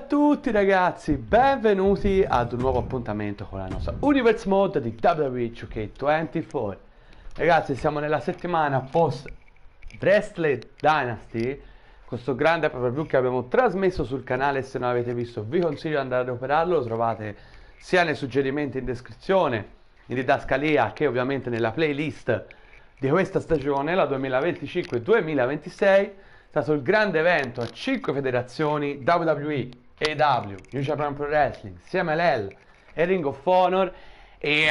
tutti ragazzi, benvenuti ad un nuovo appuntamento con la nostra Universe Mode di WWE 2K24. Ragazzi, siamo nella settimana post Wrestling Dynasty, questo grande pay-per-view che abbiamo trasmesso sul canale. Se non l'avete visto vi consiglio di andare ad operarlo, lo trovate sia nei suggerimenti in descrizione, in didascalia, che ovviamente nella playlist di questa stagione, la 2025-2026. È stato il grande evento a 5 federazioni: WWE, AEW, New Japan Pro Wrestling, CMLL e Ring of Honor, e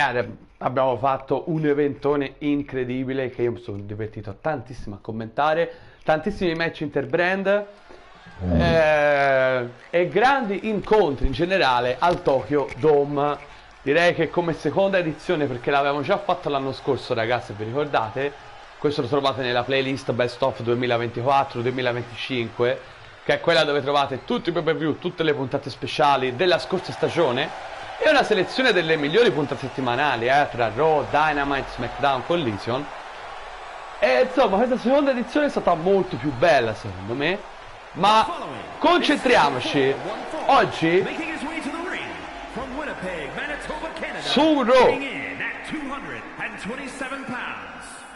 abbiamo fatto un eventone incredibile che io mi sono divertito tantissimo a commentare, tantissimi match interbrand e grandi incontri in generale al Tokyo Dome. Direi che come seconda edizione, perché l'avevamo già fatto l'anno scorso ragazzi, vi ricordate? Questo lo trovate nella playlist Best of 2024-2025, che è quella dove trovate tutti i pay-per-view, tutte le puntate speciali della scorsa stagione e una selezione delle migliori puntate settimanali tra Raw, Dynamite, SmackDown, Collision. E insomma questa seconda edizione è stata molto più bella secondo me, ma concentriamoci oggi su Raw.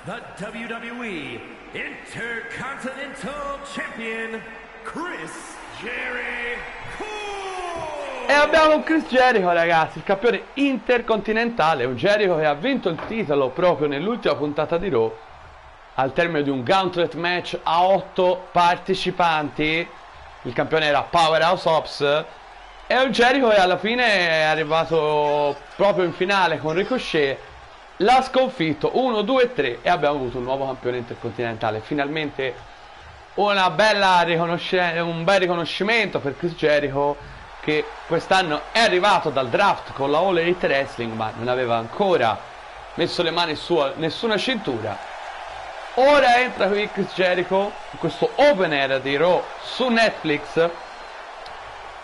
The WWE Intercontinental Champion Chris Jericho. E abbiamo Chris Jericho ragazzi, il campione intercontinentale, un Jericho che ha vinto il titolo proprio nell'ultima puntata di Raw al termine di un gauntlet match a 8 partecipanti. Il campione era Powerhouse Hobbs, e un Jericho che alla fine è arrivato proprio in finale con Ricochet. L'ha sconfitto 1, 2, 3 e abbiamo avuto un nuovo campione intercontinentale. Finalmente un bel riconoscimento per Chris Jericho, che quest'anno è arrivato dal draft con la All Elite Wrestling, ma non aveva ancora messo le mani su nessuna cintura. Ora entra qui Chris Jericho in questo opener di Raw su Netflix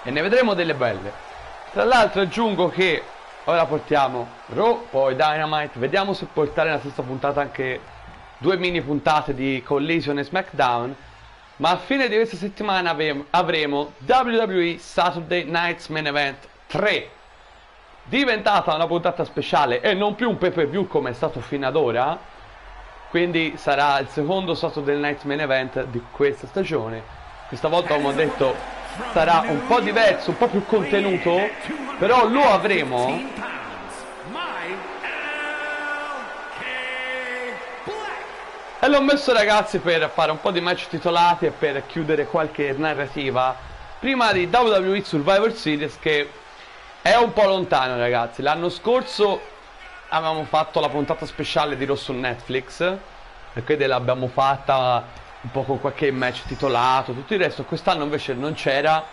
e ne vedremo delle belle. Tra l'altro aggiungo che ora portiamo Raw, poi Dynamite, vediamo se portare nella stessa puntata anche 2 mini puntate di Collision e SmackDown, ma a fine di questa settimana avremo WWE Saturday Night's Main Event 3, diventata una puntata speciale e non più un pay-per-view come è stato fino ad ora, quindi sarà il secondo Saturday Night's Main Event di questa stagione. Questa volta come ho detto sarà un po' diverso, un po' più contenuto, però lo avremo. E l'ho messo ragazzi per fare un po' di match titolati e per chiudere qualche narrativa prima di WWE Survivor Series, che è un po' lontano ragazzi. L'anno scorso avevamo fatto la puntata speciale di Raw su Netflix e quindi l'abbiamo fatta un po' con qualche match titolato, tutto il resto. Quest'anno invece non c'era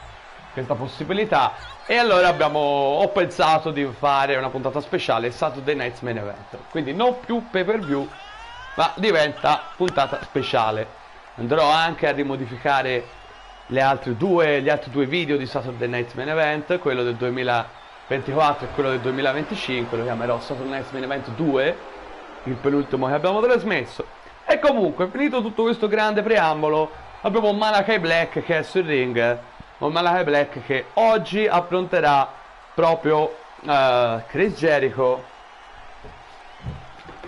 questa possibilità e allora ho pensato di fare una puntata speciale Saturday Night's Main Event, quindi non più pay per view ma diventa puntata speciale. Andrò anche a rimodificare gli altri due video di Saturday Night's Main Event, quello del 2024 e quello del 2025, lo chiamerò Saturday Night's Main Event 2, il penultimo che abbiamo trasmesso. E comunque, finito tutto questo grande preambolo, abbiamo Malakai Black che è sul ring, un Malakai Black che oggi affronterà proprio Chris Jericho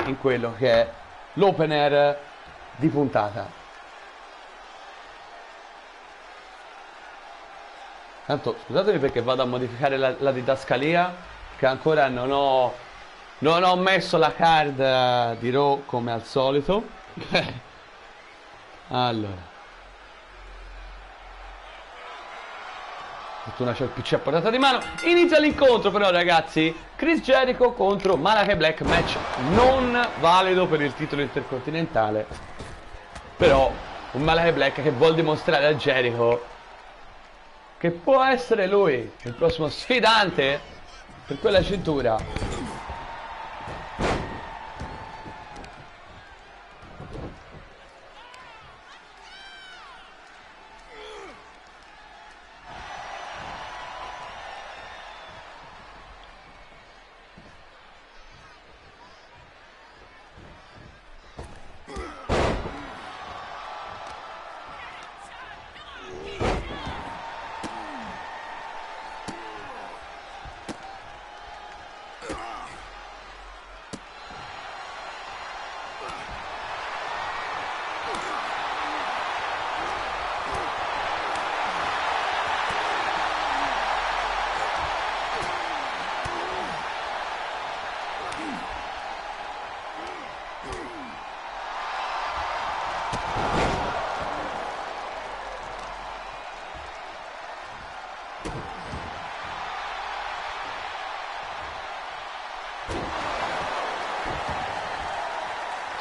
in quello che è l'opener di puntata. Tanto scusatemi perché vado a modificare la didascalia, che ancora non ho messo la card di Raw come al solito. Allora, fortuna c'è il PC a portata di mano. Inizia l'incontro però ragazzi, Chris Jericho contro Malakai Black, match non valido per il titolo intercontinentale, però un Malakai Black che vuol dimostrare a Jericho che può essere lui il prossimo sfidante per quella cintura.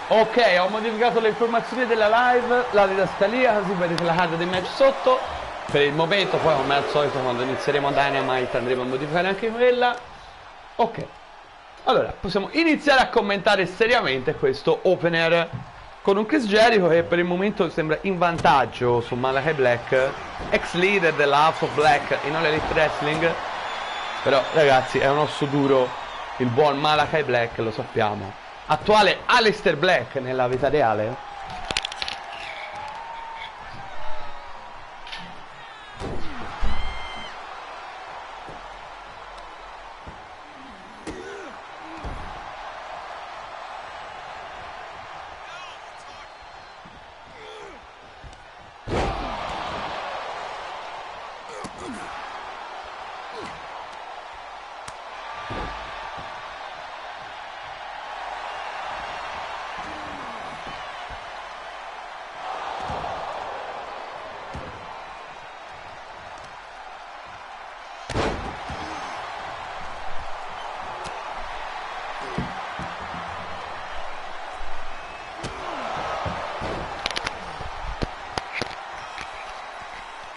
Ok, ho modificato le informazioni della live, la didascalia, così vedete la card dei match sotto. Per il momento, poi come al solito quando inizieremo Dynamite andremo a modificare anche quella. Ok, allora possiamo iniziare a commentare seriamente questo opener con un Chris Jericho che per il momento sembra in vantaggio su Malachi Black, ex leader della House of Black in All Elite Wrestling. Però ragazzi è un osso duro il buon Malachi Black, lo sappiamo. Attuale Aleister Black nella vita reale.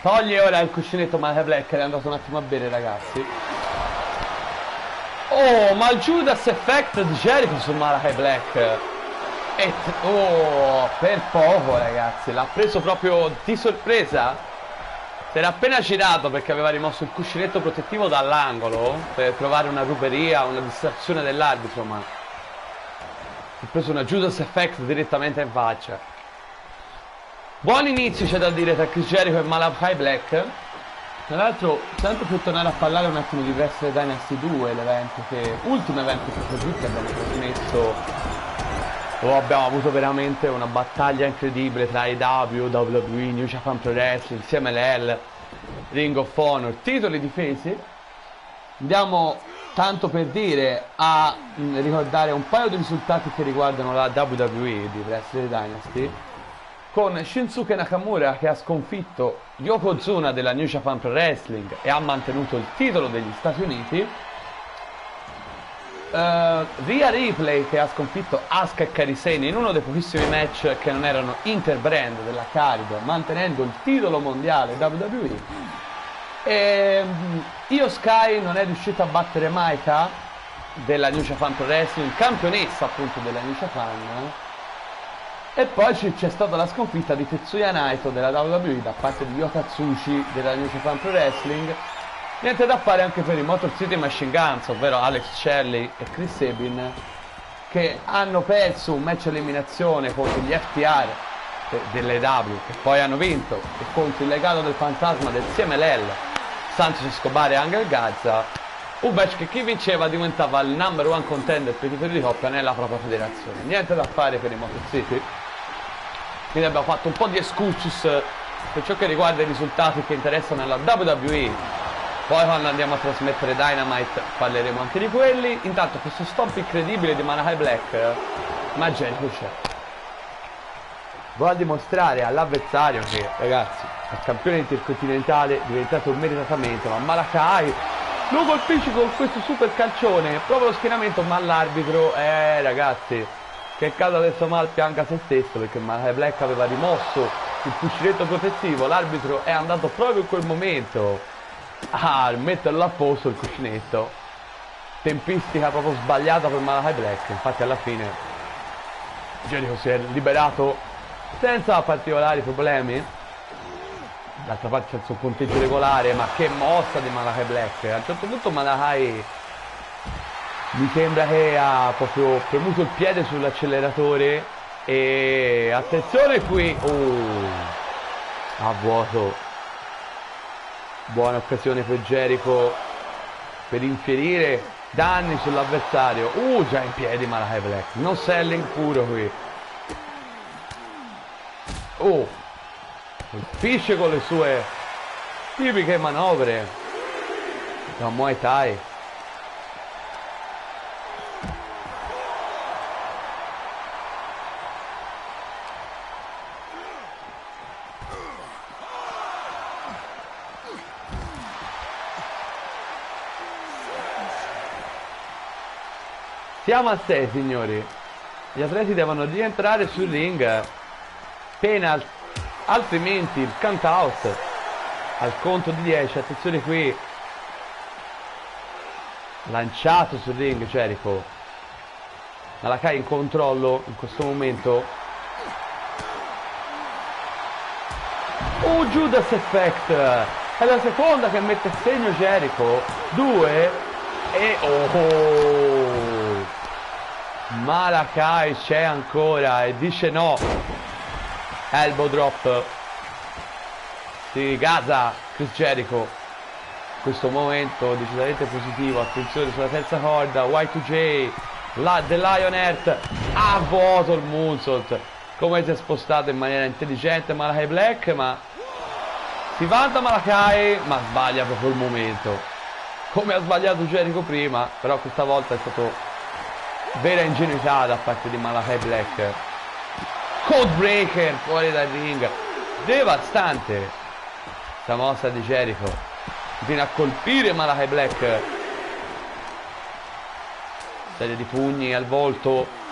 Toglie ora il cuscinetto Malachi Black, è andato un attimo a bere ragazzi. Oh, ma il Judas Effect di Jericho su Malachi Black. Oh, per poco ragazzi, l'ha preso proprio di sorpresa. Si era appena girato perché aveva rimosso il cuscinetto protettivo dall'angolo per provare una ruberia, una distrazione dell'arbitro, ma ha preso una Judas Effect direttamente in faccia. Buon inizio c'è da dire tra Chris Jericho e Malachi Black. Tra l'altro, tanto per tornare a parlare un attimo di Wrestle Dynasty 2, l'evento ultimo evento che così che abbiamo trasmesso. Abbiamo avuto veramente una battaglia incredibile tra AEW, WWE, New Japan Pro Wrestling, CMLL, Ring of Honor, titoli difesi. Andiamo tanto per dire a ricordare un paio di risultati che riguardano la WWE di Wrestle Dynasty, con Shinsuke Nakamura che ha sconfitto Yokozuna della New Japan Pro Wrestling e ha mantenuto il titolo degli Stati Uniti. Rhea Ripley che ha sconfitto Asuka e Kairi Sane in uno dei pochissimi match che non erano interbrand della Caribou, mantenendo il titolo mondiale WWE. E Io Sky non è riuscito a battere Maika della New Japan Pro Wrestling, campionessa appunto della New Japan. E poi c'è stata la sconfitta di Tetsuya Naito della WWE da parte di Yota Tsuchi della New Japan Pro Wrestling. Niente da fare anche per i Motor City Machine Guns, ovvero Alex Shelley e Chris Sabin, che hanno perso un match eliminazione contro gli FTR dell'EW, che poi hanno vinto, e contro il legato del fantasma del CMLL, Santos Escobar e Angel Garza. Un match che chi vinceva diventava il number one contender per i titoli di coppia nella propria federazione. Niente da fare per i Motor City. Quindi abbiamo fatto un po' di excursus per ciò che riguarda i risultati che interessano alla WWE. Poi quando andiamo a trasmettere Dynamite parleremo anche di quelli. Intanto questo stop incredibile di Malachi Black, ma Jericho c'è. Vuole dimostrare all'avversario che, ragazzi, è campione intercontinentale, diventato meritatamente, ma Malachi lo colpisce con questo super calcione, proprio lo schienamento, ma l'arbitro, ragazzi, che caso adesso mal pianga se stesso, perché Malachi Black aveva rimosso il cuscinetto protettivo, l'arbitro è andato proprio in quel momento a metterlo a posto il cuscinetto. Tempistica proprio sbagliata per Malachi Black, infatti alla fine Jericho si è liberato senza particolari problemi. D'altra parte c'è il suo punteggio regolare, ma che mossa di Malachi Black. A un certo punto Malachi mi sembra che ha proprio premuto il piede sull'acceleratore e attenzione qui, a vuoto. Buona occasione per Jericho per infierire danni sull'avversario. Già in piedi Malachi Black, no selling puro qui. Colpisce con le sue tipiche manovre da Muay Thai. Siamo a 6, signori. Gli atleti devono rientrare sul ring, pena altrimenti il count out al conto di 10. Attenzione qui, lanciato sul ring Jericho. Malakai in controllo in questo momento. Judas Effect è la seconda che mette a segno Jericho. 2 e Malakai c'è ancora e dice no. Elbow drop. Si gasa Chris Jericho. In questo momento decisamente positivo. Attenzione sulla terza corda. Y2J, The Lionheart, a vuoto il moonsault. Come si è spostato in maniera intelligente Malakai Black, ma si vanta Malakai, ma sbaglia proprio il momento, come ha sbagliato Jericho prima. Però questa volta è stato vera ingenuità da parte di Malakai Black. Codebreaker fuori dal ring, devastante questa mossa di Jericho, viene a colpire Malakai Black, serie di pugni al volto.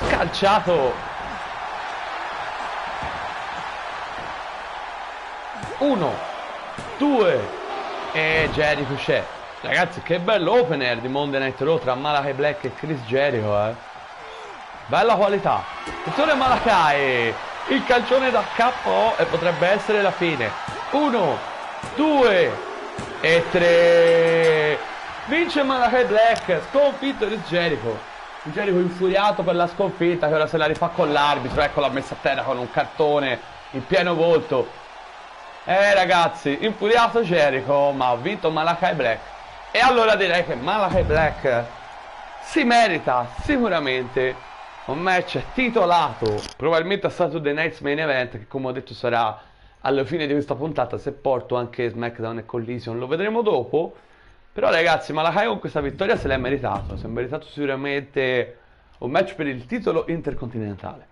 Calciato. 1 2 e Jericho c'è. Ragazzi, che bello opener di Monday Night Raw tra Malakai Black e Chris Jericho, bella qualità. Attenzione Malakai, il calcione da KO e potrebbe essere la fine. 1 2 e 3. Vince Malakai Black, sconfitto Chris Jericho. Jericho infuriato per la sconfitta, che ora se la rifà con l'arbitro. Ecco, l'ha messa a terra con un cartone in pieno volto. Ragazzi, infuriato Jericho, ma ha vinto Malakai Black. E allora direi che Malakai Black si merita sicuramente un match titolato, probabilmente a Saturday Night's Main Event, che come ho detto sarà alla fine di questa puntata, se porto anche SmackDown e Collision lo vedremo dopo. Però ragazzi, Malakai con questa vittoria se l'è meritato. Si è meritato sicuramente un match per il titolo intercontinentale.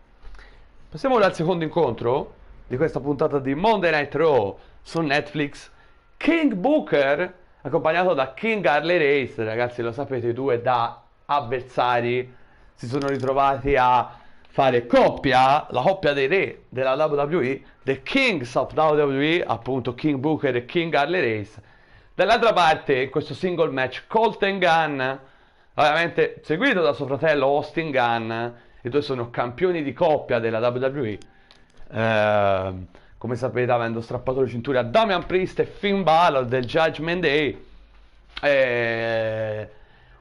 Passiamo ora al secondo incontro di questa puntata di Monday Night Raw su Netflix. King Booker accompagnato da King Harley Race. Ragazzi, lo sapete, i due da avversari si sono ritrovati a fare coppia, la coppia dei re della WWE, The Kings of WWE, appunto King Booker e King Harley Race. Dall'altra parte, in questo single match, Colten Gunn, ovviamente seguito da suo fratello Austin Gunn. I due sono campioni di coppia della WWE. Come sapete, avendo strappato le cinture a Damian Priest e Finn Balor del Judgment Day.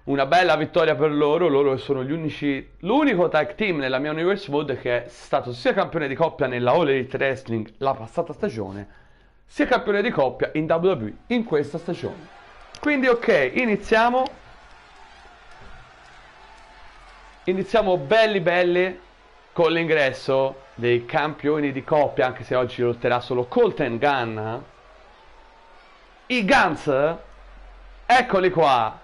Una bella vittoria per loro. Loro sono l'unico tag team nella mia Universe Wood che è stato sia campione di coppia nella All Elite Wrestling la passata stagione, sia campione di coppia in WWE in questa stagione. Quindi ok, iniziamo belli con l'ingresso dei campioni di coppia, anche se oggi lotterà solo Colten Gunn. I Guns, eccoli qua,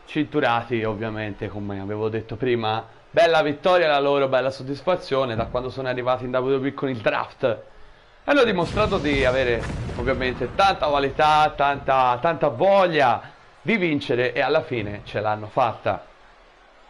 cinturati ovviamente, come avevo detto prima. Bella vittoria la loro, bella soddisfazione da quando sono arrivati in WWE con il draft. Hanno dimostrato di avere ovviamente tanta qualità, tanta voglia di vincere, e alla fine ce l'hanno fatta.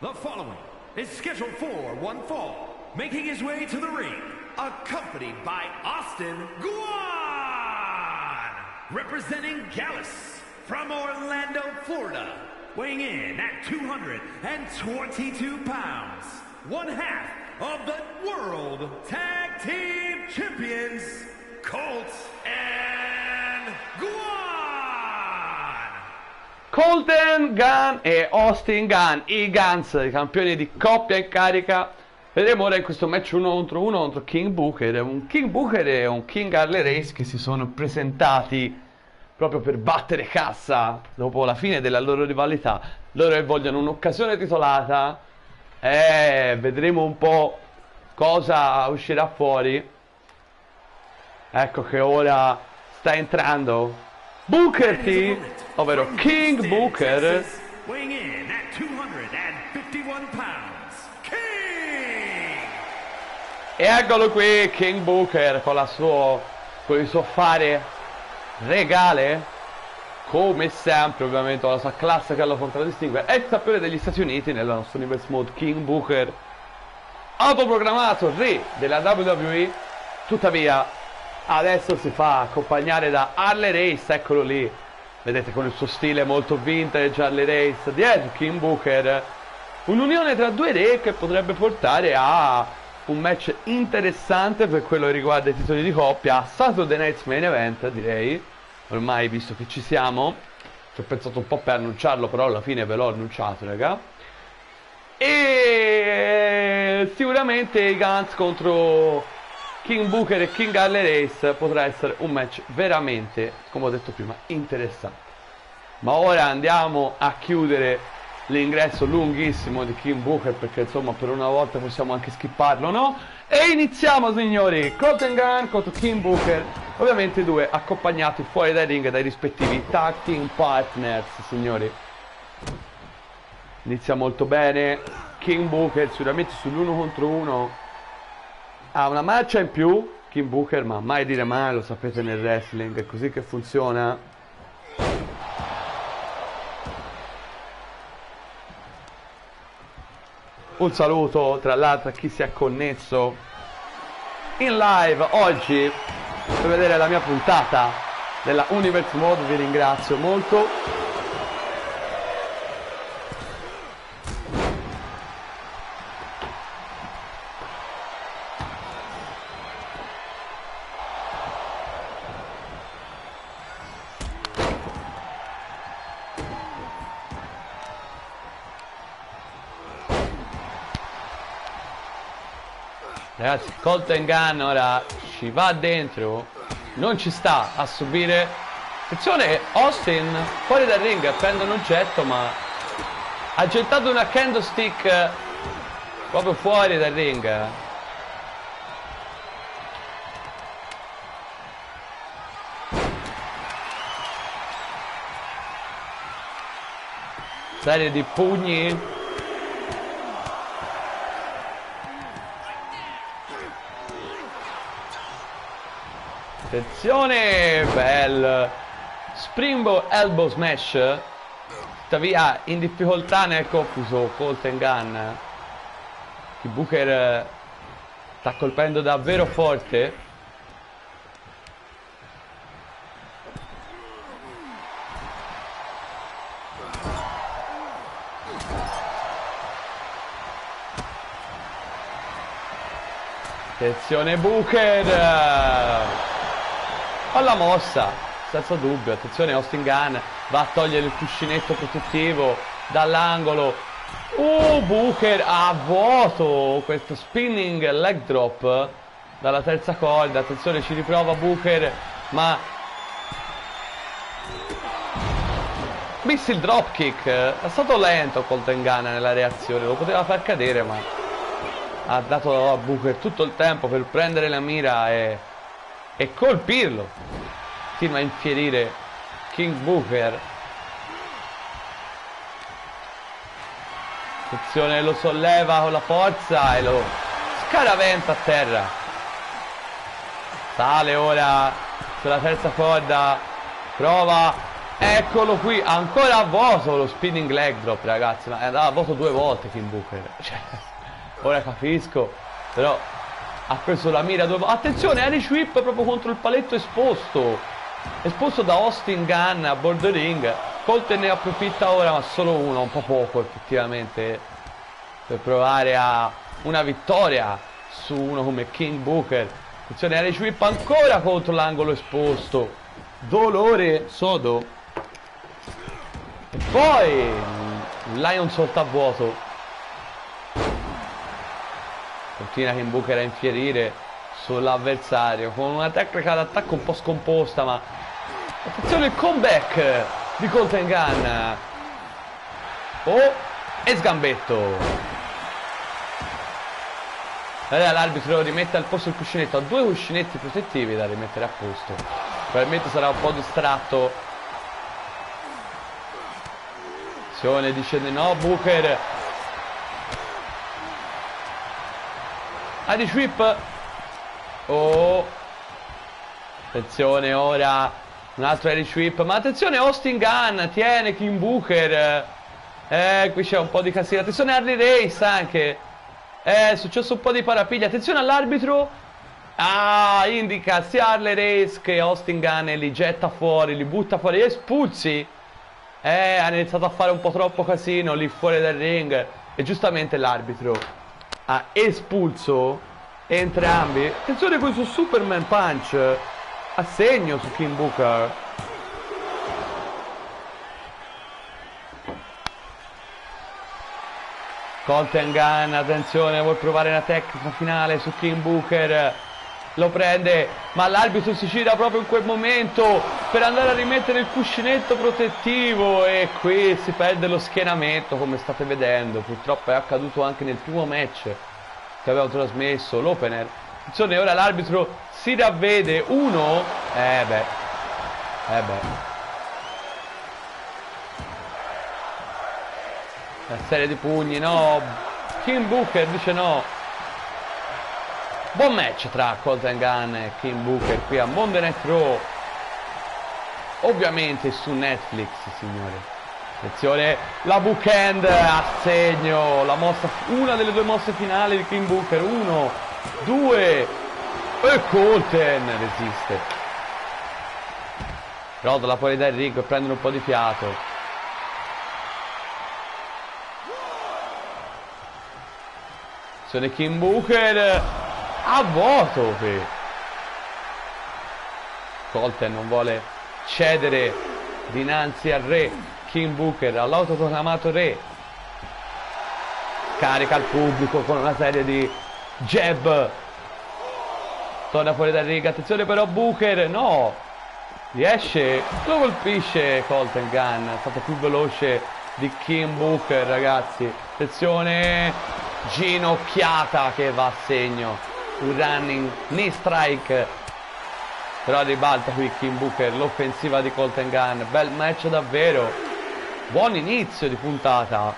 The following is scheduled for one fall, making his way to the ring, accompanied by Austin Guan, representing Gallus from Orlando, Florida, weighing in at 222 pounds, one half of the World Tag Team Champions, Colt and Guan. Colten Gunn e Austin Gunn, i Guns, i campioni di coppia in carica. Vedremo ora in questo match 1 contro 1 contro King Booker. Un King Booker e un King Harley Race che si sono presentati proprio per battere cassa dopo la fine della loro rivalità. Loro che vogliono un'occasione titolata. Vedremo un po' cosa uscirà fuori. Ecco che ora sta entrando Booker T, ovvero King Booker, weighing in at 251 pounds, King! E eccolo qui, King Booker con il suo fare regale, come sempre ovviamente con la sua classe che lo contraddistingue, è il campione degli Stati Uniti nella nostra Universe Mode. King Booker, autoproclamato re della WWE, tuttavia adesso si fa accompagnare da Harley Race, eccolo lì, vedete, con il suo stile molto vintage. Harley Race dietro King Booker, un'unione tra due re che potrebbe portare a un match interessante per quello che riguarda i titoli di coppia, Saturday Night's Main Event, direi, ormai visto che ci siamo. Ci ho pensato un po' per annunciarlo, però alla fine ve l'ho annunciato, raga. E sicuramente i Guns contro King Booker e King Harley Race potrà essere un match veramente, come ho detto prima, interessante. Ma ora andiamo a chiudere l'ingresso lunghissimo di King Booker, perché insomma per una volta possiamo anche skipparlo, no? E iniziamo, signori, Colten Gunn contro King Booker, ovviamente i due accompagnati fuori dai ring dai rispettivi tag team partners, signori. Inizia molto bene King Booker, sicuramente sull'1 contro 1 ha una marcia in più King Booker, ma mai dire mai, lo sapete nel wrestling, è così che funziona. Un saluto tra l'altro a chi si è connesso in live oggi per vedere la mia puntata della Universe Mode, vi ringrazio molto. Ragazzi, Colten Gunn ora ci va dentro, non ci sta a subire. Attenzione, Austin fuori dal ring, prende un oggetto, ma ha gettato una candlestick proprio fuori dal ring. Serie di pugni. Attenzione, bel Springboard Elbow Smash. Tuttavia in difficoltà nel confuso Colten Gunn. Il Booker sta colpendo davvero forte. Attenzione Booker, alla mossa, senza dubbio. Attenzione, Austin Gunn va a togliere il cuscinetto protettivo dall'angolo. Booker a vuoto questo spinning leg drop dalla terza corda. Attenzione, ci riprova Booker, ma missile drop kick. È stato lento Colten Gunn nella reazione, lo poteva far cadere, ma ha dato a Booker tutto il tempo per prendere la mira e colpirlo. Continua a infierire King Booker. Attenzione, lo solleva con la forza e lo scaraventa a terra. Sale ora sulla terza corda, prova, eccolo qui, ancora a vuoto lo spinning leg drop, ragazzi, ma è andato a vuoto due volte King Booker. Cioè, ora capisco, però ha preso la mira due volte. Attenzione, Irish Whip proprio contro il paletto esposto da Austin Gunn a bordo ring. Colten ne approfitta ora, ma solo uno, un po' poco effettivamente, per provare a una vittoria su uno come King Booker. Attenzione, Irish Whip ancora contro l'angolo esposto, dolore sodo. E poi Lion Salt a vuoto. Continua King Booker a infierire sull'avversario con una tecnica d'attacco un po' scomposta, ma attenzione il comeback di Colten Gunn. E sgambetto. Allora l'arbitro rimette al posto il cuscinetto, ha due cuscinetti protettivi da rimettere a posto. Probabilmente sarà un po' distratto. Attenzione, dice di no Booker. Irish Whip. Oh, attenzione ora un altro Irish Whip, ma attenzione Austin Gunn tiene King Booker. Qui c'è un po' di casino. Attenzione Harley Race anche. È successo un po' di parapiglia. Attenzione all'arbitro. Indica sia Harley Race che Austin Gunn e li getta fuori, li butta fuori, espulsi. Hanno iniziato a fare un po' troppo casino lì fuori dal ring e giustamente l'arbitro ha espulso entrambi. Attenzione questo Superman Punch a segno su King Booker. Colten Gunn, attenzione, vuol provare una tecnica finale su King Booker. Lo prende, ma l'arbitro si gira proprio in quel momento per andare a rimettere il cuscinetto protettivo e qui si perde lo schienamento, come state vedendo. Purtroppo è accaduto anche nel primo match che avevo trasmesso, l'opener. Attenzione, ora l'arbitro si ravvede. Uno, una serie di pugni, no. King Booker dice no. Buon match tra Colten Gunn e King Booker qui a Monday Night Raw, ovviamente su Netflix, signori. Attenzione, la bookend a segno, la mossa, una delle due mosse finali di King Booker. 1, 2 e Colten resiste, rotola fuori dal ring e prendono un po' di fiato. Attenzione King Booker a vuoto qui. Colten non vuole cedere dinanzi al re. King Booker, all'autoproclamato re, carica il pubblico con una serie di jab, torna fuori dal ring. Attenzione però Booker, no, riesce, lo colpisce Colten Gunn, è stato più veloce di King Booker, ragazzi. Attenzione, ginocchiata che va a segno, un running knee strike, però ribalta qui King Booker l'offensiva di Colten Gunn. Bel match davvero, buon inizio di puntata.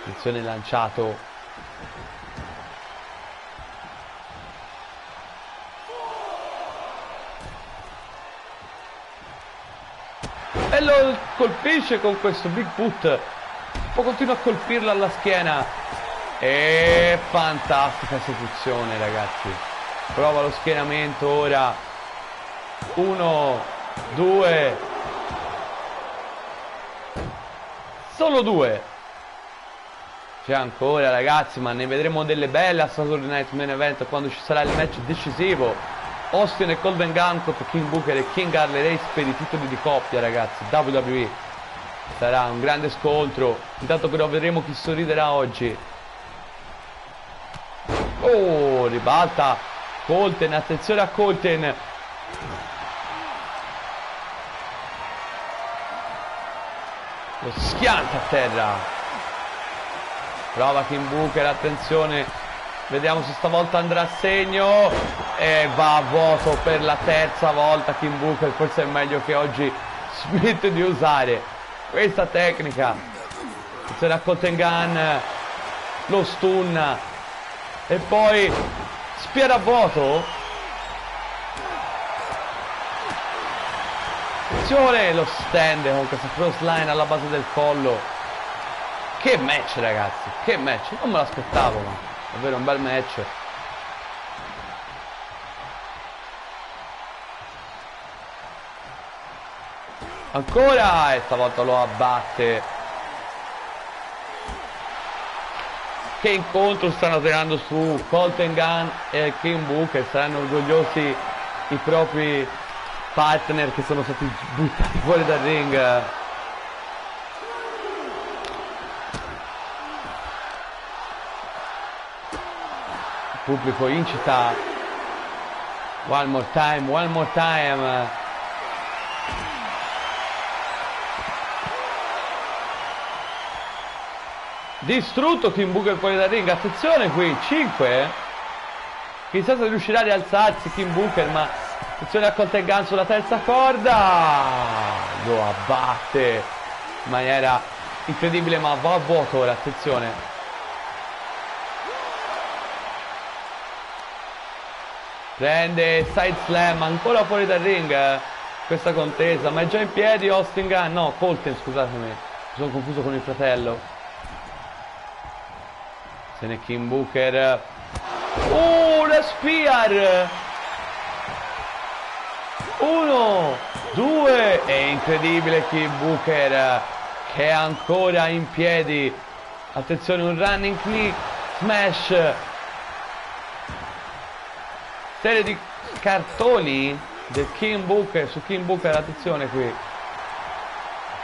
Attenzione lanciato, e lo colpisce con questo big boot, poi continua a colpirlo alla schiena e fantastica esecuzione, ragazzi. Prova lo schienamento ora. 1, 2, solo 2. C'è ancora, ragazzi, ma ne vedremo delle belle a Saturday Night Main Event quando ci sarà il match decisivo. Austin e Colten Gunn contro King Booker e King Harley Race per i titoli di coppia, ragazzi. WWE. Sarà un grande scontro. Intanto però vedremo chi sorriderà oggi. Oh, ribalta Colten, attenzione a Colten. Lo schianta a terra. Prova King Booker, attenzione. Vediamo se stavolta andrà a segno. E va a vuoto per la terza volta King Booker. Forse è meglio che oggi smette di usare questa tecnica. Attenzione a Colten Gunn. Lo stun. E poi spiara a vuoto. Attenzione, lo stand con questa crossline alla base del collo. Che match, ragazzi, che match. Non me l'aspettavo, ma davvero un bel match. Ancora, e stavolta lo abbatte. Che incontro stanno tirando su Colten Gunn e King Booker. Saranno orgogliosi i propri partner che sono stati buttati fuori dal ring. Il pubblico incita. One more time, one more time. Distrutto King Booker fuori dal ring. Attenzione qui, 5. Chissà se riuscirà a rialzarsi King Booker, ma attenzione a Colten Gunn sulla terza corda. Lo abbatte. in maniera incredibile, ma va a vuoto ora, attenzione. Prende side slam, ancora fuori dal ring questa contesa, ma è già in piedi Austin Gunn, no, Colten, scusatemi, mi sono confuso con il fratello. Se ne King Booker. Una spear! 1, 2, è incredibile King Booker che è ancora in piedi. Attenzione, un running knee smash. Serie di cartoni del King Booker su King Booker, attenzione qui.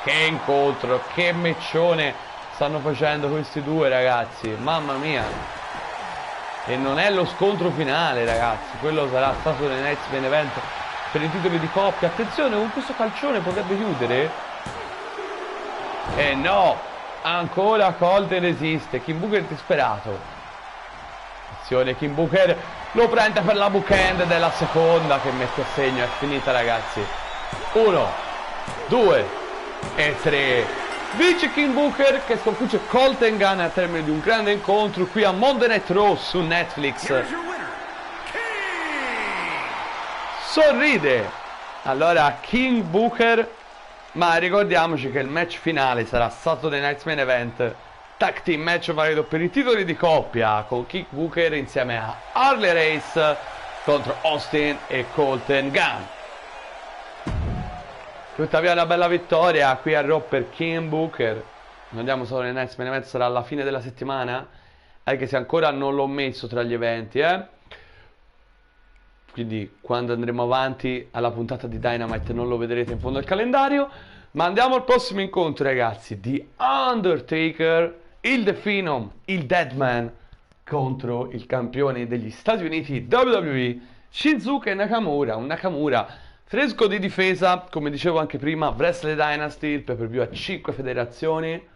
Che incontro, che meccione stanno facendo questi due ragazzi, mamma mia. E non è lo scontro finale ragazzi, quello sarà stato nel Next Main Event per i titoli di coppia. Attenzione, con questo calcione potrebbe chiudere. E no, ancora Colten resiste, King Booker disperato. Attenzione, King Booker lo prende per la bookend della seconda che mette a segno, è finita ragazzi. 1, 2 e 3. Vince King Booker che sconfigge Colten Gunn al termine di un grande incontro qui a Monday Night Raw su Netflix. Sorride allora King Booker, ma ricordiamoci che il match finale sarà Saturday Night's Main Event Tag Team Match valido per i titoli di coppia con King Booker insieme a Harley Race contro Austin e Colten Gunn. Tuttavia una bella vittoria qui a Raw per King Booker. Non andiamo solo nel Night's Main Event, sarà alla fine della settimana, anche se ancora non l'ho messo tra gli eventi, quindi quando andremo avanti alla puntata di Dynamite non lo vedrete in fondo al calendario. Ma andiamo al prossimo incontro ragazzi, di Undertaker, il The Phenom, il Deadman contro il campione degli Stati Uniti WWE Shinsuke Nakamura. Un Nakamura fresco di difesa, come dicevo anche prima, Wrestle Dynasty, il pay-per-view a 5 federazioni,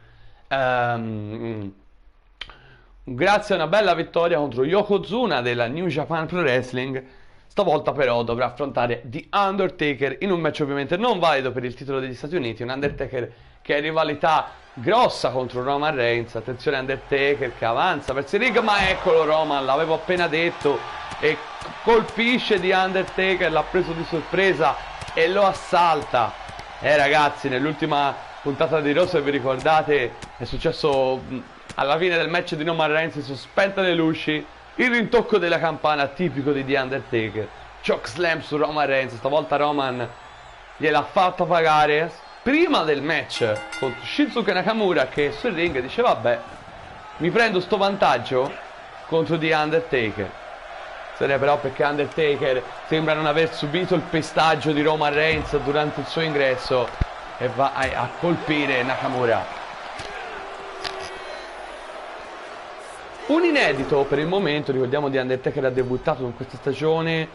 grazie a una bella vittoria contro Yokozuna della New Japan Pro Wrestling. Stavolta però dovrà affrontare The Undertaker in un match ovviamente non valido per il titolo degli Stati Uniti. Un Undertaker che è in rivalità grossa contro Roman Reigns. Attenzione, Undertaker che avanza verso il ring, ma eccolo Roman, l'avevo appena detto, e colpisce The Undertaker, l'ha preso di sorpresa e lo assalta. Ragazzi, nell'ultima puntata di Raw, se vi ricordate, è successo alla fine del match di Roman Reigns, si sono spente le luci, il rintocco della campana tipico di The Undertaker, choke slam su Roman Reigns. Stavolta Roman gliel'ha fatto pagare prima del match contro Shinsuke Nakamura, che sul ring dice vabbè, mi prendo sto vantaggio contro The Undertaker. Però perché Undertaker sembra non aver subito il pestaggio di Roman Reigns durante il suo ingresso e va a colpire Nakamura. Un inedito per il momento, ricordiamo di Undertaker ha debuttato in questa stagione,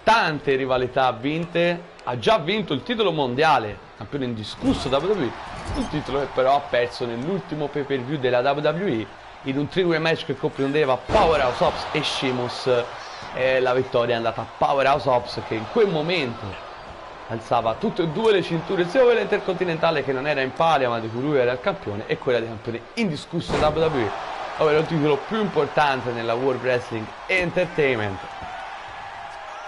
tante rivalità vinte, ha già vinto il titolo mondiale, campione indiscusso WWE, un titolo che però ha perso nell'ultimo pay per view della WWE in un three-way match che comprendeva Powerhouse Hobbs e Sheamus, e la vittoria è andata a Powerhouse Hobbs, che in quel momento alzava tutte e due le cinture, sia quella intercontinentale che non era in palio ma di cui lui era il campione, e quella di campione indiscusso WWE, ovvero il titolo più importante nella World Wrestling Entertainment.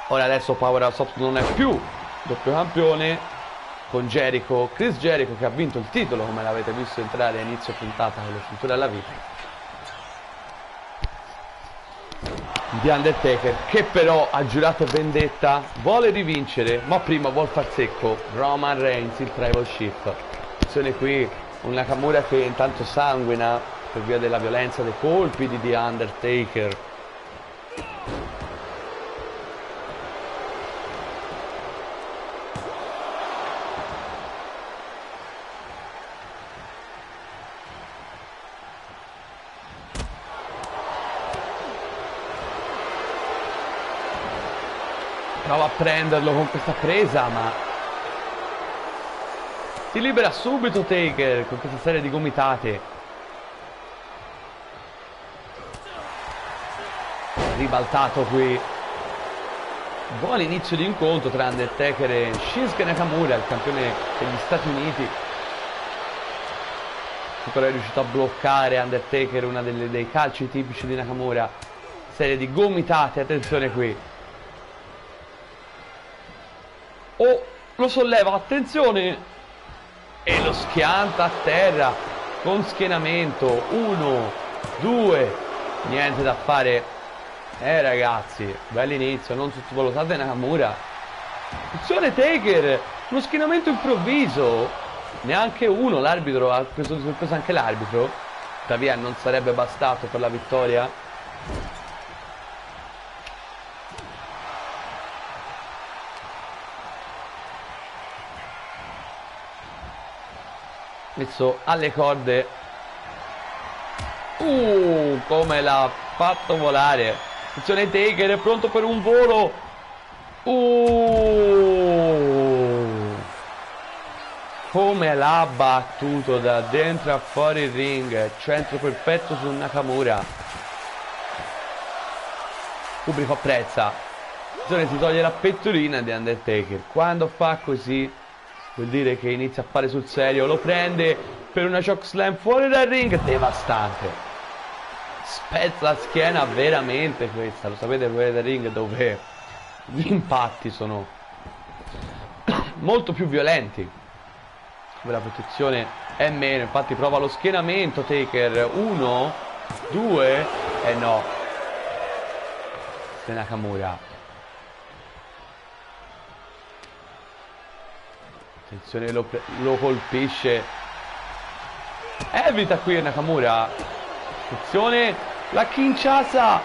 Ora adesso Powerhouse Hobbs non è più doppio campione, con Jericho, Chris Jericho, che ha vinto il titolo come l'avete visto entrare a inizio puntata con la cintura alla vita. The Undertaker che però ha giurato vendetta, vuole rivincere, ma prima vuol far secco Roman Reigns, il tribal chief. Attenzione qui, un Nakamura che intanto sanguina per via della violenza dei colpi di The Undertaker. Prova a prenderlo con questa presa, ma si libera subito Taker con questa serie di gomitate. Ribaltato qui. Buon inizio di incontro tra Undertaker e Shinsuke Nakamura, il campione degli Stati Uniti. però è riuscito a bloccare Undertaker, una dei calci tipici di Nakamura. Serie di gomitate, attenzione qui. Oh, lo solleva, attenzione, e lo schianta a terra con schienamento. 1, 2, niente da fare. Ragazzi, bell'inizio, non sottovalutate Nakamura. Attenzione Taker, uno schienamento improvviso, neanche uno, l'arbitro ha preso di sorpresa anche l'arbitro. Tuttavia non sarebbe bastato per la vittoria. Messo alle corde. Come l'ha fatto volare. Attenzione Taker, è pronto per un volo. Come l'ha battuto da dentro a fuori il ring. Centro perfetto su Nakamura. Pubblico apprezza. Attenzione, si toglie la pettorina di Undertaker. Quando fa così vuol dire che inizia a fare sul serio. Lo prende per una chokeslam fuori dal ring. Devastante. Spezza la schiena veramente questa. Lo sapete fuori dal ring dove gli impatti sono molto più violenti, dove la protezione è meno. Infatti prova lo schienamento Taker. 1, 2 e no. Se Nakamura. Attenzione, lo colpisce. Evita qui Nakamura. Attenzione, la Kinshasa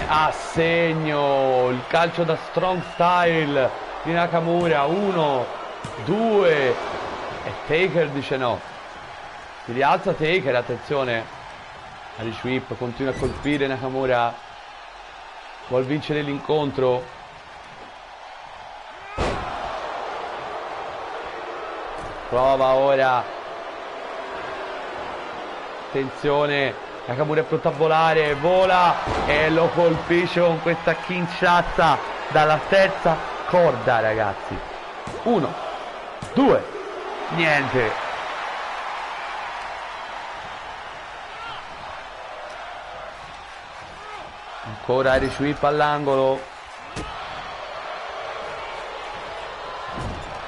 a segno. Il calcio da strong style di Nakamura. 1, 2 e Taker dice no. Si rialza Taker, attenzione. Irish Whip continua a colpire Nakamura. Vuol vincere l'incontro. Prova ora. Attenzione, Nakamura è pronto a volare, vola e lo colpisce con questa Kinshasa dalla terza corda, ragazzi. 1, 2, niente. Ancora Irish Whip all'angolo.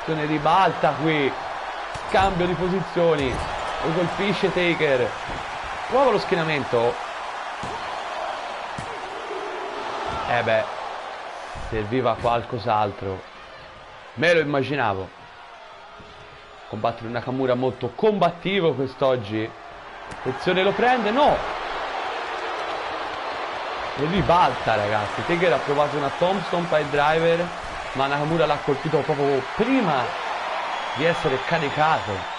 Se ne ribalta qui. Cambio di posizioni. Lo colpisce Taker. Prova lo schienamento. Beh, serviva qualcos'altro. Me lo immaginavo. Combattere un Nakamura molto combattivo quest'oggi. Attenzione, lo prende, no! E ribalta, ragazzi. Taker ha provato una Tombstone Pile Driver, ma Nakamura l'ha colpito proprio prima di essere caricato.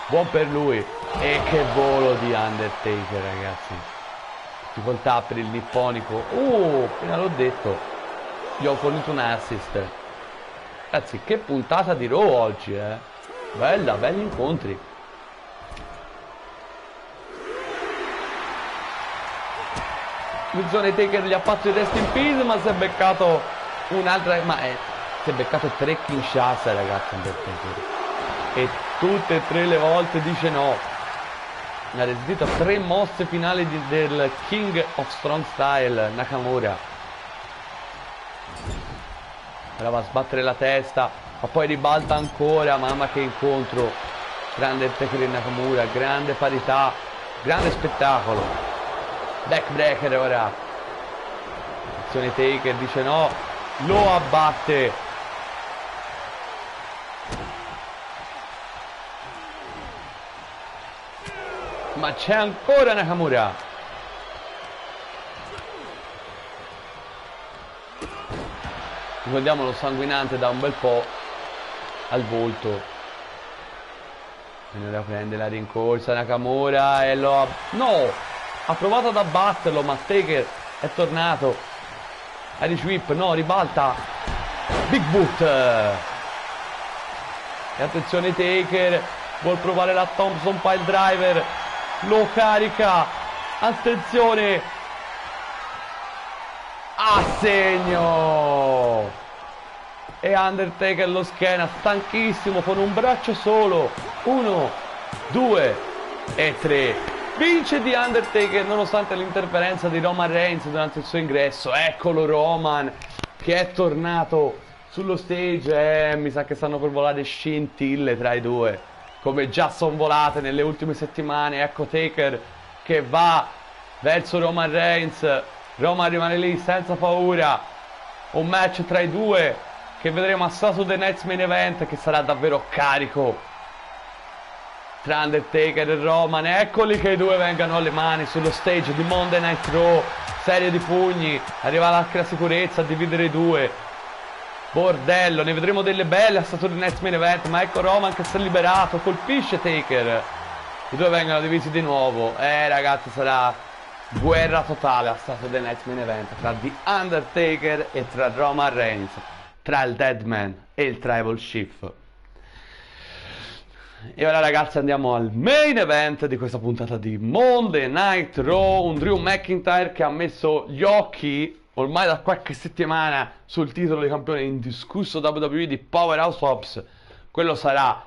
Buon per lui. E che volo di Undertaker, ragazzi. Difficoltà per il nipponico. Appena l'ho detto, gli ho fornito un assist. Ragazzi, che puntata di Raw oggi, Bella, belli incontri. Attenzione, Taker gli ha fatto il rest in peace, ma si è beccato un'altra. Si è beccato 3 Kinshasa, ragazzi, Undertaker. E tutte e 3 le volte dice no. Ha resistito a 3 mosse finali del King of Strong Style, Nakamura. Prova a sbattere la testa, ma poi ribalta ancora. Mamma che incontro. Grande Taker e Nakamura, grande parità, grande spettacolo. Backbreaker ora. Attenzione, Taker dice no, lo abbatte. Ma c'è ancora Nakamura. Ricordiamolo, sanguinante da un bel po' al volto. E ora prende la rincorsa Nakamura e lo no! Ha provato ad abbatterlo, ma Taker è tornato. Irish Whip, no, ribalta. Big Boot. E attenzione, Taker vuol provare la Thompson Pile Driver. Lo carica. Attenzione. A segno. E Undertaker lo schiena, stanchissimo, con un braccio solo. 1, 2 e 3. Vince The Undertaker nonostante l'interferenza di Roman Reigns durante il suo ingresso. Eccolo Roman che è tornato sullo stage. Mi sa che stanno per volare scintille tra i due, come già sono volate nelle ultime settimane. Ecco Taker che va verso Roman Reigns. Roman rimane lì senza paura. Un match tra i due che vedremo a Saturday Night's Main Event, che sarà davvero carico tra Undertaker e Roman. Eccoli che i due vengano alle mani sullo stage di Monday Night Raw. Serie di pugni, arriva anche la sicurezza a dividere i due. Bordello, ne vedremo delle belle a Saturday Night's Main Event. Ma ecco Roman che si è liberato, colpisce Taker. I due vengono divisi di nuovo. Ragazzi, sarà guerra totale a Saturday Night's Main Event tra The Undertaker e tra Roman Reigns, tra il Deadman e il Tribal Chief. E ora ragazzi andiamo al main event di questa puntata di Monday Night Raw. Un Drew McIntyre che ha messo gli occhi ormai da qualche settimana sul titolo di campione indiscusso WWE di Powerhouse Hobbs. Quello sarà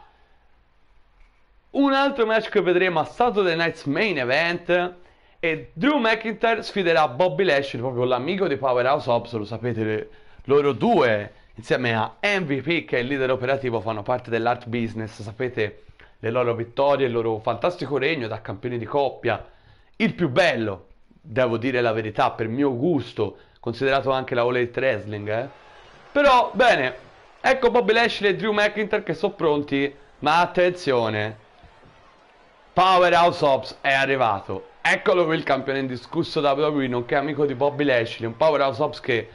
un altro match che vedremo a Saturday Night's Main Event. E Drew McIntyre sfiderà Bobby Lashley, proprio l'amico di Powerhouse Hobbs. Lo sapete, loro due insieme a MVP, che è il leader operativo, fanno parte dell'Art Business. Sapete le loro vittorie, il loro fantastico regno da campioni di coppia, il più bello, devo dire la verità, per mio gusto, considerato anche la All Elite Wrestling, Però, bene, ecco Bobby Lashley e Drew McIntyre che sono pronti, ma attenzione, Powerhouse Hobbs è arrivato. Eccolo qui il campione indiscusso da WWE, nonché amico di Bobby Lashley, un Powerhouse Hobbs che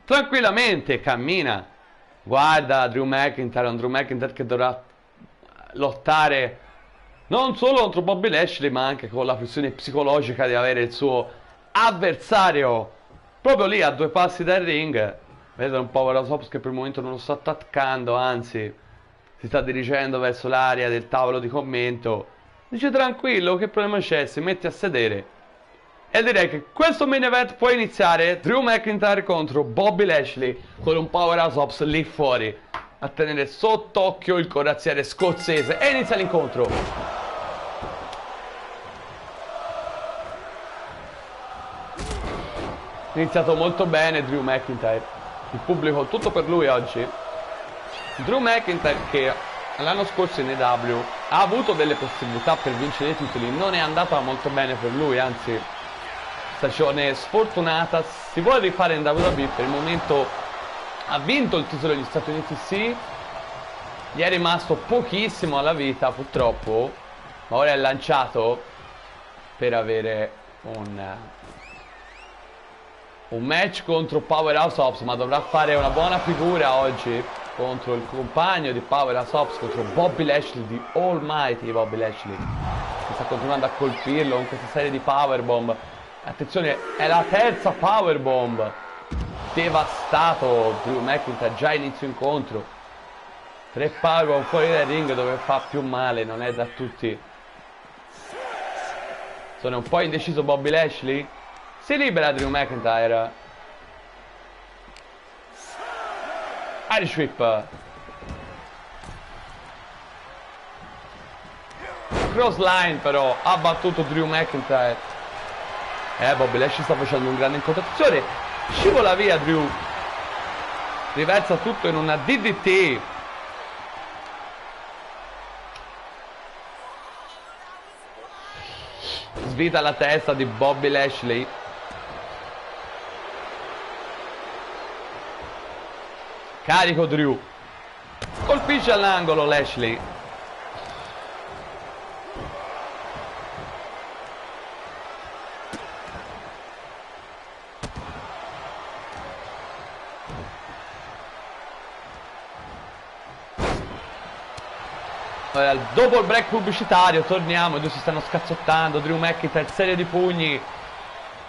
tranquillamente cammina. Guarda Drew McIntyre, un Drew McIntyre che dovrà lottare non solo contro Bobby Lashley, ma anche con la pressione psicologica di avere il suo avversario proprio lì a 2 passi dal ring. Vedete un Powerhouse Hobbs che per il momento non lo sta attaccando, anzi si sta dirigendo verso l'area del tavolo di commento. Dice tranquillo, che problema c'è, si mette a sedere. E direi che questo main event può iniziare. Drew McIntyre contro Bobby Lashley, con un Powerhouse Hobbs lì fuori a tenere sott'occhio il corazziere scozzese. E inizia l'incontro. Iniziato molto bene Drew McIntyre. Il pubblico tutto per lui oggi. Drew McIntyre che l'anno scorso in AEW ha avuto delle possibilità per vincere i titoli. Non è andata molto bene per lui, anzi stagione sfortunata. Si vuole rifare in WWE, per il momento ha vinto il titolo degli Stati Uniti, sì, gli è rimasto pochissimo alla vita purtroppo, ma ora è lanciato per avere un match contro Powerhouse Hobbs, ma dovrà fare una buona figura oggi contro il compagno di Powerhouse Hobbs, contro Bobby Lashley, di Almighty Bobby Lashley, che sta continuando a colpirlo con questa serie di powerbomb. Attenzione, è la terza powerbomb. Devastato Drew McIntyre già inizio incontro. 3 powerbomb fuori dal ring dove fa più male, non è da tutti. Sono un po' indeciso Bobby Lashley. Si libera Drew McIntyre. Irish Whip. Cross line però ha battuto Drew McIntyre. Bobby Lashley sta facendo un grande incontro. Attenzione, scivola via Drew. Riversa tutto in una DDT. Svita la testa di Bobby Lashley. Carico Drew. Colpisce all'angolo Lashley. Dopo il break pubblicitario torniamo, i due si stanno scazzottando. Drew McIntyre, serie di pugni,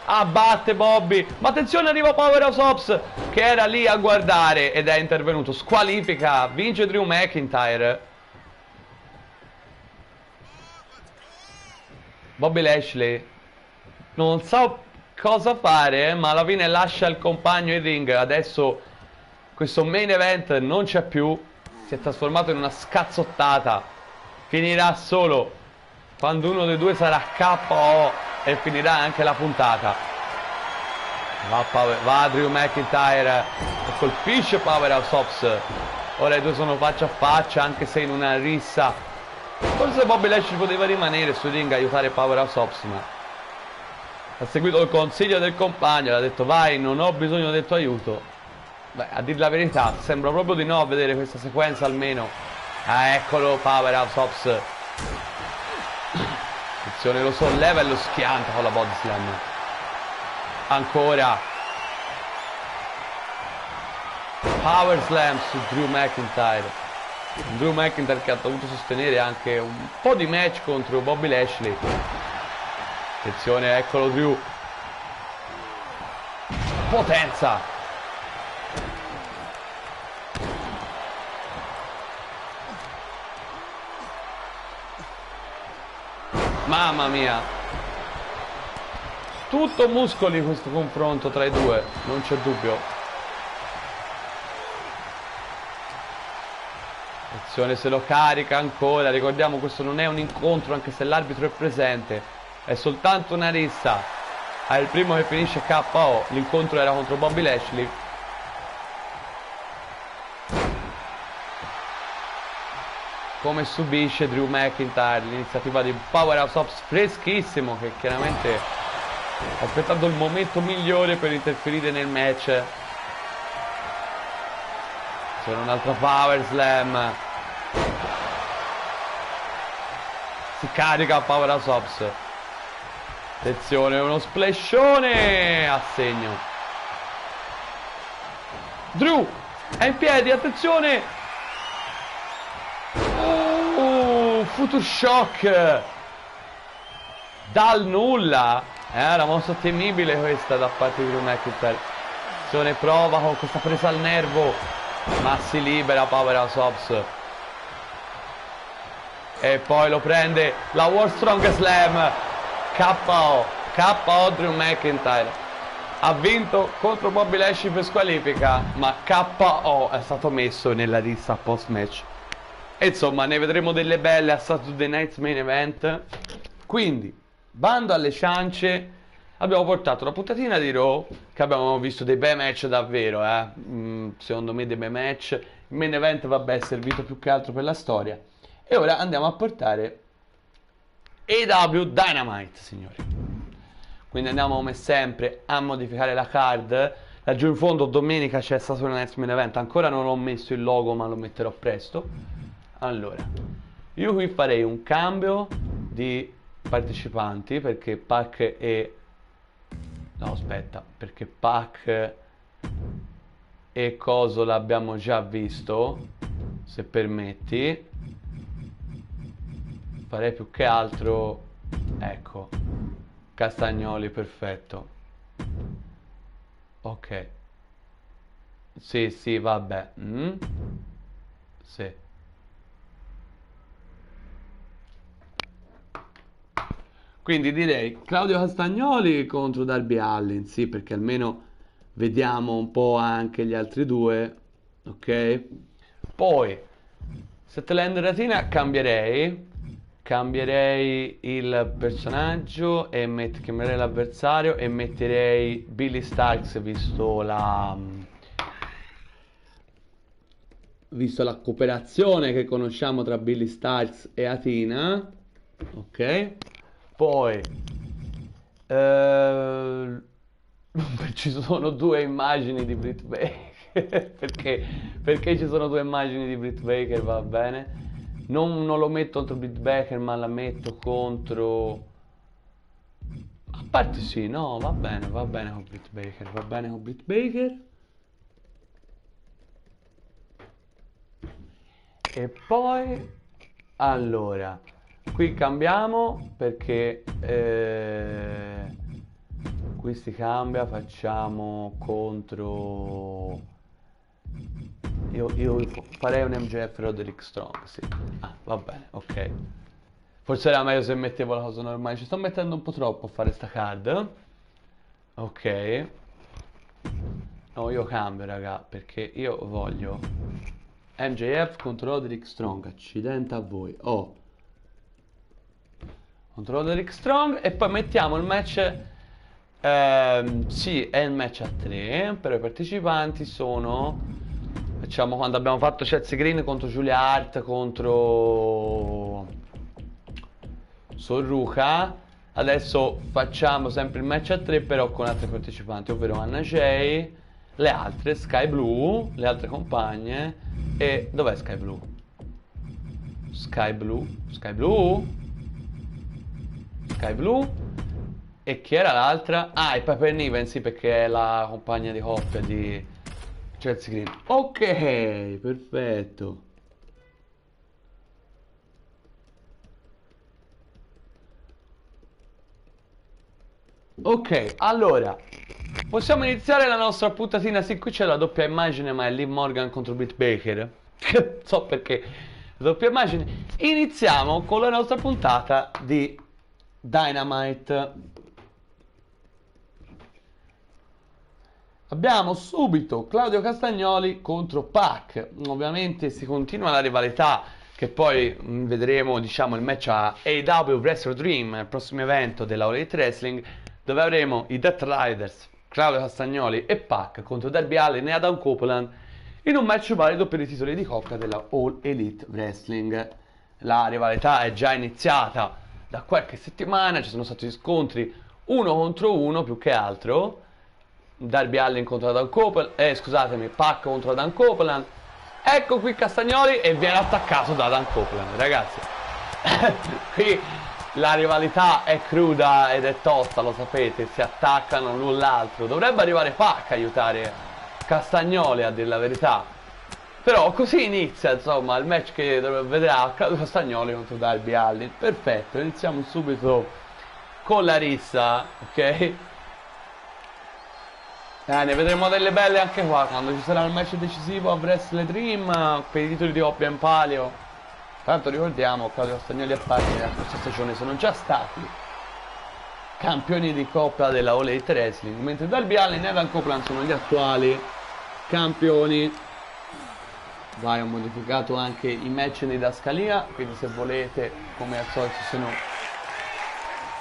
abbatte Bobby, ma attenzione, arriva Powerhouse Hobbs che era lì a guardare ed è intervenuto. Squalifica, vince Drew McIntyre. Bobby Lashley non sa cosa fare, ma alla fine lascia il compagno in ring. Adesso questo main event non c'è più, si è trasformato in una scazzottata finirà solo quando uno dei due sarà KO e finirà anche la puntata. Va Drew McIntyre e colpisce Powerhouse Hobbs. Ora i due sono faccia a faccia, anche se in una rissa. Forse Bobby Lashley poteva rimanere sul ring a aiutare Powerhouse Hobbs, ma ha seguito il consiglio del compagno, ha detto vai, non ho bisogno del tuo aiuto. Beh, a dire la verità, sembra proprio di no a vedere questa sequenza almeno. Ah, eccolo Powerhouse Hobbs. Attenzione, lo solleva e lo schianta con la body slam. Ancora Power Slam su Drew McIntyre. Drew McIntyre che ha dovuto sostenere anche un po' di match contro Bobby Lashley. Attenzione, eccolo Drew. Potenza. Mamma mia. Tutto muscoli questo confronto tra i due, non c'è dubbio. Attenzione, se lo carica ancora. Ricordiamo, questo non è un incontro, anche se l'arbitro è presente. È soltanto una rissa. È il primo che finisce KO. L'incontro era contro Bobby Lashley. Come subisce Drew McIntyre l'iniziativa di Powerhouse Hobbs freschissimo, che chiaramente ha aspettato il momento migliore per interferire nel match. C'è un'altra Power Slam. Si carica Powerhouse Hobbs. Attenzione, uno splashone a segno. Drew è in piedi, attenzione. Future Shock dal nulla. Era mossa temibile questa da parte di Drew McIntyre. Attenzione, prova con questa presa al nervo, ma si libera Powerhouse Hobbs. E poi lo prende la World Strongest Slam. KO Drew McIntyre. Ha vinto contro Bobby Lashley per squalifica, ma KO è stato messo nella rissa post match. E insomma, ne vedremo delle belle a Saturday Night's Main Event. Quindi, bando alle ciance, abbiamo portato una puntatina di Raw, che abbiamo visto dei bei match davvero, secondo me dei bei match. Il main event, vabbè, è servito più che altro per la storia. E ora andiamo a portare AEW Dynamite, signori. Quindi andiamo come sempre a modificare la card. Laggiù in fondo domenica c'è Saturday Night's Main Event. Ancora non ho messo il logo, ma lo metterò presto. Allora, io qui farei un cambio di partecipanti, perché Pac e... no, aspetta, perché Pac e Coso l'abbiamo già visto, se permetti. Farei più che altro, ecco, Castagnoli, perfetto. Ok. Sì, vabbè. Sì. Quindi direi Claudio Castagnoli contro Darby Allin, sì, perché almeno vediamo un po' anche gli altri due, ok? Poi, Statlander Ratina cambierei il personaggio e chiamerei l'avversario e metterei Billy Starks, visto la cooperazione che conosciamo tra Billy Starks e Athena, ok? Poi ci sono due immagini di Britt Baker. perché ci sono due immagini di Britt Baker, va bene. Non lo metto contro Britt Baker, ma la metto contro... A parte sì, no, va bene con Britt Baker, E poi, allora, qui cambiamo perché qui si cambia, facciamo contro... Io farei un MJF Roderick Strong, sì. Ah, va bene, ok. Forse era meglio se mettevo la cosa normale. Ci sto mettendo un po' troppo a fare sta card. Ok. No, io cambio, raga, perché io voglio MJF contro Roderick Strong. Accidente a voi. Oh, contro Roderick Strong. E poi mettiamo il match, sì, è il match a 3, però i partecipanti sono, facciamo quando abbiamo fatto Chelsea Green contro Julia Hart contro Sorruca. Adesso facciamo sempre il match a 3, però con altri partecipanti, ovvero Anna Jay, le altre, Sky Blue, le altre compagne. E dov'è Sky Blue? Sky Blue, Sky Blue, Sky Blue. E chi era l'altra? Ah, è Piper Niven, sì, perché è la compagna di coppia di Chelsea Green. Ok, perfetto. Ok, allora possiamo iniziare la nostra puntatina. Sì, qui c'è la doppia immagine, ma è Liv Morgan contro Britt Baker. So perché doppia immagine. Iniziamo con la nostra puntata di Dynamite. Abbiamo subito Claudio Castagnoli contro Pac. Ovviamente si continua la rivalità, che poi vedremo, diciamo, il match a AEW Wrestle Dream, il prossimo evento della All Elite Wrestling, dove avremo i Death Riders, Claudio Castagnoli e Pac contro Darby Allin e Adam Copeland in un match valido per i titoli di coppia della All Elite Wrestling. La rivalità è già iniziata da qualche settimana, ci sono stati scontri uno contro uno più che altro. Darby Allin contro Adam Copeland, scusatemi, Pac contro Adam Copeland. Ecco qui Castagnoli e viene attaccato da Adam Copeland, ragazzi. Qui la rivalità è cruda ed è tosta, lo sapete, si attaccano l'un l'altro. Dovrebbe arrivare Pac a aiutare Castagnoli, a dire la verità. Però così inizia, insomma, il match che vedrà Castagnoli contro Darby Allin. Perfetto, iniziamo subito con la rissa, ok? Ne vedremo delle belle anche qua quando ci sarà il match decisivo a Wrestle Dream per i titoli di coppia in palio. Tanto ricordiamo, Claudio Castagnoli e Pac nella scorsa stagione sono già stati campioni di coppia della All Elite Wrestling, mentre Darby Allin e Adam Copeland sono gli attuali campioni. Vai, ho modificato anche i match in didascalia, quindi se volete, come al solito, sono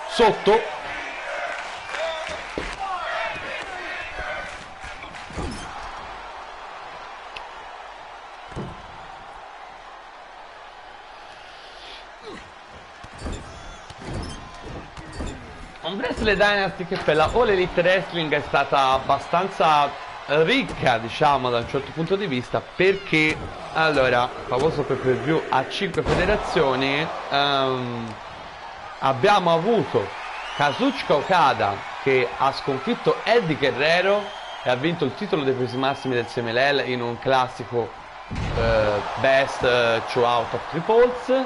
sotto. Wrestle Dynasty, che per la All Elite Wrestling è stata abbastanza ricca, diciamo, da un certo punto di vista, perché allora, famoso per preview a 5 federazioni, abbiamo avuto Kazuchika Okada che ha sconfitto Eddie Guerrero e ha vinto il titolo dei pesi massimi del CMLL in un classico Best Throughout of Triples.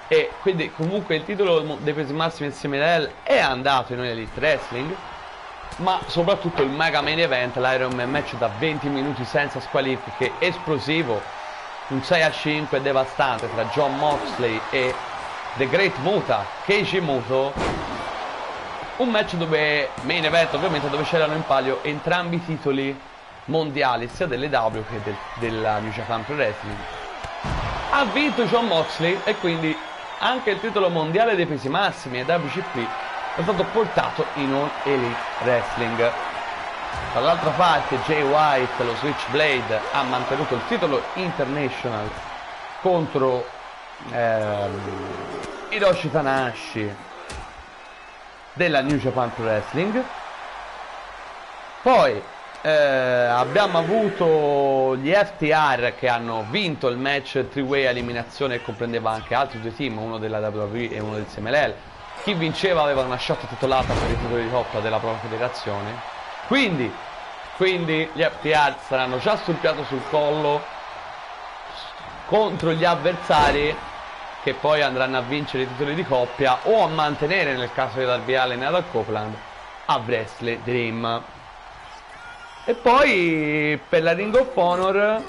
E quindi comunque il titolo dei pesi massimi del CMLL è andato in Elite Wrestling, ma soprattutto il mega main event, l'Iron Man match da 20 minuti senza squalifiche, esplosivo, un 6-5 devastante tra Jon Moxley e The Great Muta, Keiji Muto. Un match dove, main event ovviamente, dove c'erano in palio entrambi i titoli mondiali, sia dell'EW che della New Japan Pro Wrestling. Ha vinto Jon Moxley e quindi anche il titolo mondiale dei pesi massimi e WCP è stato portato in All Elite Wrestling. Dall'altra parte Jay White, lo Switchblade, ha mantenuto il titolo International contro Hiroshi Tanahashi della New Japan Pro Wrestling. Poi abbiamo avuto gli FTR che hanno vinto il match 3-way eliminazione, che comprendeva anche altri due team, uno della WWE e uno del CMLL. Chi vinceva aveva una shot titolata per i titoli di coppia della propria federazione. Quindi gli FTR saranno già sul piatto sul collo contro gli avversari che poi andranno a vincere i titoli di coppia o a mantenere, nel caso di Darby Allin e Adam Copeland, a Wrestle Dream. E poi per la Ring of Honor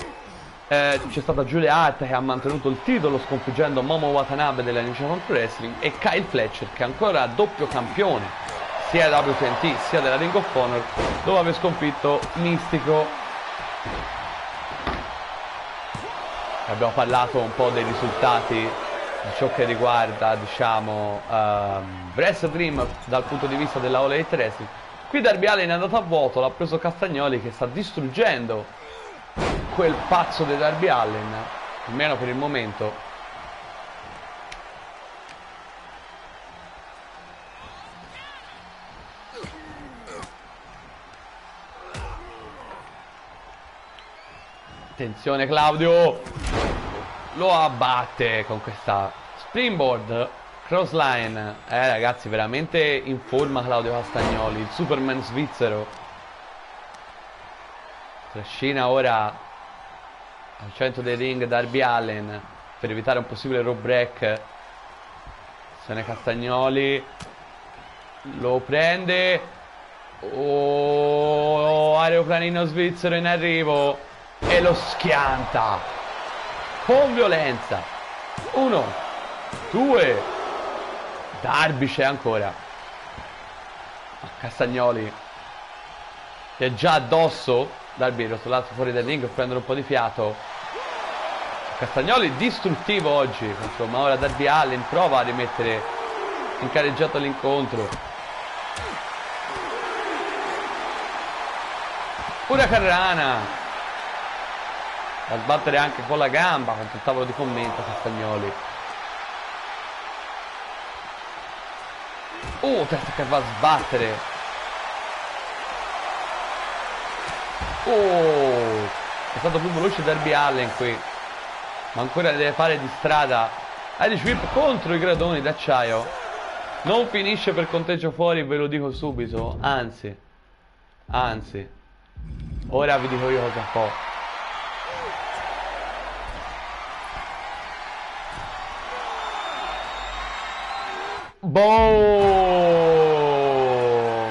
c'è stata Julia Hart che ha mantenuto il titolo sconfiggendo Momo Watanabe della New Japan Pro Wrestling e Kyle Fletcher, che è ancora doppio campione sia della WTNT sia della Ring of Honor, dove aveva sconfitto Mistico. Abbiamo parlato un po' dei risultati di ciò che riguarda, diciamo, Wrestle Dream dal punto di vista della All Elite Wrestling. Qui Darby Allin è andato a vuoto, l'ha preso Castagnoli che sta distruggendo quel pazzo di Darby Allin, almeno per il momento. Attenzione Claudio, lo abbatte con questa springboard crossline. Ragazzi, veramente in forma Claudio Castagnoli, il Superman svizzero. Trascina ora al centro del ring Darby Allin per evitare un possibile rope break. Attenzione Castagnoli, lo prende. Oh, aeroplanino svizzero in arrivo e lo schianta con violenza. 1, 2, Darby c'è ancora. Castagnoli che è già addosso. Darby rotolato fuori dal ring per prendere un po' di fiato. Castagnoli distruttivo oggi, insomma. Ora Darby Allin prova a rimettere in careggiato l'incontro. Pura Carrana a sbattere anche con la gamba contro il tavolo di commento Castagnoli. Testa che va a sbattere. È stato più veloce Darby Allin qui, ma ancora deve fare di strada. Irish Whip contro i gradoni d'acciaio. Non finisce per conteggio fuori, ve lo dico subito. Anzi, ora vi dico io cosa fa. Boom!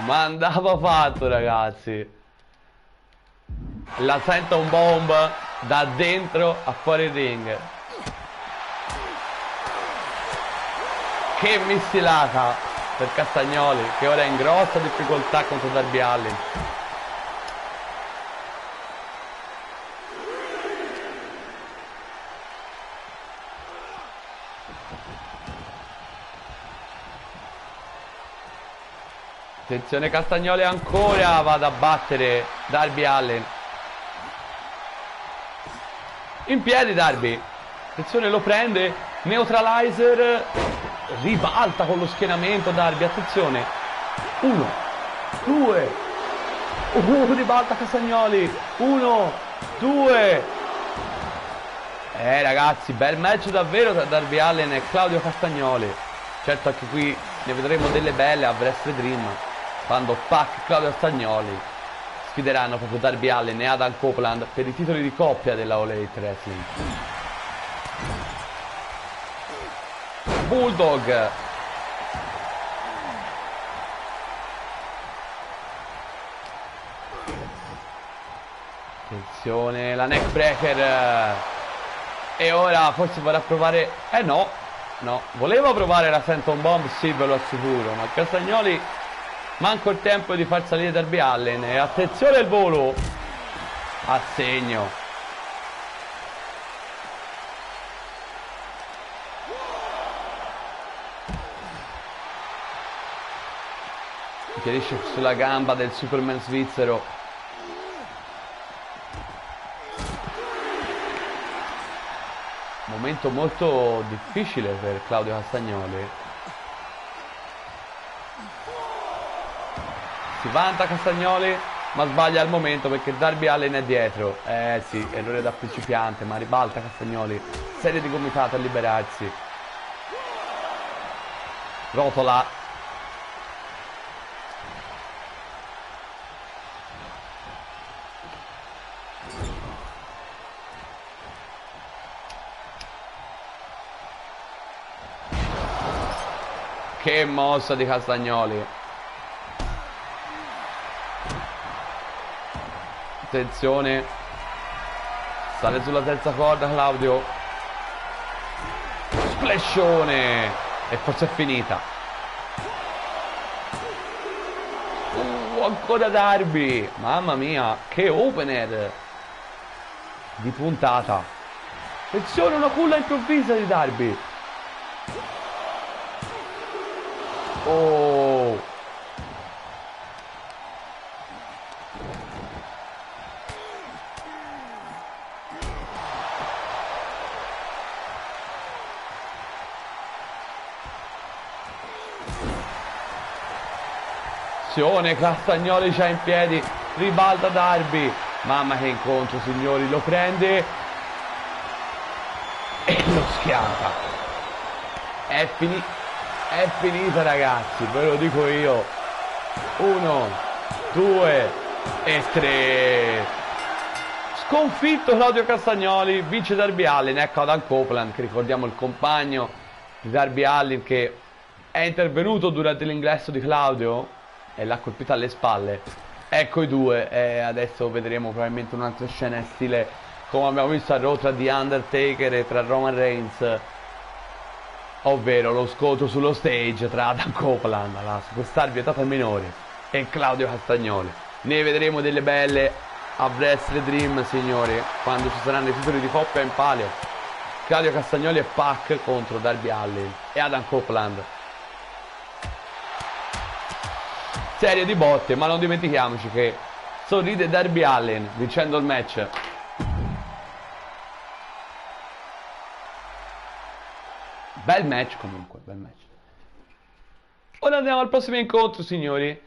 Ma andava fatto, ragazzi. La sento un bomb da dentro a fuori ring. Che missilata per Castagnoli, che ora è in grossa difficoltà contro Darby Allin. Attenzione Castagnoli ancora, va ad abbattere Darby Allin. In piedi Darby. Attenzione, lo prende. Neutralizer. Ribalta con lo schienamento Darby. Attenzione. 1, 2. Ribalta Castagnoli. 1, 2. Ragazzi, bel match davvero tra Darby Allin e Claudio Castagnoli. Certo anche qui ne vedremo delle belle a Wrestle Dream, quando Pac e Claudio Castagnoli sfideranno proprio Darby Allin e Adam Copeland per i titoli di coppia della All Elite Wrestling. Bulldog. Attenzione, la neckbreaker. E ora forse vorrà provare. No, voleva provare la Senton Bomb, sì, ve lo assicuro, ma Castagnoli manco il tempo di far salire Darby Allin. E attenzione il volo a segno. Chiarisce sulla gamba del Superman svizzero. Momento molto difficile per Claudio Castagnoli. Si vanta Castagnoli, ma sbaglia al momento perché Darby Allin è dietro. Sì, errore da principiante, ma ribalta Castagnoli. Serie di gomitate a liberarsi. Rotola. Che mossa di Castagnoli. Attenzione. Sale sulla terza corda Claudio. Splashone. E forse è finita. Ancora Darby. Mamma mia, che opener di puntata. Attenzione, una culla improvvisa di Darby. Oh! Castagnoli c'ha in piedi, ribalta Darby, mamma che incontro signori, lo prende e lo schianta. È finita ragazzi, ve lo dico io. 1, 2 e 3. Sconfitto Claudio Castagnoli, vince Darby Allin. Ecco Adam Copeland, che ricordiamo il compagno di Darby Allin, che è intervenuto durante l'ingresso di Claudio e l'ha colpita alle spalle. Ecco i due, adesso vedremo probabilmente un'altra scena in stile come abbiamo visto a Raw tra The Undertaker e tra Roman Reigns, ovvero lo scontro sullo stage tra Adam Copeland, la superstar vietata ai minori, e Claudio Castagnoli. Ne vedremo delle belle a Wrestle Dream signori, quando ci saranno i titoli di coppia in palio. Claudio Castagnoli e Pac contro Darby Allin e Adam Copeland. Serie di botte, ma non dimentichiamoci che sorride Darby Allin vincendo il match. Bel match comunque, bel match. Ora andiamo al prossimo incontro signori.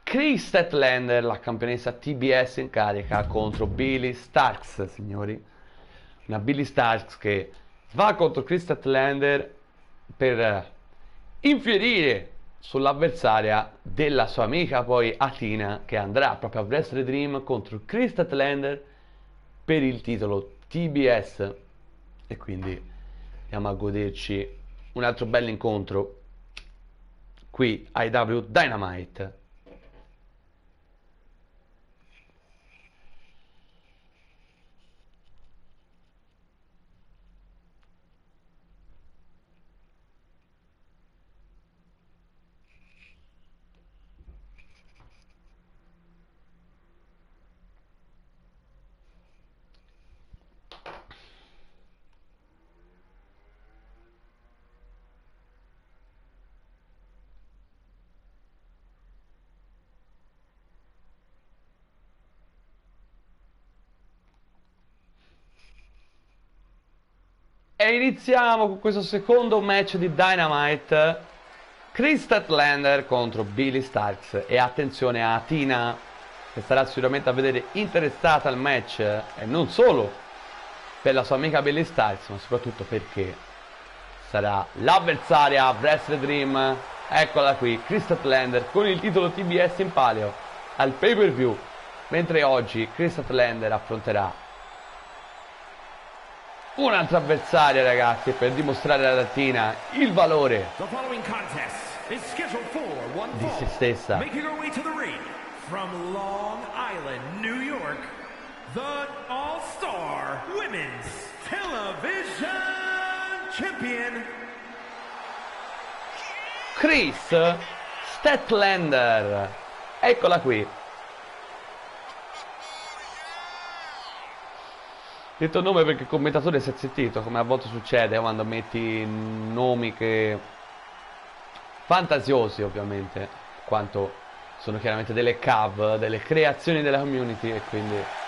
Kris Statlander, la campionessa TBS in carica, contro Billie Starkz signori. Una Billie Starkz che va contro Kris Statlander per infierire sull'avversaria della sua amica poi Athena, che andrà proprio a Wrestle Dream contro Kris Statlander per il titolo TBS, e quindi andiamo a goderci un altro bel incontro qui ai AEW Dynamite. E iniziamo con questo secondo match di Dynamite. Kris Statlander contro Billie Starkz. E attenzione a Athena, che sarà sicuramente a vedere interessata al match, e non solo per la sua amica Billie Starkz, ma soprattutto perché sarà l'avversaria a Wrestle Dream. Eccola qui, Kris Statlander con il titolo TBS in palio al pay per view, mentre oggi Kris Statlander affronterà un'altra avversaria ragazzi, per dimostrare ad Athena il valore di se stessa. Making her way to the ring from Long Island, New York, the All-Star Women's Television Champion, Kris Statlander. Eccola qui. Detto il nome perché il commentatore si è zittito, come a volte succede quando metti nomi che fantasiosi ovviamente, quanto sono chiaramente delle cav, delle creazioni della community, e quindi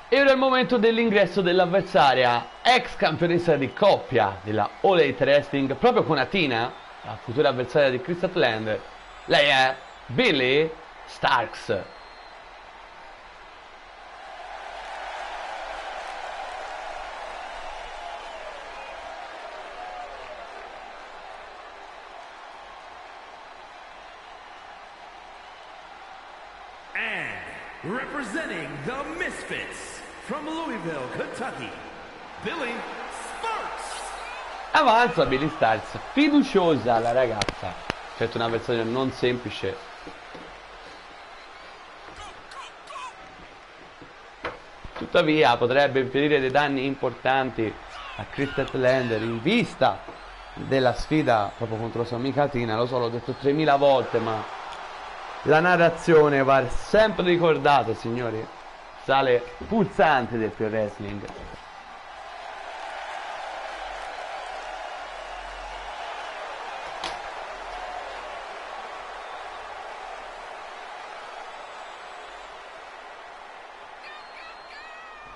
e ora è il momento dell'ingresso dell'avversaria, ex campionessa di coppia della All Elite Wrestling, proprio con Athena, la futura avversaria di Kris Statlander. Lei è Billie Starkz. representing the Misfits from Louisville, Kentucky, Billie Starkz. Avanza Billie Starkz, fiduciosa la ragazza, Certo, un avversario non semplice. Tuttavia potrebbe infierire dei danni importanti a Kris Statlander in vista della sfida proprio contro la sua amica Tina. Lo so, l'ho detto 3000 volte, ma la narrazione va sempre ricordata, signori. Sale pulsante del pro wrestling.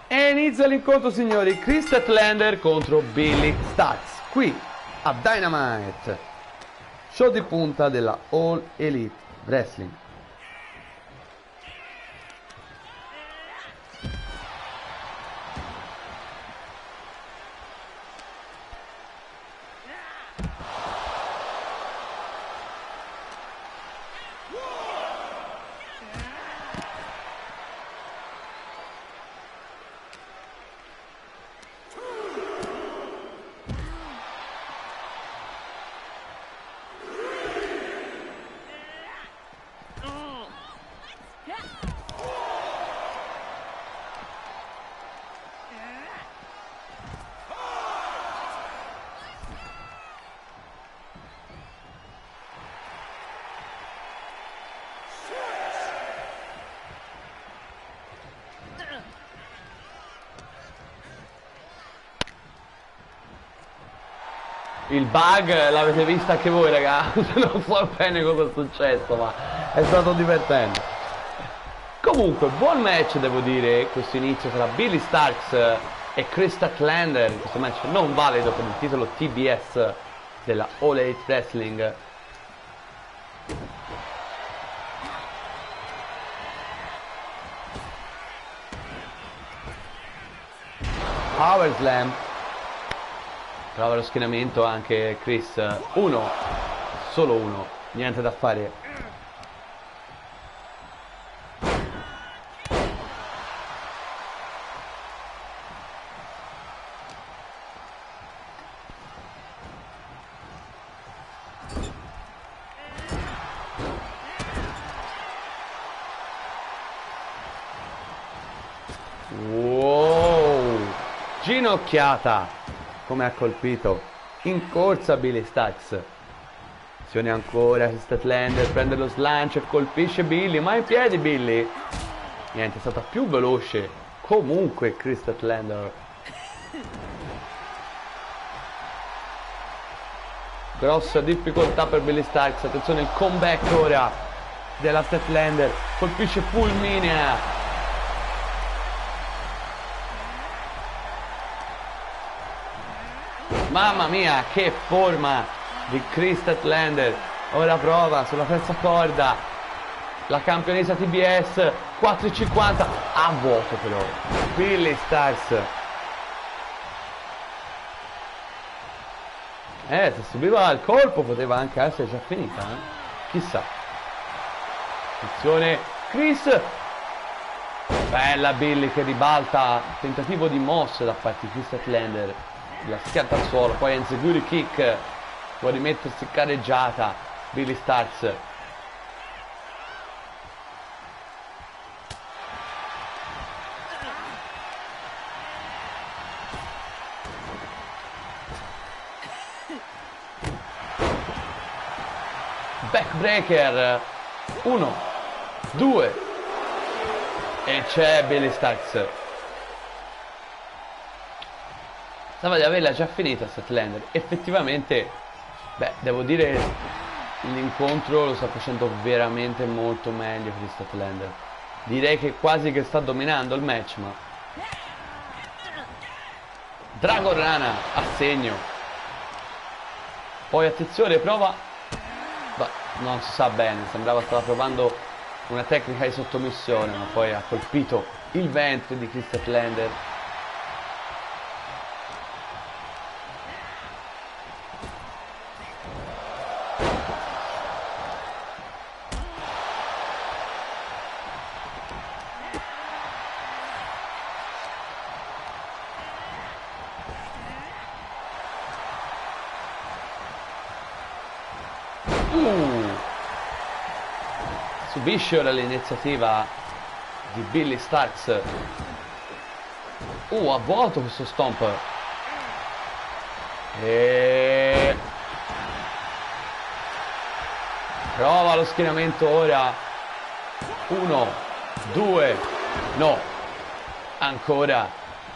E inizia l'incontro, signori. Kris Statlander contro Billy Starks, qui a Dynamite, show di punta della All Elite Wrestling. Il bug l'avete visto anche voi, ragazzi. Non so bene cosa è successo, ma è stato divertente. Comunque, buon match, devo dire, questo inizio tra Billy Starks e Kris Statlander. Questo match non valido per il titolo TBS della All Elite Wrestling. Power Slam. Trova lo schienamento anche Kris. Uno, solo uno, niente da fare. Wow, ginocchiata. Come ha colpito in corsa Billy Starks. Azione ancora, Statlander prende lo slancio e colpisce Billy, ma in piedi Billy. Niente, è stata più veloce comunque Kris Statlander. Grossa difficoltà per Billy Starks. Attenzione, il comeback ora della Statlander, colpisce fulminea. Mamma mia, che forma di Kris Statlander. Ora prova sulla terza corda la campionessa TBS, 4,50 a vuoto però. Billy Starks. Se subiva il colpo poteva anche essere già finita, chissà. Attenzione, Kris. Bella Billy che ribalta, tentativo di mossa da parte di Kris Statlander. La schianta al suolo, poi enziguri kick, può rimettersi careggiata Billy Starks. Backbreaker, 1, 2 e c'è Billy Starks. Stava di averla già finita Statlander. Effettivamente, beh, devo dire, l'incontro lo sta facendo veramente molto meglio per Statlander. Direi che quasi che sta dominando il match, ma Dragon Rana a segno. Poi attenzione, prova. Beh, non si sa bene, sembrava stava provando una tecnica di sottomissione, ma poi ha colpito il ventre di Kris Statlander. Subisce ora l'iniziativa di Billy Starks. A vuoto questo stomp. E prova lo schienamento ora. 1, 2, no. Ancora.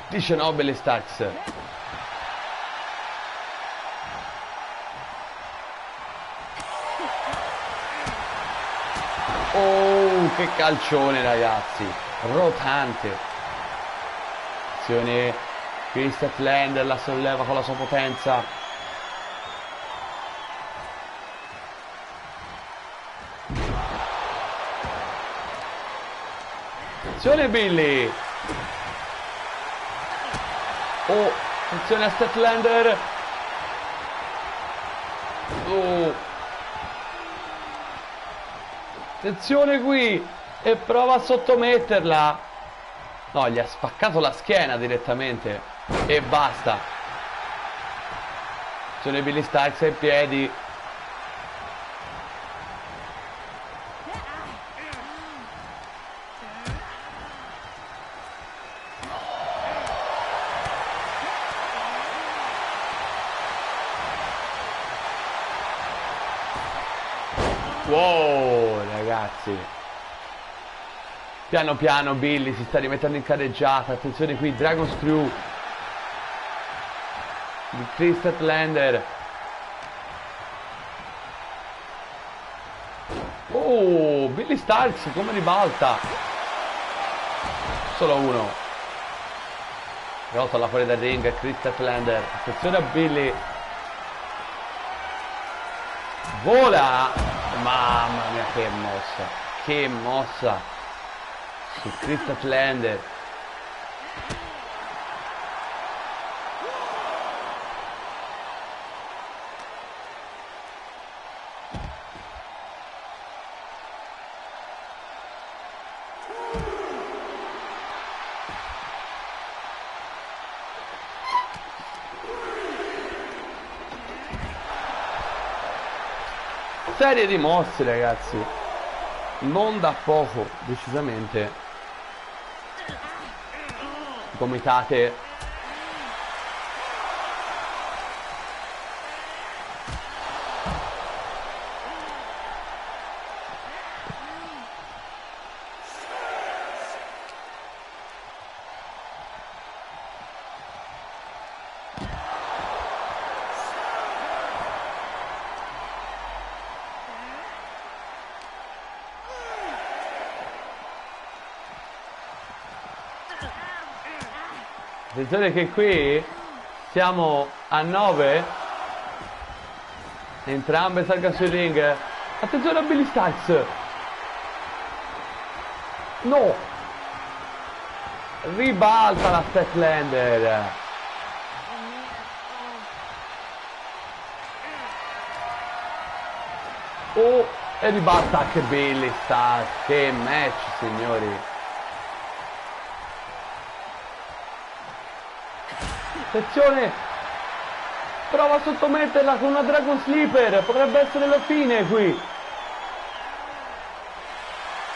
Dice no Billy Starks. Oh, che calcione ragazzi. Rotante. Azione. Qui Statlander la solleva con la sua potenza. Attenzione Billy. Oh, attenzione a Statlander. Oh. Attenzione qui. E prova a sottometterla. No, gli ha spaccato la schiena direttamente. E basta. Attenzione Billy Starks ai piedi. Wow, ragazzi. Piano piano Billy si sta rimettendo in carreggiata. Attenzione qui, Dragon Screw di Chris Statlander. Oh, Billy Starks come ribalta. Solo uno. Rotola fuori dal ring Chris Statlander. Attenzione a Billy. Vola. Mamma mia, che mossa. Che mossa. Su Chris Statlander. Serie di mosse ragazzi, non da poco, decisamente. Gomitate. Attenzione che qui siamo a 9. Entrambe salgono sul ring. Attenzione a Billy Starks. No. Ribalta la Statlander. Oh, e ribalta anche Billy Starks. Che match, signori. Attenzione, prova a sottometterla con una Dragon Sleeper, potrebbe essere la fine qui.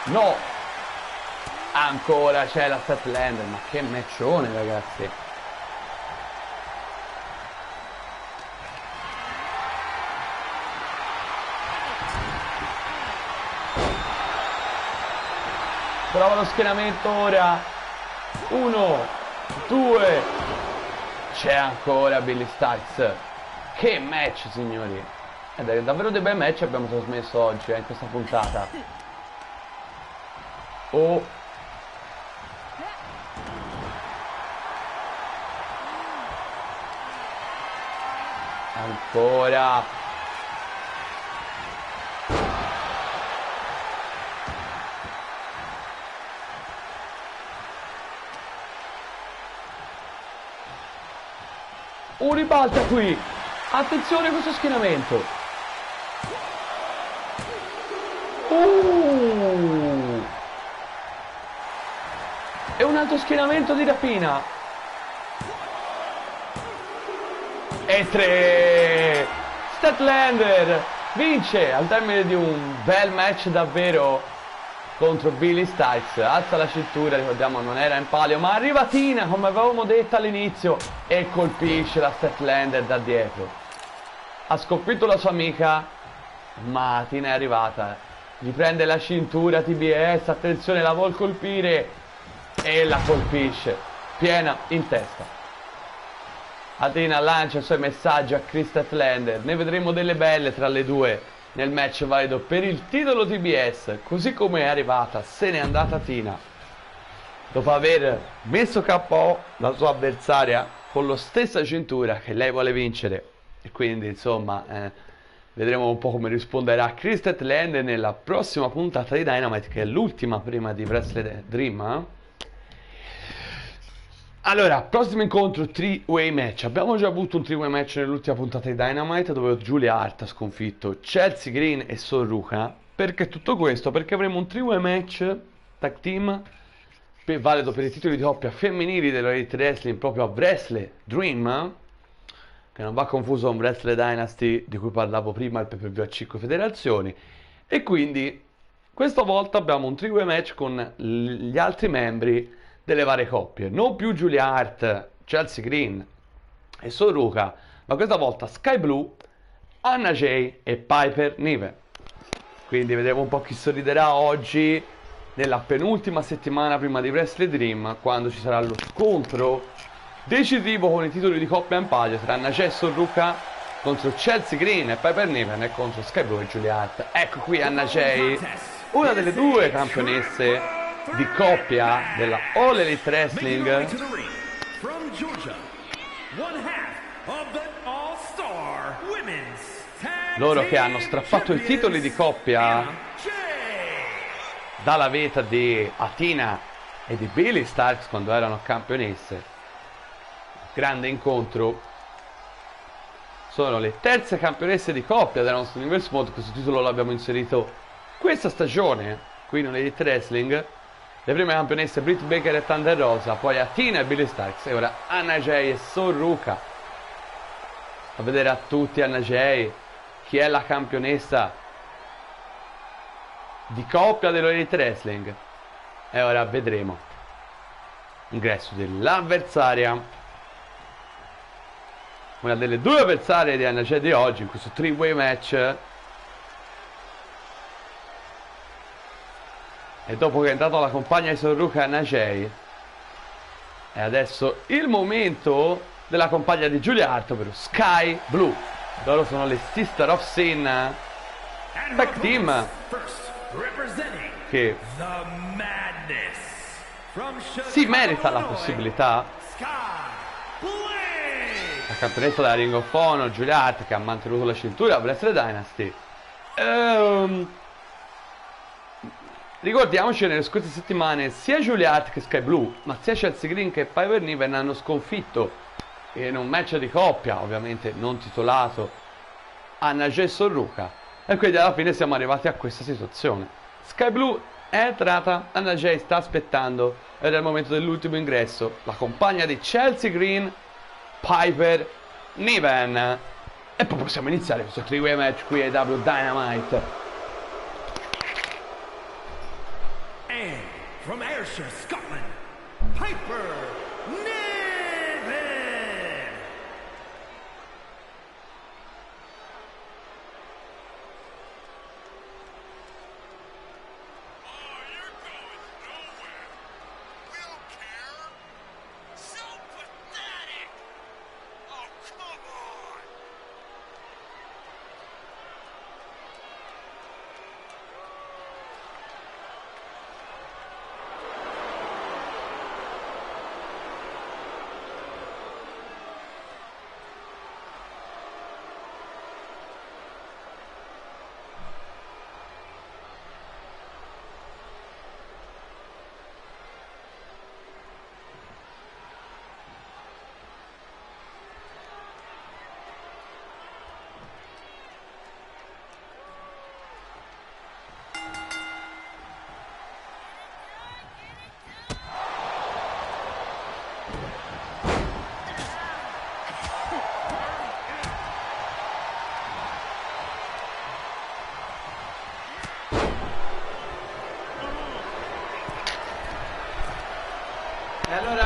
No, ancora c'è la Statlander, ma che matchone ragazzi. Prova lo schienamento ora. 1, 2. C'è ancora Billy Starks. Che match, signori. Davvero dei bei match abbiamo trasmesso oggi in questa puntata. Oh. Ancora. Un ribalta qui. Attenzione a questo schienamento. E un altro schienamento di rapina. E 3. Statlander vince al termine di un bel match davvero contro Billy Styles. Alza la cintura, ricordiamo non era in palio, ma arriva Tina come avevamo detto all'inizio e colpisce la Statlander da dietro. Ha sconfitto la sua amica, ma Tina è arrivata, gli prende la cintura TBS, attenzione, la vuol colpire e la colpisce piena in testa. Athena lancia i suoi messaggi a Kris Statlander. Ne vedremo delle belle tra le due nel match valido per il titolo TBS. Così come è arrivata, se n'è andata Tina dopo aver messo KO la sua avversaria con la stessa cintura che lei vuole vincere. E quindi insomma vedremo un po' come risponderà Kris Statlander nella prossima puntata di Dynamite, che è l'ultima prima di Wrestle Dream. Allora, prossimo incontro 3-way match. Abbiamo già avuto un 3-way match nell'ultima puntata di Dynamite dove Julia Hart ha sconfitto Chelsea Green e Sol Ruka. Perché tutto questo? Perché avremo un 3-way match tag team valido per i titoli di coppia femminili dello Elite Wrestling proprio a Wrestle Dream, che non va confuso con Wrestle Dynasty di cui parlavo prima, il pay-per-view a 5 federazioni. E quindi questa volta abbiamo un 3-way match con gli altri membri delle varie coppie, non più Julia Hart, Chelsea Green e Sol Ruka, ma questa volta Sky Blue, Anna Jay e Piper Niven. Quindi vedremo un po' chi sorriderà oggi nella penultima settimana prima di Wrestle Dream, quando ci sarà lo scontro decisivo con i titoli di coppia in palio tra Anna Jay e Sol Ruka contro Chelsea Green e Piper Niven e contro Sky Blue e Julia Hart. Ecco qui Anna Jay, una delle due campionesse di coppia della All Elite Wrestling, loro che hanno strappato i titoli di coppia dalla veta di Athena e di Billy Starks quando erano campionesse. Grande incontro, sono le terze campionesse di coppia della nostra Universe Mode. Questo titolo l'abbiamo inserito questa stagione qui nell'Elite Wrestling. Le prime campionesse Britt Baker e Thunder Rosa, poi Athena e Billy Starks e ora Anna Jay e Sol Ruka. A vedere a tutti Anna Jay chi è la campionessa di coppia dell'Elite Wrestling. E ora vedremo l'ingresso dell'avversaria, una delle due avversarie di Anna Jay di oggi in questo 3-way match. E dopo che è entrata la compagna di Sol Ruka, Anna Jay, è adesso il momento della compagna di Julia Hart, ovvero Sky Blue. Loro sono le Sister of Sin tag team che si merita la possibilità. La campionessa della Ring of Honor, Julia Hart, che ha mantenuto la cintura a Wrestle Dynasty. Ricordiamoci che nelle scorse settimane sia Julia Hart che Sky Blue, ma sia Chelsea Green che Piper Niven hanno sconfitto in un match di coppia, ovviamente non titolato, Anna Jay e Sol Ruka. E quindi alla fine siamo arrivati a questa situazione. Sky Blue è entrata, Anna Jay sta aspettando ed è il momento dell'ultimo ingresso. La compagna di Chelsea Green, Piper Niven. E poi possiamo iniziare questo 3-way match qui ai W Dynamite. From Ayrshire, Scotland, Piper Niven! Oh, you're going nowhere. We don't care. So pathetic. Oh, come on.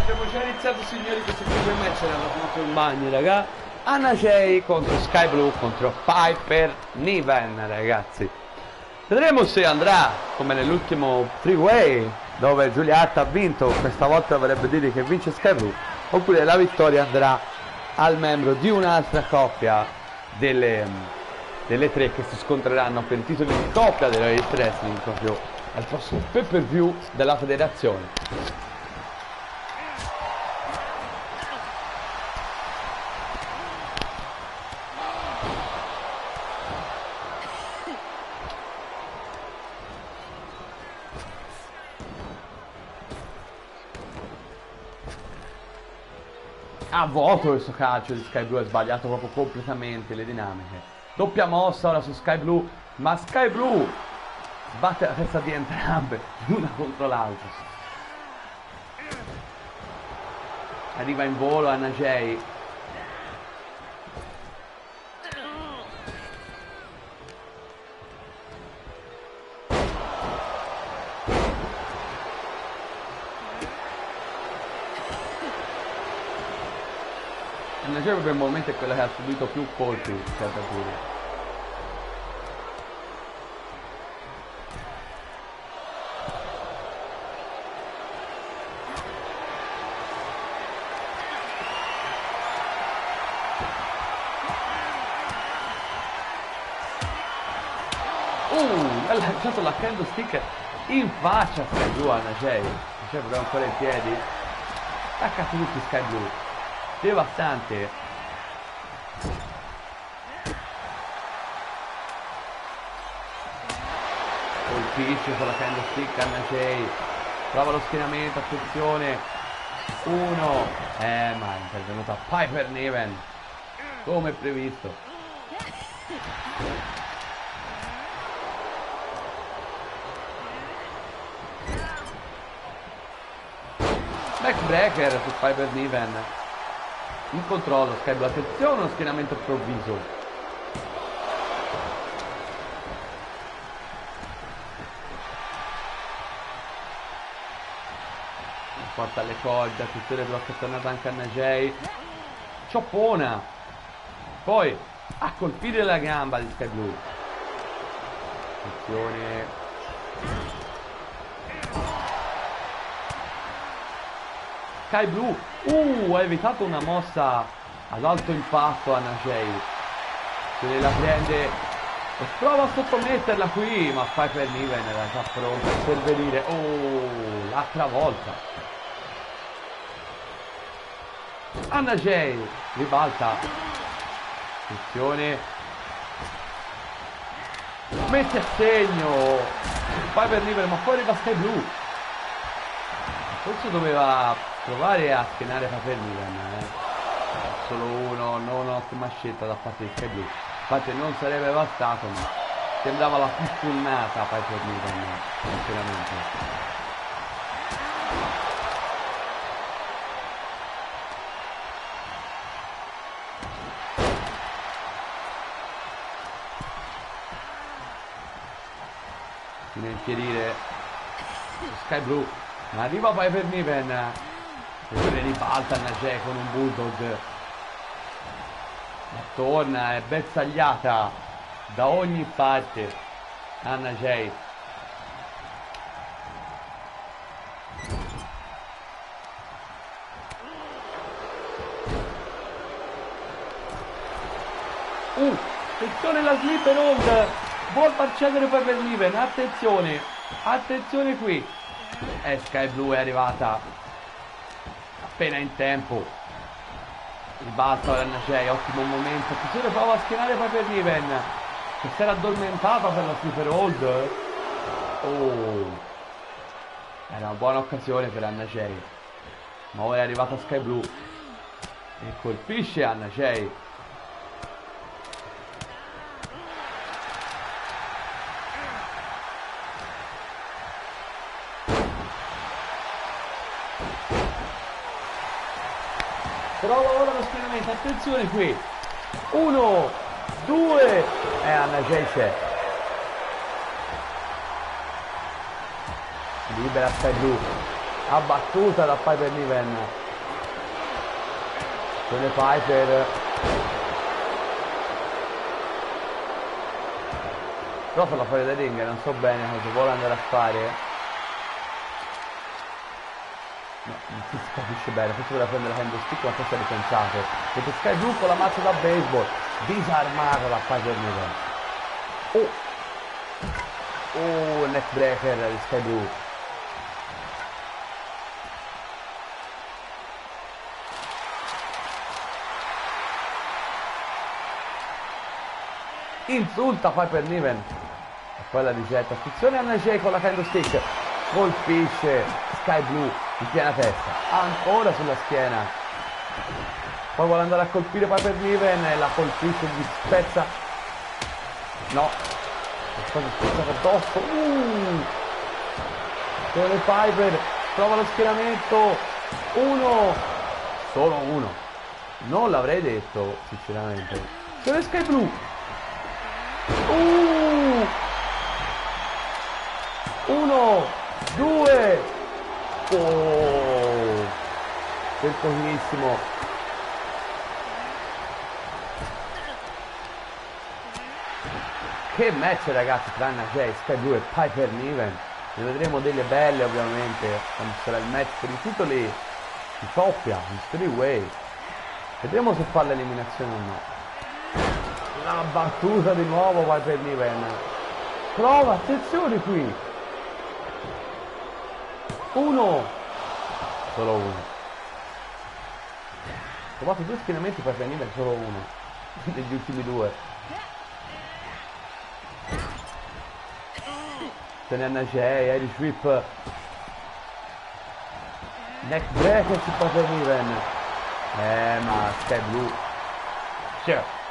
abbiamo già iniziato, signori, questi due match erano contro il bagno, raga. Anna Jay contro Sky Blue contro Piper Niven, ragazzi. Vedremo se andrà come nell'ultimo 3-way dove Julia Hart ha vinto, questa volta vorrebbe dire che vince Sky Blue, oppure la vittoria andrà al membro di un'altra coppia delle tre che si scontreranno per i titoli di coppia della Elite Wrestling proprio al prossimo pay-per-view della federazione. A vuoto questo calcio di Sky Blue, è sbagliato proprio completamente le dinamiche. Doppia mossa ora su Sky Blue, ma Sky Blue sbatte la testa di entrambe, l'una contro l'altra. Arriva in volo Anna Jay. Anna Jay probabilmente è quella che ha subito più colpi, certo pure. Ha lanciato la candlestick in faccia a Sky Blue. Anna Jay c'è proprio ancora in piedi, attaccato tutti Sky Blue, devastante. Colpisce con la candlestick Anna Jay, prova lo schienamento, attenzione, uno, ma è intervenuta Piper Niven come previsto. Backbreaker su Piper Niven, in controllo Sky Blue, attenzione, uno schienamento improvviso. Porta alle corde, attenzione, blocca, è tornata anche Anna Jay, cioppona, poi a colpire la gamba di Sky Blue. Attenzione, Sky Blue, ha evitato una mossa ad alto impatto Anna Jay, se ne la prende e prova a sottometterla qui, ma Piper Niven era già pronta a intervenire. L'altra volta Anna Jay ribalta, attenzione, mette a segno Piper Niven, ma poi arriva Sky Blue, forse doveva provare a schienare Piper Niven, solo uno, non ottima scelta da parte di Sky Blue, infatti non sarebbe bastato, ma sembrava la più punnata Piper Niven, sinceramente. Fino a impierire Sky Blue, ma arriva Piper Niven e poi ribalta Anna Jay con un bulldog, ma torna, è bersagliata da ogni parte Anna Jay. Attenzione la slipper hold, vuol far cedere Piper Niven, attenzione, attenzione qui, e Sky Blue è arrivata appena in tempo, ribalta Anna Jay, ottimo momento, attenzione, prova a schienare Piper Niven che si era addormentata per la slipper hold. Era una buona occasione per Anna Jay, ma ora è arrivata Sky Blue e colpisce Anna Jay. Prova ora lo schienamento, attenzione qui, 1, 2, e Anna Jay c'è, libera Sky Blue, abbattuta da Piper Niven. Johnny Piper, però farla fuori dai ring, non so bene cosa vuole andare a fare. No, non si capisce bene, forse voleva prendere la candlestick, ma forse ha ripensato. Perché Sky Blue con la mazza da baseball, disarmata da Piper Niven. Oh, neck breaker di Sky Blue. Insulta Piper Niven e poi la ricetta. Attenzione a Najee con la candlestick, colpisce Sky Blue in piena testa, ancora sulla schiena, poi vuole andare a colpire Piper Niven e la colpisce, gli spezza, no, è stato spezzato addosso. Johnny Piper trova lo schieramento, solo uno, non l'avrei detto sinceramente. C'è Sky Blue. 1, 2, per pochissimo. Che match ragazzi tra Najee, Sky Blue e Piper Niven. Ne vedremo delle belle ovviamente quando sarà il match per i titoli di coppia, in 3-way. Vedremo se fa l'eliminazione o no. La battuta di nuovo Piper Niven. Prova, attenzione qui. Solo uno. Ho trovato 2 schienamenti per Niven, solo uno degli ultimi 2. Se ne Najee, Irish Whip, neck breaker su Piper Niven. Ma Sky Blue, sure.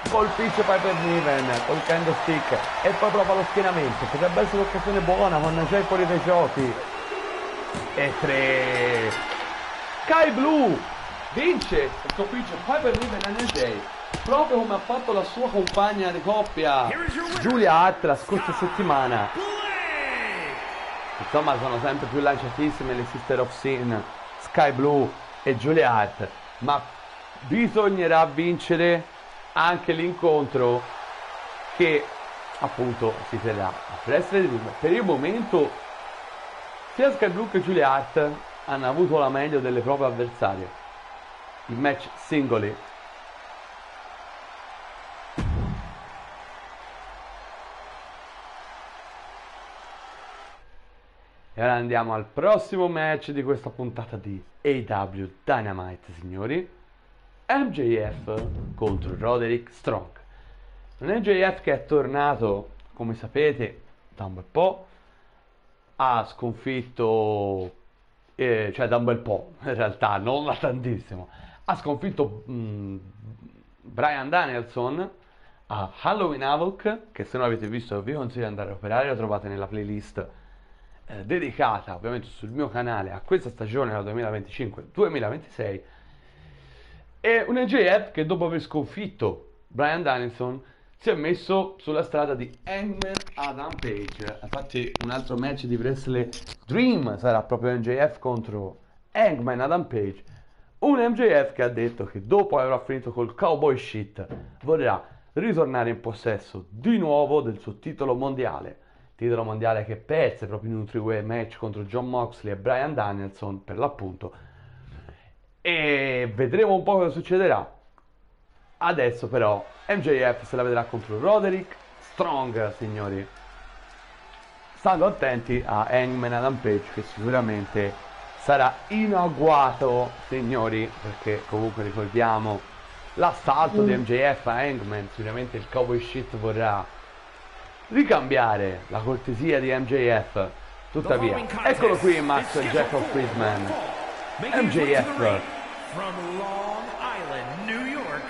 Colpisce Piper Niven col candlestick e poi prova lo schienamento. Potrebbe essere un'occasione buona con Najee fuori dai giochi. E 3. Sky Blue vince e colpisce Piper Niven e Najee, proprio come ha fatto la sua compagna di coppia Julia Hart la scorsa settimana. Insomma, sono sempre più lanciatissime le Sister of Sin, Sky Blue e Julia Hart, ma bisognerà vincere anche l'incontro che appunto si terrà a Wrestle Dream. Per il momento sia Sky Blue che Julia Hart hanno avuto la meglio delle proprie avversarie in match singoli. E ora andiamo al prossimo match di questa puntata di AEW Dynamite, signori. MJF contro Roderick Strong. Un MJF che è tornato, come sapete, da un bel po'. Ha sconfitto, cioè da un bel po', in realtà, non da tantissimo. Ha sconfitto Bryan Danielson a Halloween Havoc, che se non avete visto vi consiglio di andare a operare, la trovate nella playlist dedicata ovviamente sul mio canale a questa stagione, la 2025-2026. E un MJF che dopo aver sconfitto Bryan Danielson si è messo sulla strada di Hangman Adam Page. Infatti un altro match di Wrestle Dream sarà proprio MJF contro Hangman Adam Page. Un MJF che ha detto che dopo aver finito col cowboy shit vorrà ritornare in possesso di nuovo del suo titolo mondiale. Titolo mondiale che perse proprio in un 3-way match contro Jon Moxley e Bryan Danielson per l'appunto. E vedremo un po' cosa succederà. Adesso però MJF se la vedrà contro Roderick Strong, signori. Stando attenti a Hangman Adam Page, che sicuramente sarà in agguato, signori, perché comunque ricordiamo l'assalto di MJF a Hangman. Sicuramente il cowboy shit vorrà ricambiare la cortesia di MJF. Tuttavia, eccolo qui Max Jacob Friedman, MJF from Long Island, New York,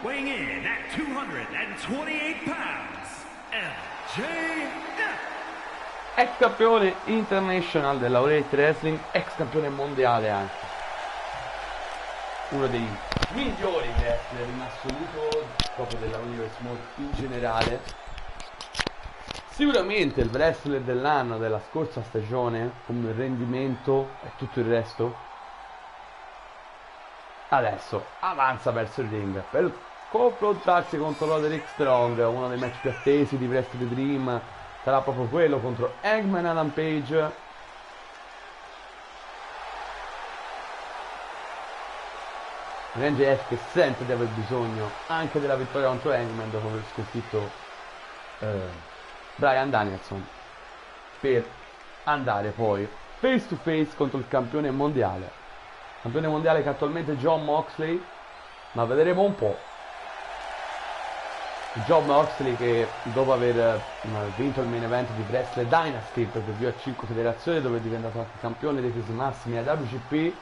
weighing in at 228 pounds, MJF. Ex campione international della All Elite Wrestling, ex campione mondiale anche. uno dei migliori wrestler in assoluto, proprio della Universe Mode in generale. Sicuramente il wrestler dell'anno della scorsa stagione, come rendimento e tutto il resto. Adesso avanza verso il ring per confrontarsi contro Roderick Strong. Uno dei match più attesi di Wrestle Dream sarà proprio quello contro Hangman Adam Page. MJF che sente di aver bisogno anche della vittoria contro Hangman dopo aver sconfitto Bryan Danielson, per andare poi face to face contro il campione mondiale che attualmente è Jon Moxley, ma vedremo un po'. Jon Moxley che dopo aver vinto il main event di Wrestle Dynasty per più a 5 federazioni, dove è diventato anche campione dei pesi massimi a WGP,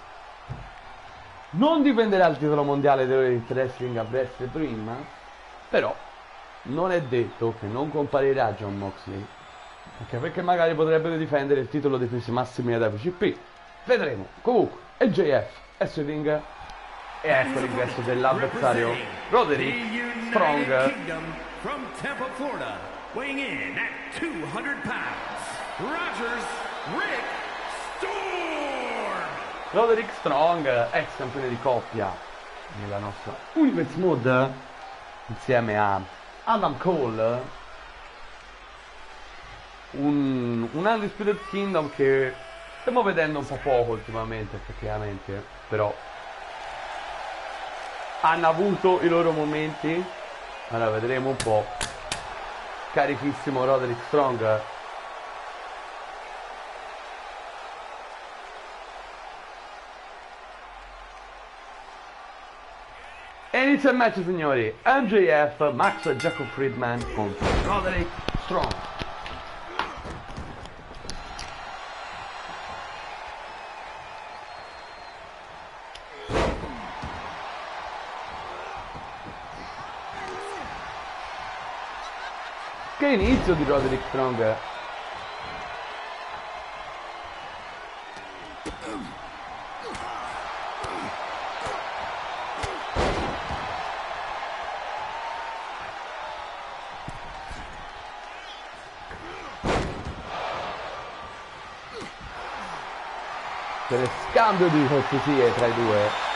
non difenderà il titolo mondiale dell'Elite Wrestling a Wrestle Dream, però non è detto che non comparirà Jon Moxley, anche perché magari potrebbe difendere il titolo dei pesi massimi ad WGP. Vedremo. Comunque MJF è sul ring e ecco l'ingresso dell'avversario Roderick Strong. From Tampa, Florida, weighing in at 200 pounds, Rogers Rick Storm. Roderick Strong, ex campione di coppia nella nostra Universe Mode, insieme a Adam Cole, un Undisputed Kingdom che stiamo vedendo un po' poco ultimamente effettivamente, però hanno avuto i loro momenti. Ora vedremo un po'. Carichissimo Roderick Strong. E inizia il match, signori. MJF, Max Jacob Friedman contro Roderick Strong. Che inizio di Roderick Strong. Per scambio di cortesie tra i due.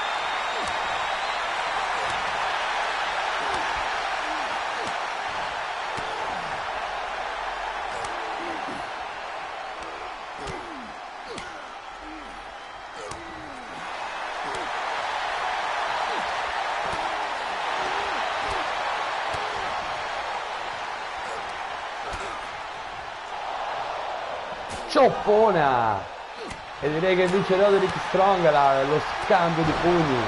Cioppona! E direi che vince Roderick Strong lo scambio di pugni.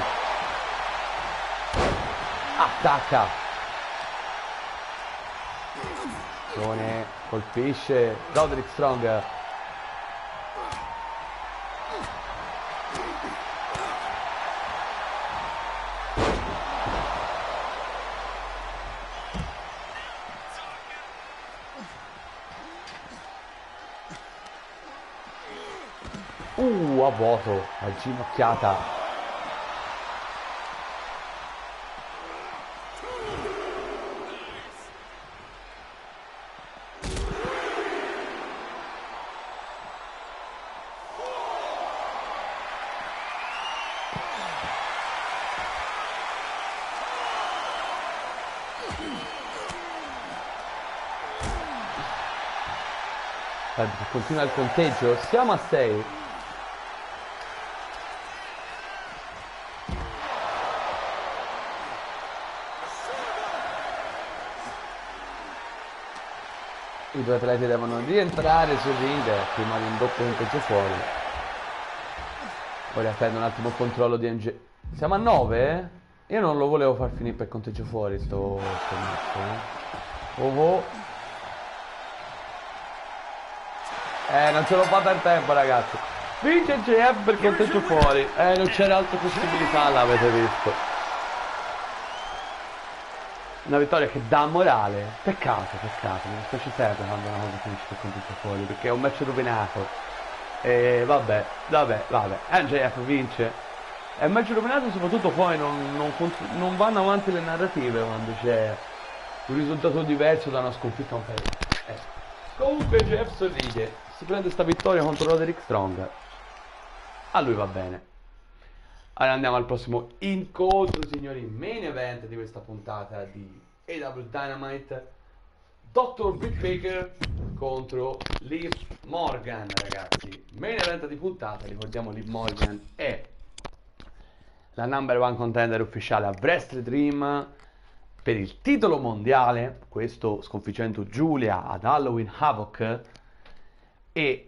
Attacca. Colpisce Roderick Strong. A vuoto, a ginocchiata. Continua il conteggio, siamo a 6. I due atleti devono rientrare sul ring prima di un doppio conteggio fuori. Ora prendo un attimo il controllo di MJ. Siamo a 9? Io non lo volevo far finire per conteggio fuori sto match. Oh. Non ce l'ho fatta in tempo, ragazzi. Vince MJF per conteggio fuori. Non c'era altra possibilità, l'avete visto. Una vittoria che dà morale. Peccato, non ci serve quando una cosa finisce per conteggio fuori, perché è un match rovinato. E vabbè. MJF vince. È match rovinato, soprattutto poi non vanno avanti le narrative quando c'è un risultato diverso da una sconfitta a un paese. Comunque Jeff sorride, si prende sta vittoria contro Roderick Strong. A lui va bene. Allora andiamo al prossimo incontro, signori. Main event di questa puntata di AEW Dynamite. Dr. Britt Baker contro Liv Morgan, ragazzi. Main event di puntata, ricordiamo Liv Morgan è la number one contender ufficiale a Wrestle Dream per il titolo mondiale, questo sconfiggendo Giulia ad Halloween Havoc, e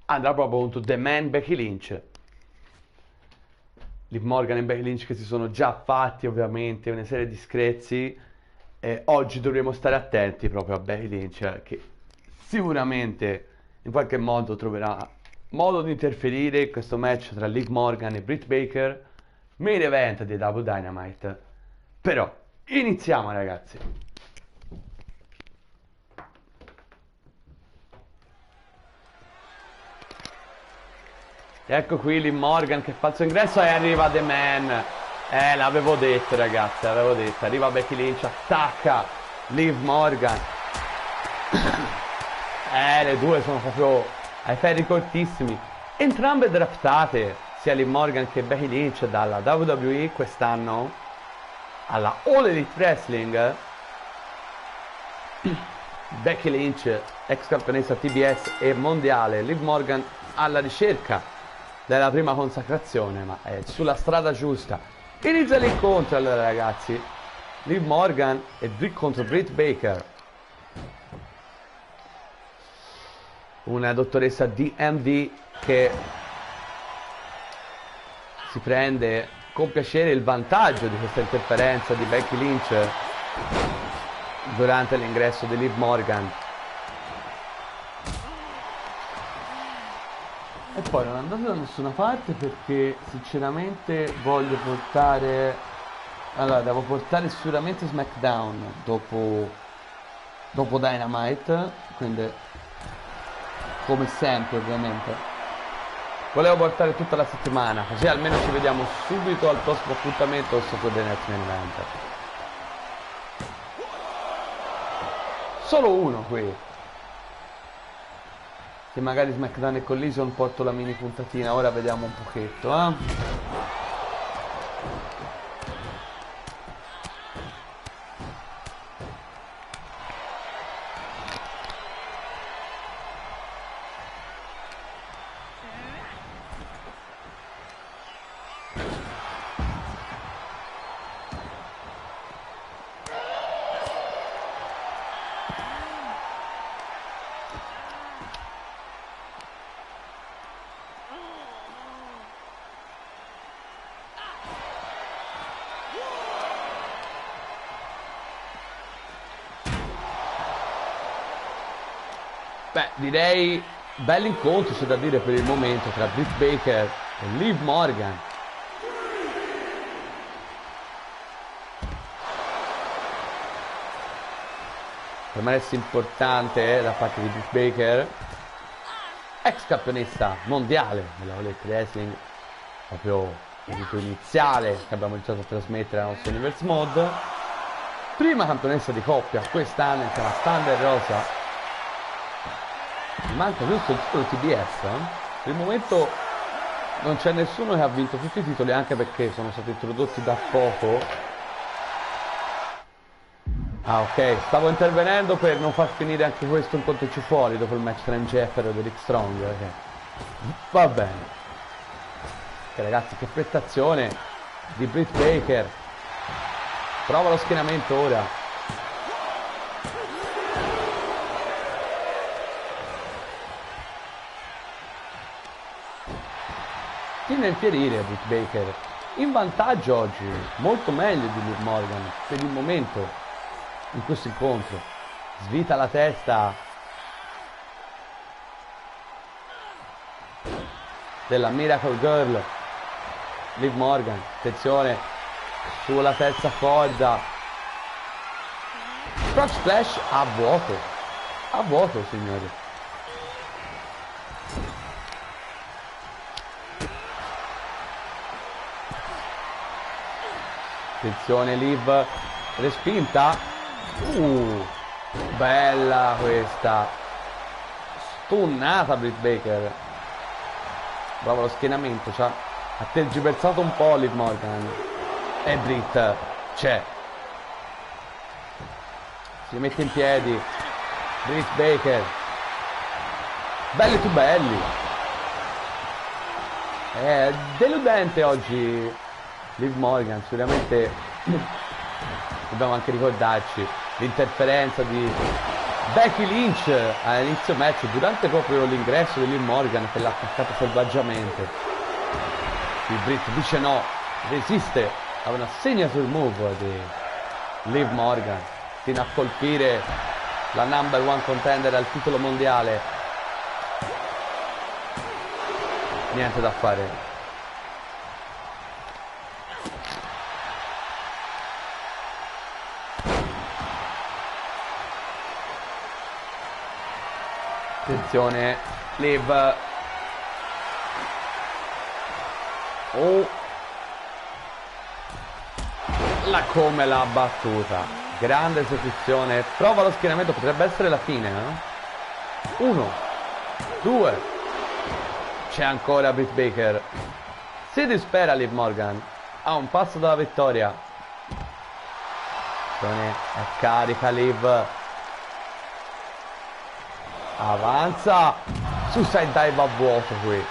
andrà proprio contro The Man Becky Lynch. Liv Morgan e Becky Lynch che si sono già fatti ovviamente una serie di screzi. Oggi dovremo stare attenti proprio a Becky Lynch, che sicuramente in qualche modo troverà modo di interferire in questo match tra Liv Morgan e Britt Baker, main event di Double Dynamite. Però iniziamo, ragazzi. Ecco qui Liv Morgan che fa il suo ingresso e arriva The Man. L'avevo detto, ragazzi, l'avevo detto. Arriva Becky Lynch, attacca Liv Morgan. Le due sono proprio ai ferri cortissimi. Entrambe draftate, sia Liv Morgan che Becky Lynch, dalla WWE quest'anno alla All Elite Wrestling. Becky Lynch, ex campionessa TBS e mondiale. Liv Morgan alla ricerca della prima consacrazione, ma è sulla strada giusta. Inizia l'incontro allora, ragazzi. Liv Morgan e contro Britt Baker, una dottoressa DMD che si prende con piacere il vantaggio di questa interferenza di Becky Lynch durante l'ingresso di Liv Morgan. E poi non andate da nessuna parte perché sinceramente voglio portare... Allora, devo portare sicuramente SmackDown dopo Dynamite, quindi come sempre ovviamente. Volevo portare tutta la settimana, così almeno ci vediamo subito al prossimo appuntamento sotto The Next Main Event. Solo uno qui. Che magari SmackDown e Collision porto la mini puntatina, ora vediamo un pochetto, Beh, direi bell'incontro, c'è da dire, per il momento tra Britt Baker e Liv Morgan. Permanesse importante da parte di Britt Baker, ex campionessa mondiale della All Elite Wrestling, proprio il rito iniziale che abbiamo iniziato a trasmettere alla nostra Universe Mod. Prima campionessa di coppia quest'anno insieme a Thunder Rosa. Manca giusto il titolo TBS, Per il momento non c'è nessuno che ha vinto tutti i titoli, anche perché sono stati introdotti da poco. Ah, ok, stavo intervenendo per non far finire anche questo incontroci fuori dopo il match tra MJF e Roderick Strong, okay. Va bene. Ok, ragazzi, che prestazione di Britt Baker. Prova lo schienamento ora. Tiene a infierire Britt Baker, in vantaggio oggi, molto meglio di Liv Morgan per il momento in questo incontro. Svita la testa della Miracle Girl Liv Morgan, attenzione sulla terza corda, frog splash a vuoto signori. Attenzione, Liv, respinta. Bella questa. Stunnata Britt Baker. Bravo lo schienamento, ha tergiversato un po' Liv Morgan. E Britt c'è. Si mette in piedi. Britt Baker. Belli tu belli. È deludente oggi Liv Morgan, sicuramente. Dobbiamo anche ricordarci l'interferenza di Becky Lynch all'inizio match, durante proprio l'ingresso di Liv Morgan, che l'ha attaccata selvaggiamente. Il Britt dice no, resiste a una signature move di Liv Morgan, fino a colpire la number one contender al titolo mondiale. Niente da fare. Attenzione, Liv. Come l'ha battuta. Grande esecuzione. Prova lo schienamento, potrebbe essere la fine, eh? 1, 2. C'è ancora Britt Baker. Si dispera Liv Morgan. A un passo dalla vittoria. È carica Liv. Avanza. Suicide dive a vuoto qui.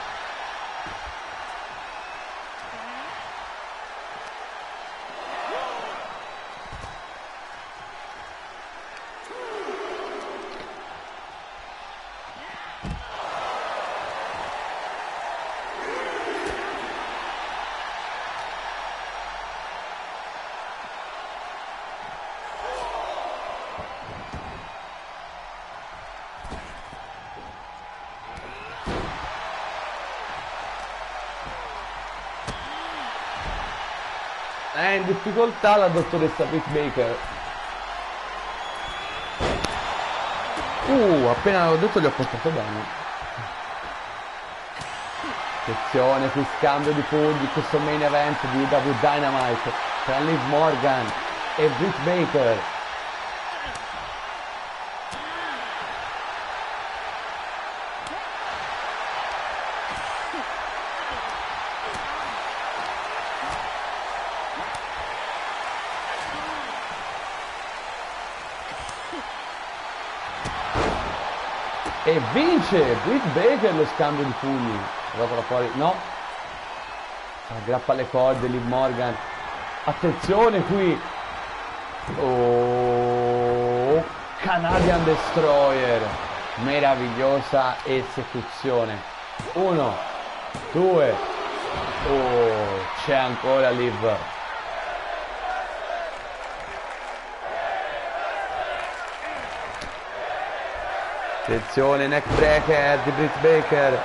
È in difficoltà la dottoressa Britt Baker. Appena l'ho detto gli ho portato bene. Attenzione, qui scambio di pugni, questo main event di W Dynamite tra Liv Morgan e Britt Baker. E vince Britt Baker lo scambio di pugni. Dopo fuori, no, aggrappa le corde Liv Morgan. Attenzione qui. Canadian Destroyer. Meravigliosa esecuzione. 1, 2. C'è ancora Liv. Attenzione, neckbreaker di Britt Baker.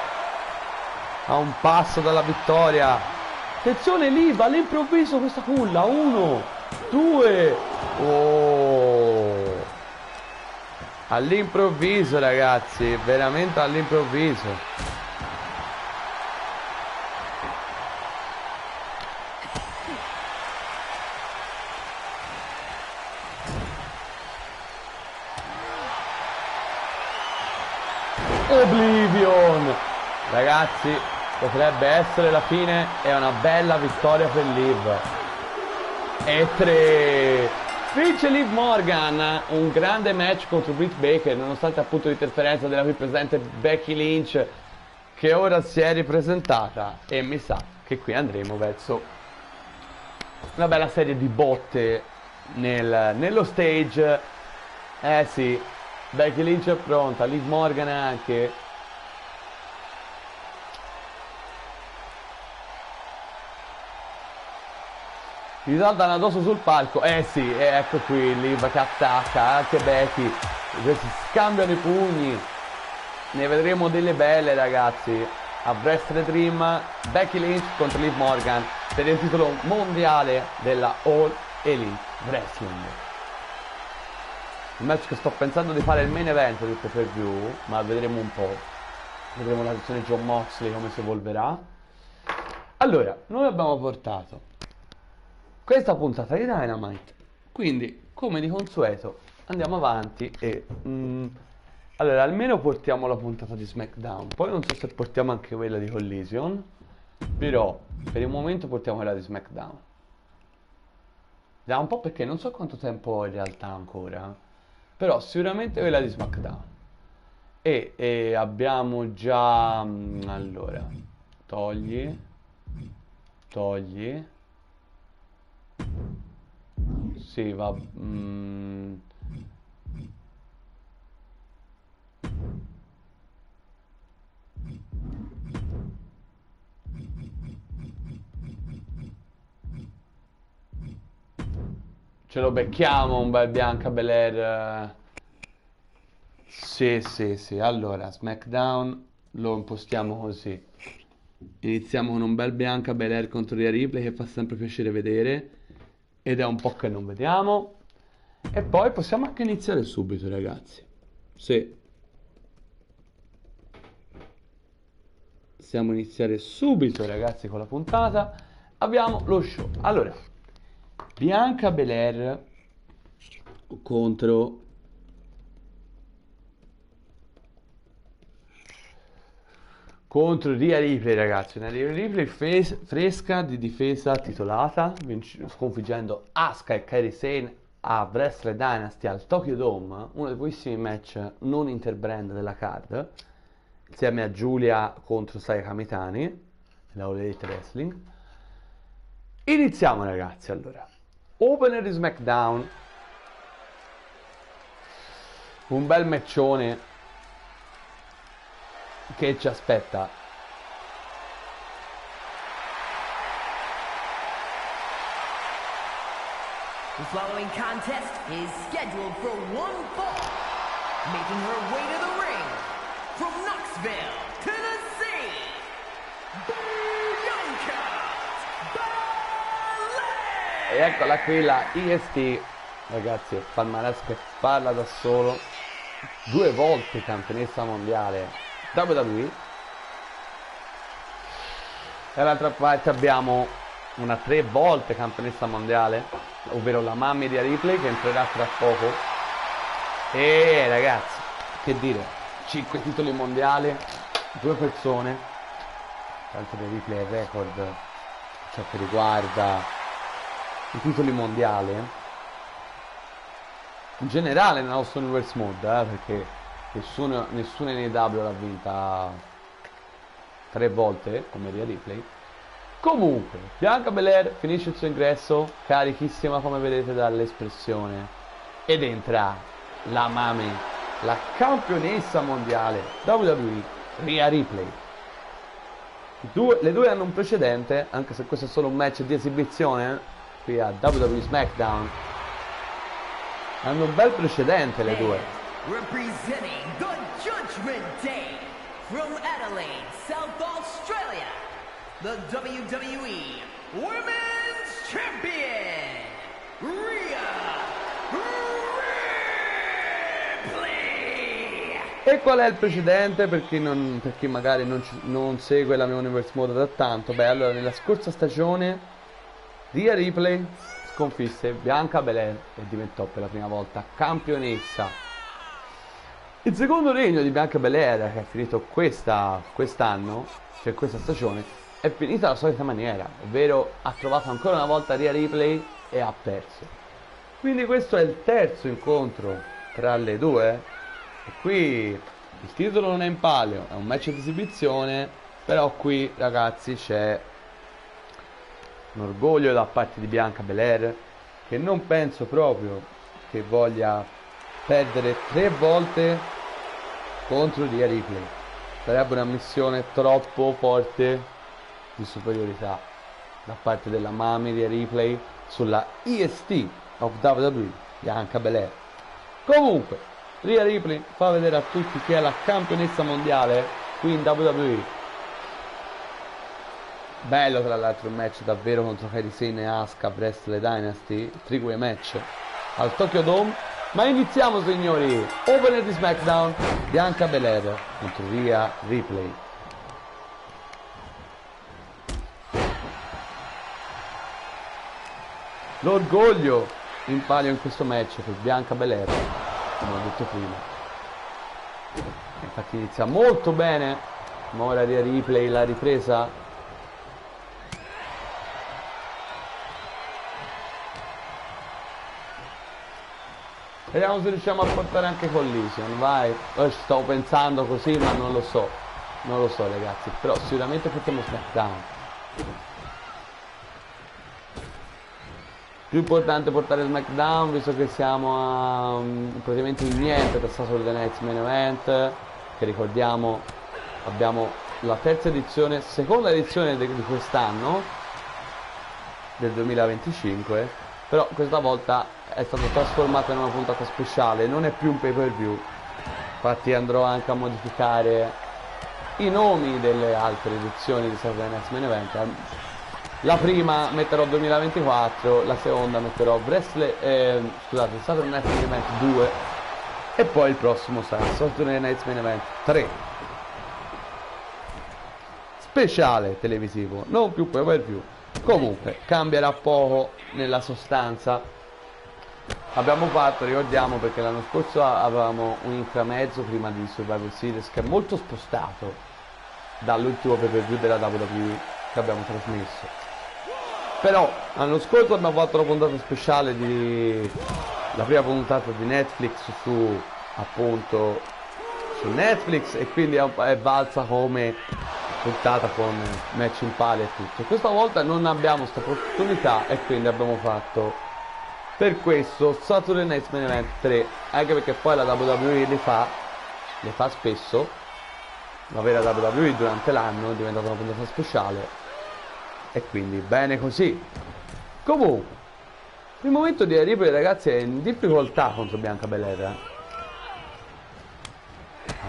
A un passo dalla vittoria. Attenzione Liv, all'improvviso questa culla. 1, 2. All'improvviso ragazzi, veramente all'improvviso. Oblivion. Ragazzi, potrebbe essere la fine. È una bella vittoria per Liv. E 3. Vince Liv Morgan. Un grande match contro Britt Baker, nonostante appunto l'interferenza della qui presente Becky Lynch, che ora si è ripresentata. E mi sa che qui andremo verso una bella serie di botte nello stage. Sì, Becky Lynch è pronta, Liv Morgan anche. Si saltano addosso sul palco. Sì, ecco qui Liv che attacca, anche Becky. Si scambiano i pugni. Ne vedremo delle belle ragazzi. A Wrestle Dream, Becky Lynch contro Liv Morgan per il titolo mondiale della All Elite Wrestling. Il match che sto pensando di fare il main event del pay per view, ma vedremo un po'. Vedremo la versione Jon Moxley come si evolverà. Allora, noi abbiamo portato questa puntata di Dynamite. Quindi, come di consueto, andiamo avanti e allora almeno portiamo la puntata di SmackDown. Poi non so se portiamo anche quella di Collision, però per il momento portiamo quella di SmackDown. Da un po' perché non so quanto tempo ho in realtà ancora, però sicuramente quella di SmackDown. E abbiamo già allora togli sì va ce lo becchiamo un bel Bianca Belair. Sì, allora SmackDown lo impostiamo così. Iniziamo con un bel Bianca Belair contro Rhea Ripley che fa sempre piacere vedere ed è un po' che non vediamo. E poi possiamo anche iniziare subito, ragazzi. Sì. Possiamo iniziare subito, ragazzi, con la puntata. Abbiamo lo show. Allora, Bianca Belair contro Rhea Ripley, ragazzi. Una Rhea Ripley fresca di difesa titolata, sconfiggendo Asuka e Kairi Sane a Wrestle Dynasty al Tokyo Dome, uno dei pochissimi match non interbrand della card, insieme a Giulia contro Sayaka Mitani nella All Elite Wrestling. Iniziamo, ragazzi. Allora, opener di SmackDown, un bel matchone che ci aspetta. The following contest is scheduled for one fall. Making her way to the ring from Knoxville, Tennessee, Bianca Belair! E eccola qui la IST, ragazzi, palmarès che parla da solo, 2 volte campionessa mondiale WWE. E dall'altra parte abbiamo una 3 volte campionessa mondiale, ovvero la Mami di Ripley, che entrerà tra poco. E ragazzi, che dire, 5 titoli mondiali, 2 persone, tanto di Ripley è il record ciò che riguarda i titoli mondiali in generale nella nostra Universe Mode, perché nessuno in AEW l'ha vinta 3 volte come Rhea Ripley. Comunque, Bianca Belair finisce il suo ingresso, carichissima come vedete dall'espressione, ed entra la Mami, la campionessa mondiale WWE, Rhea Ripley. Le due hanno un precedente, anche se questo è solo un match di esibizione qui a WWE SmackDown. Hanno un bel precedente le due. Representing the Judgment Day from Adelaide, South Australia, the WWE Women's Champion, Rhea Ripley! E qual è il precedente per chi magari non segue la mia Universe Mode da tanto? Beh, allora nella scorsa stagione Rhea Ripley sconfisse Bianca Belair e diventò per la prima volta campionessa. Il secondo regno di Bianca Belair, che è finito quest'anno, cioè questa stagione, è finita alla solita maniera, ovvero ha trovato ancora una volta Rhea Ripley e ha perso. Quindi questo è il terzo incontro tra le due, e qui il titolo non è in palio, è un match di esibizione, però qui, ragazzi, c'è un orgoglio da parte di Bianca Belair, che non penso proprio che voglia perdere 3 volte contro Rhea Ripley. Sarebbe una missione troppo forte di superiorità da parte della Mami Rhea Ripley sulla IST of WWE, Bianca Belair. Comunque, Rhea Ripley fa vedere a tutti che è la campionessa mondiale qui in WWE. Bello tra l'altro il match davvero contro Kairi Sane e Asuka a Wrestle Dynasty, 3-way match al Tokyo Dome. Ma iniziamo, signori, opener di SmackDown, Bianca Belair contro Rhea Ripley. l'orgoglio in palio in questo match per Bianca Belair, come ho detto prima. Infatti inizia molto bene, ma ora Rhea Ripley, la ripresa. Vediamo se riusciamo a portare anche Collision, vai. Ora ci stavo pensando così, ma non lo so. Non lo so ragazzi, però sicuramente facciamo SmackDown. Più importante portare SmackDown, visto che siamo a praticamente in niente da Saturday Night's Main Event, che ricordiamo abbiamo la terza edizione, seconda edizione di quest'anno, del 2025, però questa volta è stata trasformata in una puntata speciale, non è più un pay per view. Infatti andrò anche a modificare i nomi delle altre edizioni di Saturday Night's Main Event. La prima metterò 2024, la seconda metterò scusate, Saturday Night's Main Event 2 e poi il prossimo sarà Saturday Night's Main Event 3. Speciale televisivo, non più pay per view. Comunque cambierà poco nella sostanza. Abbiamo fatto, ricordiamo, perché l'anno scorso avevamo un intramezzo prima di Survivor Series che è molto spostato dall'ultimo pay per view della WWE che abbiamo trasmesso. Però l'anno scorso abbiamo fatto la puntata speciale la prima puntata di Netflix su Netflix, e quindi è valsa come puntata con match in pari e tutto. Questa volta non abbiamo questa opportunità e quindi abbiamo fatto per questo Saturday Night's Main Event 3, anche perché poi la WWE le fa spesso. La vera WWE durante l'anno è diventata una puntata speciale e quindi bene così. Comunque il momento di Ripley, ragazzi, è in difficoltà contro Bianca Belair.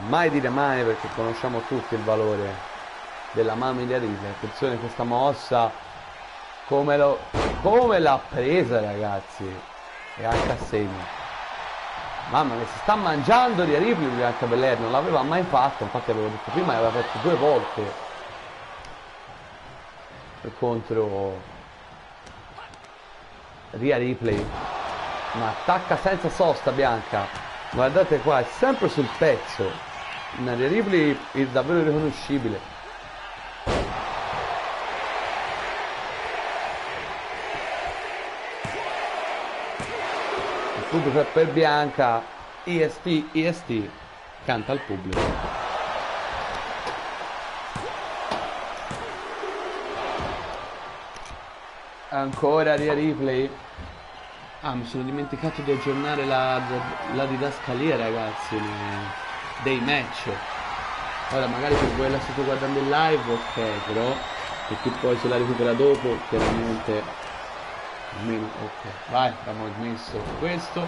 Mai dire mai, perché conosciamo tutti il valore della mamma di Ripley. Attenzione a questa mossa, come l'ha presa, ragazzi, e anche a segno. Mamma mia, si sta mangiando Rhea Ripley. Bianca Belair non l'aveva mai fatto, infatti avevo detto prima, l'aveva fatto 2 volte contro Rhea Ripley, ma attacca senza sosta Bianca. Guardate qua, è sempre sul pezzo. Una Rhea Ripley è davvero riconoscibile. Il pubblico è per Bianca. EST canta al pubblico. Ancora Rhea Ripley. Mi sono dimenticato di aggiornare la didascalia, ragazzi, dei match. Ora magari se voi la state guardando in live, ok, però se chi poi se la recupera dopo, chiaramente almeno, ok, vai, abbiamo smesso questo,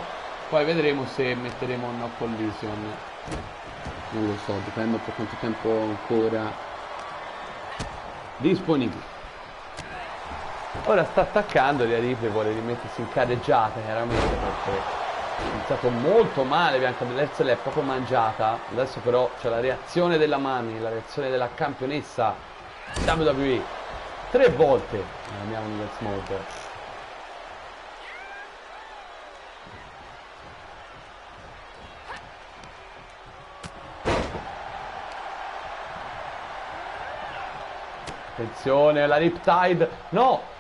poi vedremo se metteremo un no collision, non lo so, dipende per quanto tempo ancora disponibile. Ora sta attaccando, Rhea Ripley vuole rimettersi in carreggiata, chiaramente, perché è iniziato molto male Bianca Belair, se l'è proprio mangiata. Adesso però c'è la reazione della Mami, la reazione della campionessa WWE. 3 volte andiamo in Let's Mode. Attenzione, la Riptide, no!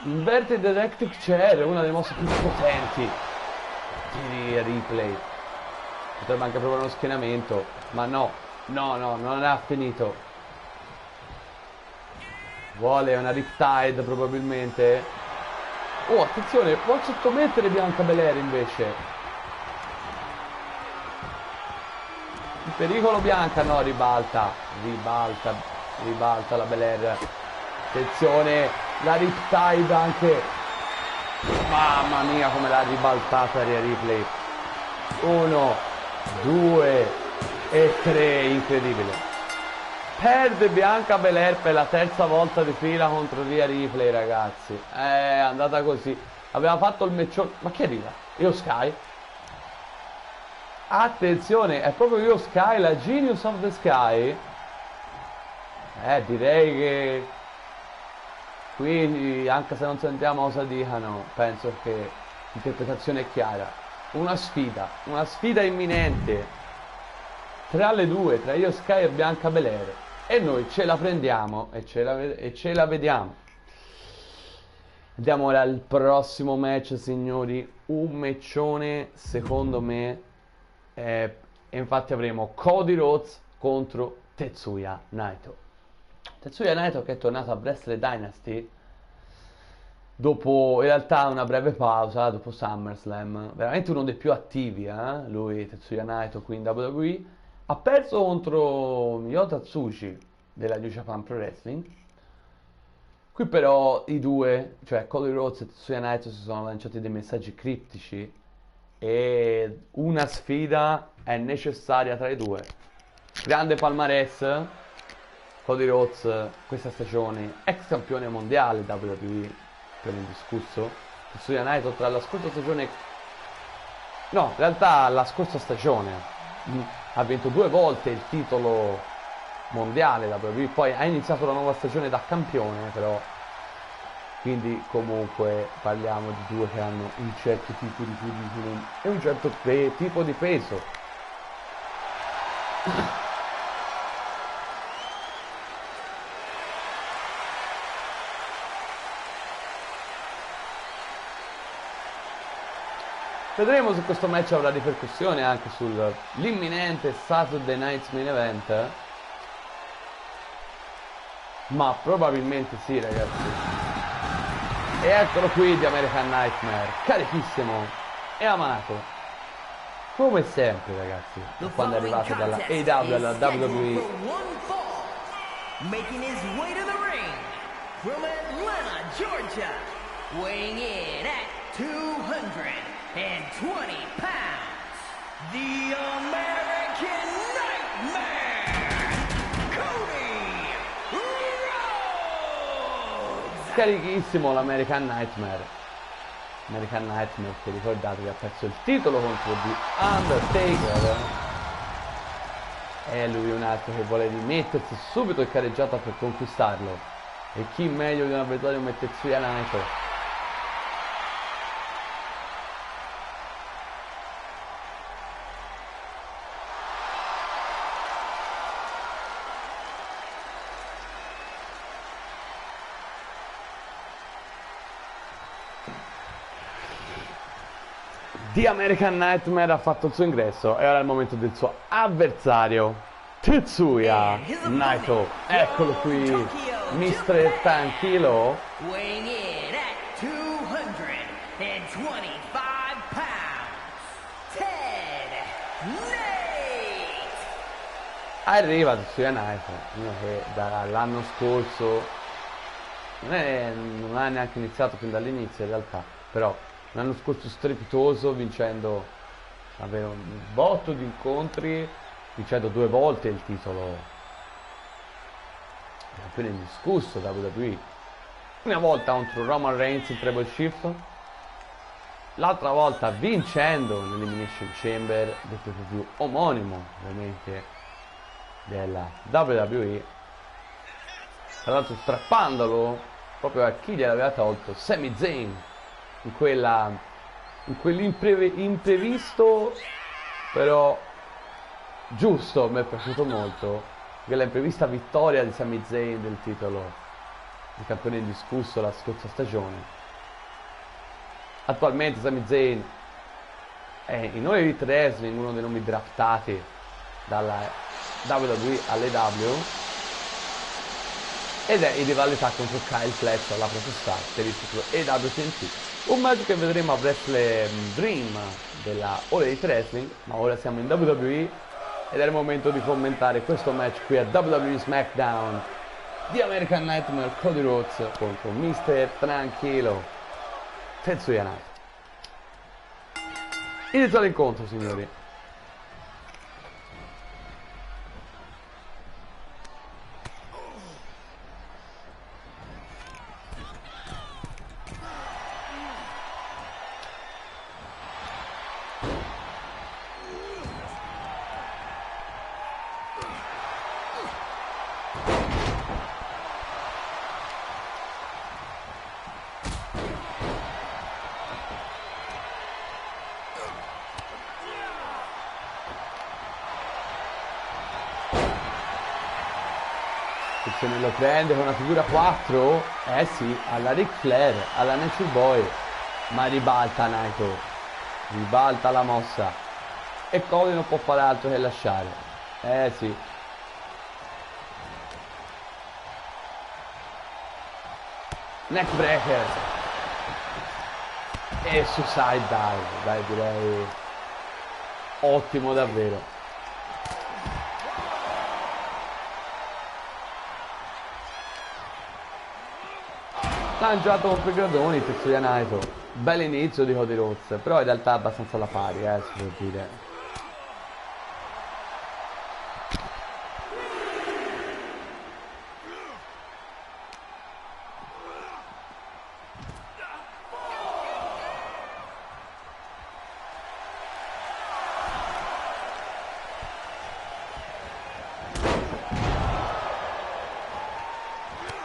Inverted Electric Chair, una delle mosse più potenti di Ripley. Potrebbe anche provare uno schienamento, ma no, non ha finito. Vuole una Riptide probabilmente. Oh, attenzione, può sottomettere Bianca Belair invece. In pericolo Bianca, no, ribalta la Belair. Attenzione, la Riptide anche. Mamma mia come l'ha ribaltata Rhea Ripley. 1, 2 e 3, incredibile. Perde Bianca Belair per la terza volta di fila contro Rhea Ripley, ragazzi. È andata così. Aveva fatto il match. Ma chi arriva? Io Sky? Attenzione, è proprio Io Sky, la Genius of the Sky. Direi che Quindi, anche se non sentiamo cosa dicano, penso che l'interpretazione è chiara. Una sfida imminente tra le due, tra Io Sky e Bianca Belair. E noi ce la prendiamo e ce la vediamo. Andiamo ora al prossimo match, signori. Un matchone, secondo me. E infatti avremo Cody Rhodes contro Tetsuya Naito. Tetsuya Naito che è tornato a Wrestle Dynasty dopo in realtà una breve pausa, dopo SummerSlam. Veramente uno dei più attivi, lui, Tetsuya Naito, qui in WWE. Ha perso contro Yota Tsuchi della New Japan Pro Wrestling. Qui però i due, cioè Cody Rhodes e Tetsuya Naito, si sono lanciati dei messaggi criptici e una sfida è necessaria tra i due. Grande palmarès, Cody Rhodes questa stagione ex campione mondiale WWE, per indiscusso. Tetsuya Naito tra la scorsa stagione, no, in realtà la scorsa stagione ha vinto 2 volte il titolo mondiale WWE, poi ha iniziato la nuova stagione da campione però, quindi comunque parliamo di due che hanno un certo tipo di curriculum e un certo tipo di peso. Vedremo se questo match avrà ripercussione anche sull'imminente Saturday Night's Main Event. Ma probabilmente sì, ragazzi. E eccolo qui di American Nightmare, carichissimo e amato come sempre, ragazzi, quando è arrivato dalla AEW alla WWE. Making his way to the ring from Atlanta, Georgia, weighing in at 220 pounds, the American Nightmare, Cody Rhodes! Carichissimo l'American Nightmare. American Nightmare, che ricordatevi ha perso il titolo contro The Undertaker. E lui un altro che vuole rimettersi subito in carreggiata per conquistarlo. E chi meglio di un avversario come Tetsuya Naito? The American Nightmare ha fatto il suo ingresso e ora è il momento del suo avversario, Tetsuya Naito. Eccolo qui, Mr. Tranquilo. Weighing in at 225 pounds, Ted Nate! Arriva Tetsuya Naito, uno che dall'anno scorso non ha neanche iniziato fin dall'inizio in realtà, però l'anno scorso strepitoso, vincendo, aveva un botto di incontri, vincendo 2 volte il titolo campione indiscusso WWE. Una volta contro Roman Reigns in Tribal Shift, l'altra volta vincendo l'Elimination Chamber del pay-per-view omonimo ovviamente della WWE, tra l'altro strappandolo proprio a chi gliel'aveva tolto, Sami Zayn, in quell'imprevisto però giusto. Mi è piaciuto molto quella imprevista vittoria di Sami Zayn del titolo di campione indiscusso la scorsa stagione. Attualmente Sami Zayn è in All Elite Wrestling, uno dei nomi draftati dalla WWE all'AEW, ed è in rivalità contro Kyle Fletcher, la protestata per il titolo AWTNT. Un match che vedremo a Wrestle Dream della All Elite Wrestling, ma ora siamo in WWE ed è il momento di commentare questo match qui a WWE SmackDown di American Nightmare, Cody Rhodes contro Mr. Tranquilo, Tetsuya Naito. Inizia l'incontro, signori. Attenzione, lo prende con una figura 4. Eh sì, alla Ric Flair, alla Nature Boy. Ma ribalta Naito. Ribalta la mossa. E Cody non può fare altro che lasciare. Eh sì. Neckbreaker. E suicide dive. Dai, direi ottimo davvero. Lanciato con pregradoni Tetsuya Naito. Bell'inizio di Cody Rhodes, però in realtà è abbastanza alla pari, si può dire.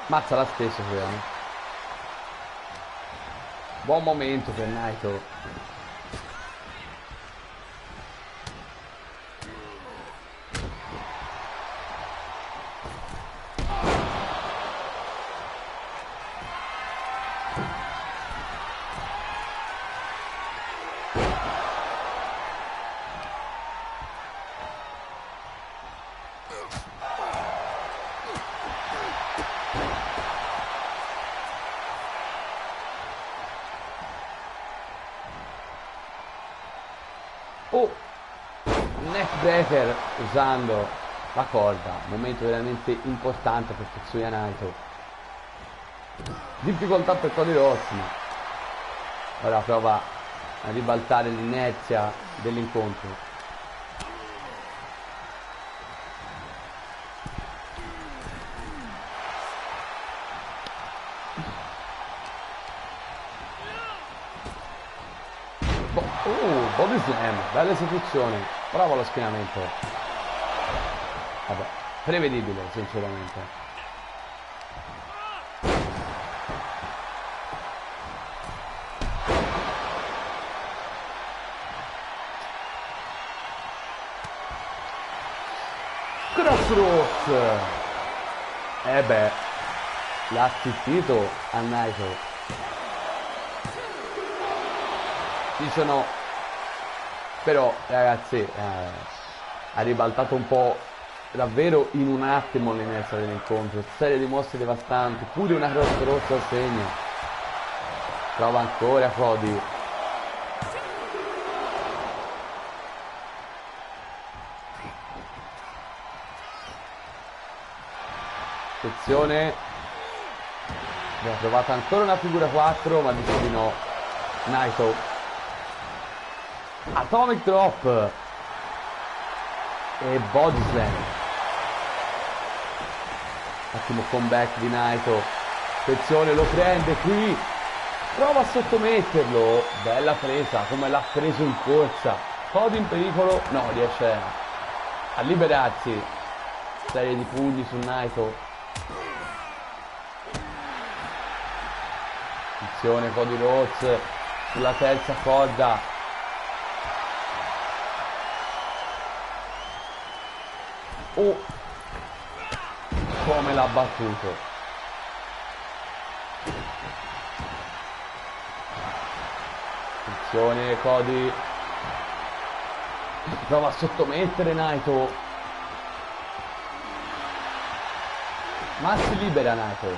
Mazza la stessa, speriamo. Buon momento per Naito. Oh, neckbreaker usando la corda, momento veramente importante per Tetsuya Naito. Difficoltà per Cody Rhodes, ora prova a ribaltare l'inerzia dell'incontro. Body slam, bella esecuzione, bravo lo schienamento. Vabbè, prevedibile sinceramente. Crossroads. Beh, l'ha assistito a Naito. Ci sono. Però ragazzi ha ribaltato un po' davvero in un attimo l'inerzia dell'incontro, serie di mosse devastanti, pure una cross rossa al segno. Prova ancora Cody. Attenzione, abbiamo provato ancora una figura 4 ma dice di no. Naito. Atomic Drop e Body Slam. Ottimo comeback di Naito. Attenzione, lo prende qui, prova a sottometterlo. Bella presa, come l'ha preso in corsa. Cody in pericolo, no, riesce a liberarsi. Serie di pugni su Naito. Attenzione, Cody Rhodes sulla terza corda. Oh, come l'ha battuto. Attenzione, Cody prova a sottomettere Naito, ma si libera Naito.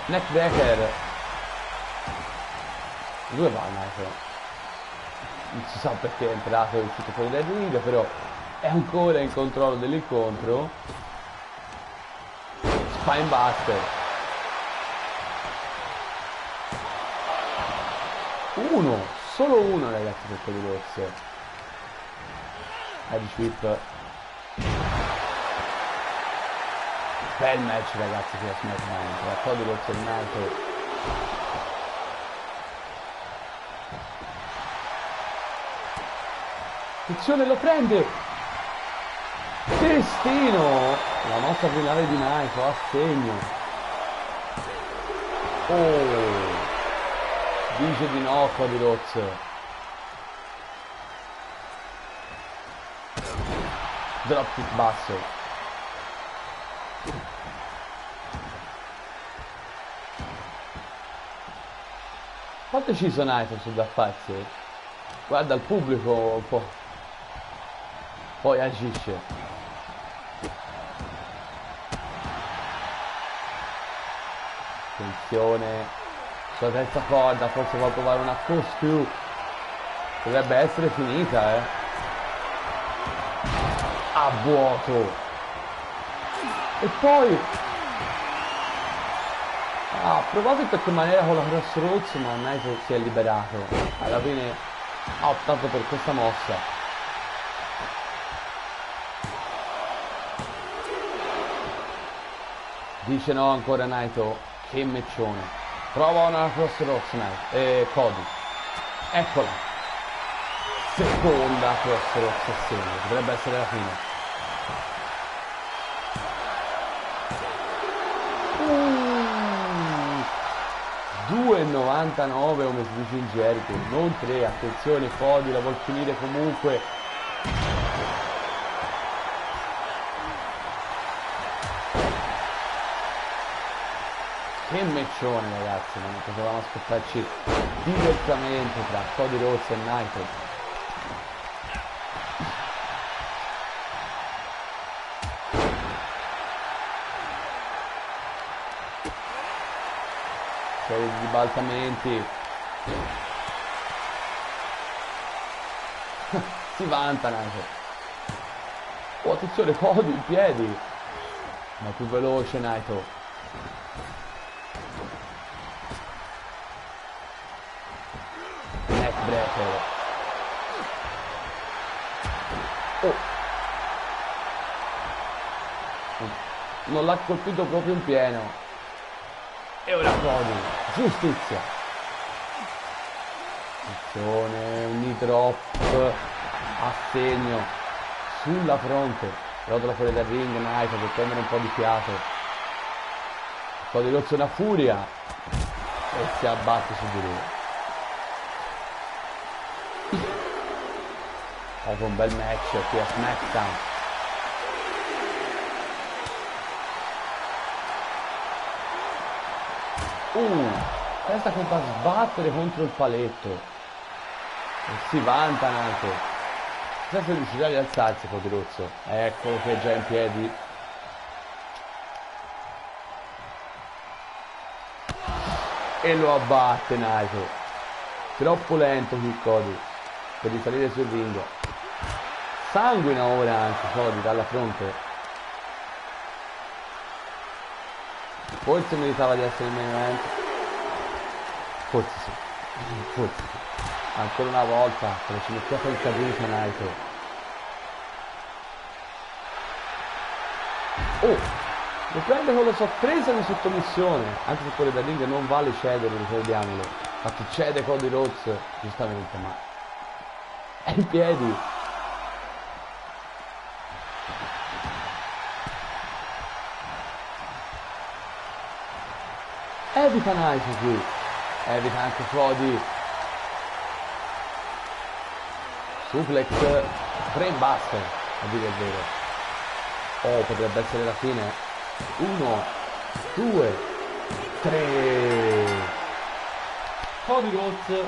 Neckbreaker. Dove va Naito? Non si sa perché è entrato e è uscito fuori dal ring, però è ancora in controllo dell'incontro. Spinebuster. Solo uno ragazzi per Cody Rhodes. Head sweep. Bel match ragazzi che SmackDown tra Cody Rhodes e Naito. Attenzione, lo prende. Destino. La mossa finale di Naito a segno. Oh, dice di no Cody Rhodes. Dropkick basso. Quanto è deciso Naito sul da farsi? Guarda il pubblico un po'. Poi agisce. Attenzione. Sulla terza corda, forse può provare una corkscrew. Potrebbe essere finita, A vuoto. E poi ha provato in qualche maniera con la Crossroads, ma Naito si è liberato. Alla fine ha optato per questa mossa. Dice no ancora Naito. Che meccione. Prova una Crossroads Naito. Cody. Eccola. Seconda Crossroads a segno. Dovrebbe essere la fine. 2,99 come si dice in gergo, non 3, attenzione Cody la vuol finire comunque. Che meccione ragazzi, non potevamo aspettarci diversamente tra Cody Rhodes e Naito. Serie di ribaltamenti. Si vanta Naito. Oh attenzione Cody in piedi. Ma più veloce Naito. Neckbreaker. Oh. Non l'ha colpito proprio in pieno. E ora Cody, giustizia. Attenzione, un knee drop a segno sulla fronte. Rotola fuori dal ring, Naito per prendere un po' di fiato. Cody Rhodes una furia e si abbatte su di lui. Dopo un bel match qui a SmackDown. Testa che fa sbattere contro il paletto e si vanta Naito. Chissà se riuscirà a rialzarsi Cody Rhodes. Eccolo che è già in piedi. E lo abbatte Naito. Troppo lento qui Cody per risalire sul ring. Sanguina ora anche Cody dalla fronte. Forse meritava di essere il main event. Forse sì. Forse sì. Ancora una volta se lo ci metteva in caduta Naito. Oh! Lo prende con la sorpresa di sottomissione. Anche se quello da ring non vale cedere, ricordiamolo. Infatti cede Cody Rhodes, giustamente, ma è in piedi. Evita Naito qui. Evita anche Cody. Suplex Brainbuster, a dire il vero. Oh, potrebbe essere la fine. 1, 2, 3. Cody Rhodes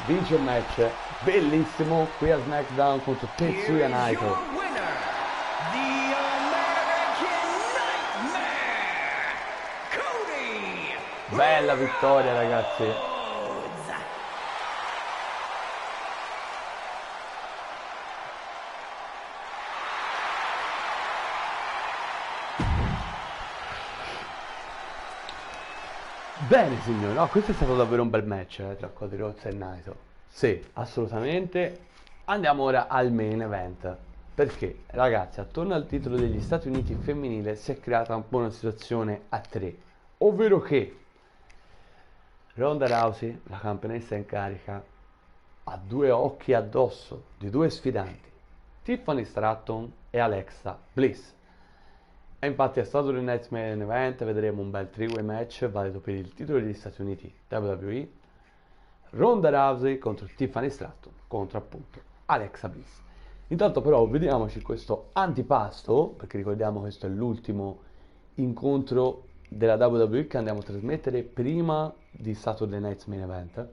vince un match bellissimo qui a SmackDown contro Tetsuya Naito. Bella vittoria ragazzi. Bene signori, no, questo è stato davvero un bel match tra Cody Rhodes e Naito. Sì, assolutamente. Andiamo ora al main event. Perché ragazzi, attorno al titolo degli Stati Uniti femminile si è creata un po' una situazione a tre. Ovvero che Ronda Rousey, la campionessa in carica, ha due occhi addosso di due sfidanti, Tiffany Stratton e Alexa Bliss. E infatti è stato il next main event, vedremo un bel three-way match valido per il titolo degli Stati Uniti WWE, Ronda Rousey contro Tiffany Stratton contro appunto Alexa Bliss. Intanto però vediamoci questo antipasto, perché ricordiamo questo è l'ultimo incontro della WWE che andiamo a trasmettere prima di Saturday Night's Main Event.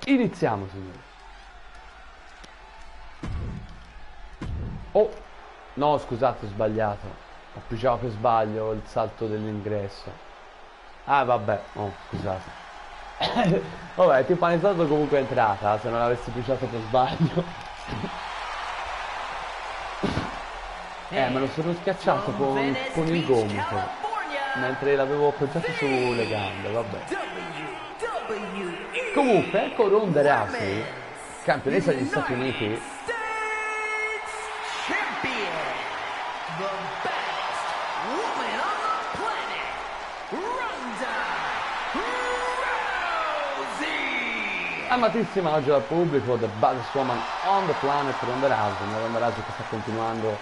Iniziamo, signori. Oh, no, scusate, ho sbagliato. Ho pigiato per sbaglio il salto dell'ingresso. Ah, vabbè, oh, scusate. Vabbè, Tiffany Stratton comunque è entrata, se non l'avessi pigiato per sbaglio. Me lo sono schiacciato con il gomito, mentre l'avevo appoggiato sulle gambe, vabbè. Comunque, ecco Ronda Rousey, campionessa degli Stati Uniti. Amatissima oggi dal pubblico, the baddest woman on the planet, Ronda Rousey. Una Ronda Rousey che sta continuando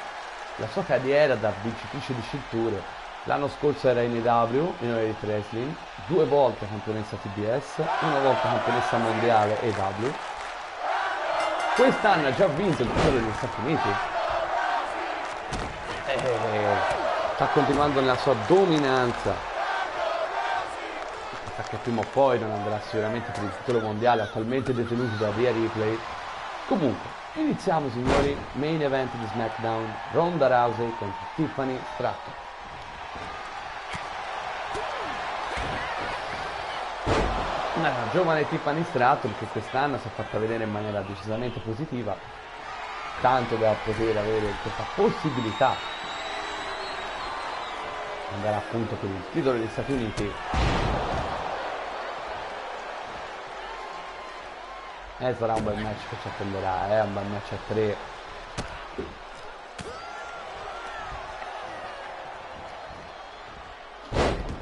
la sua carriera da vincitrice di cinture. L'anno scorso era in EW, in Elite Wrestling, 2 volte campionessa TBS, 1 volta campionessa mondiale EW. Quest'anno ha già vinto il titolo degli Stati Uniti. Sta continuando nella sua dominanza. Che prima o poi non andrà sicuramente per il titolo mondiale attualmente detenuto da Rhea Ripley. Comunque, iniziamo signori, main event di SmackDown, Ronda Rousey contro Tiffany Stratton. Una giovane Tiffany Stratton che quest'anno si è fatta vedere in maniera decisamente positiva, tanto da poter avere questa possibilità di andare appunto per il titolo degli Stati Uniti. Sarà un bel match che ci attenderà, un bel match a 3.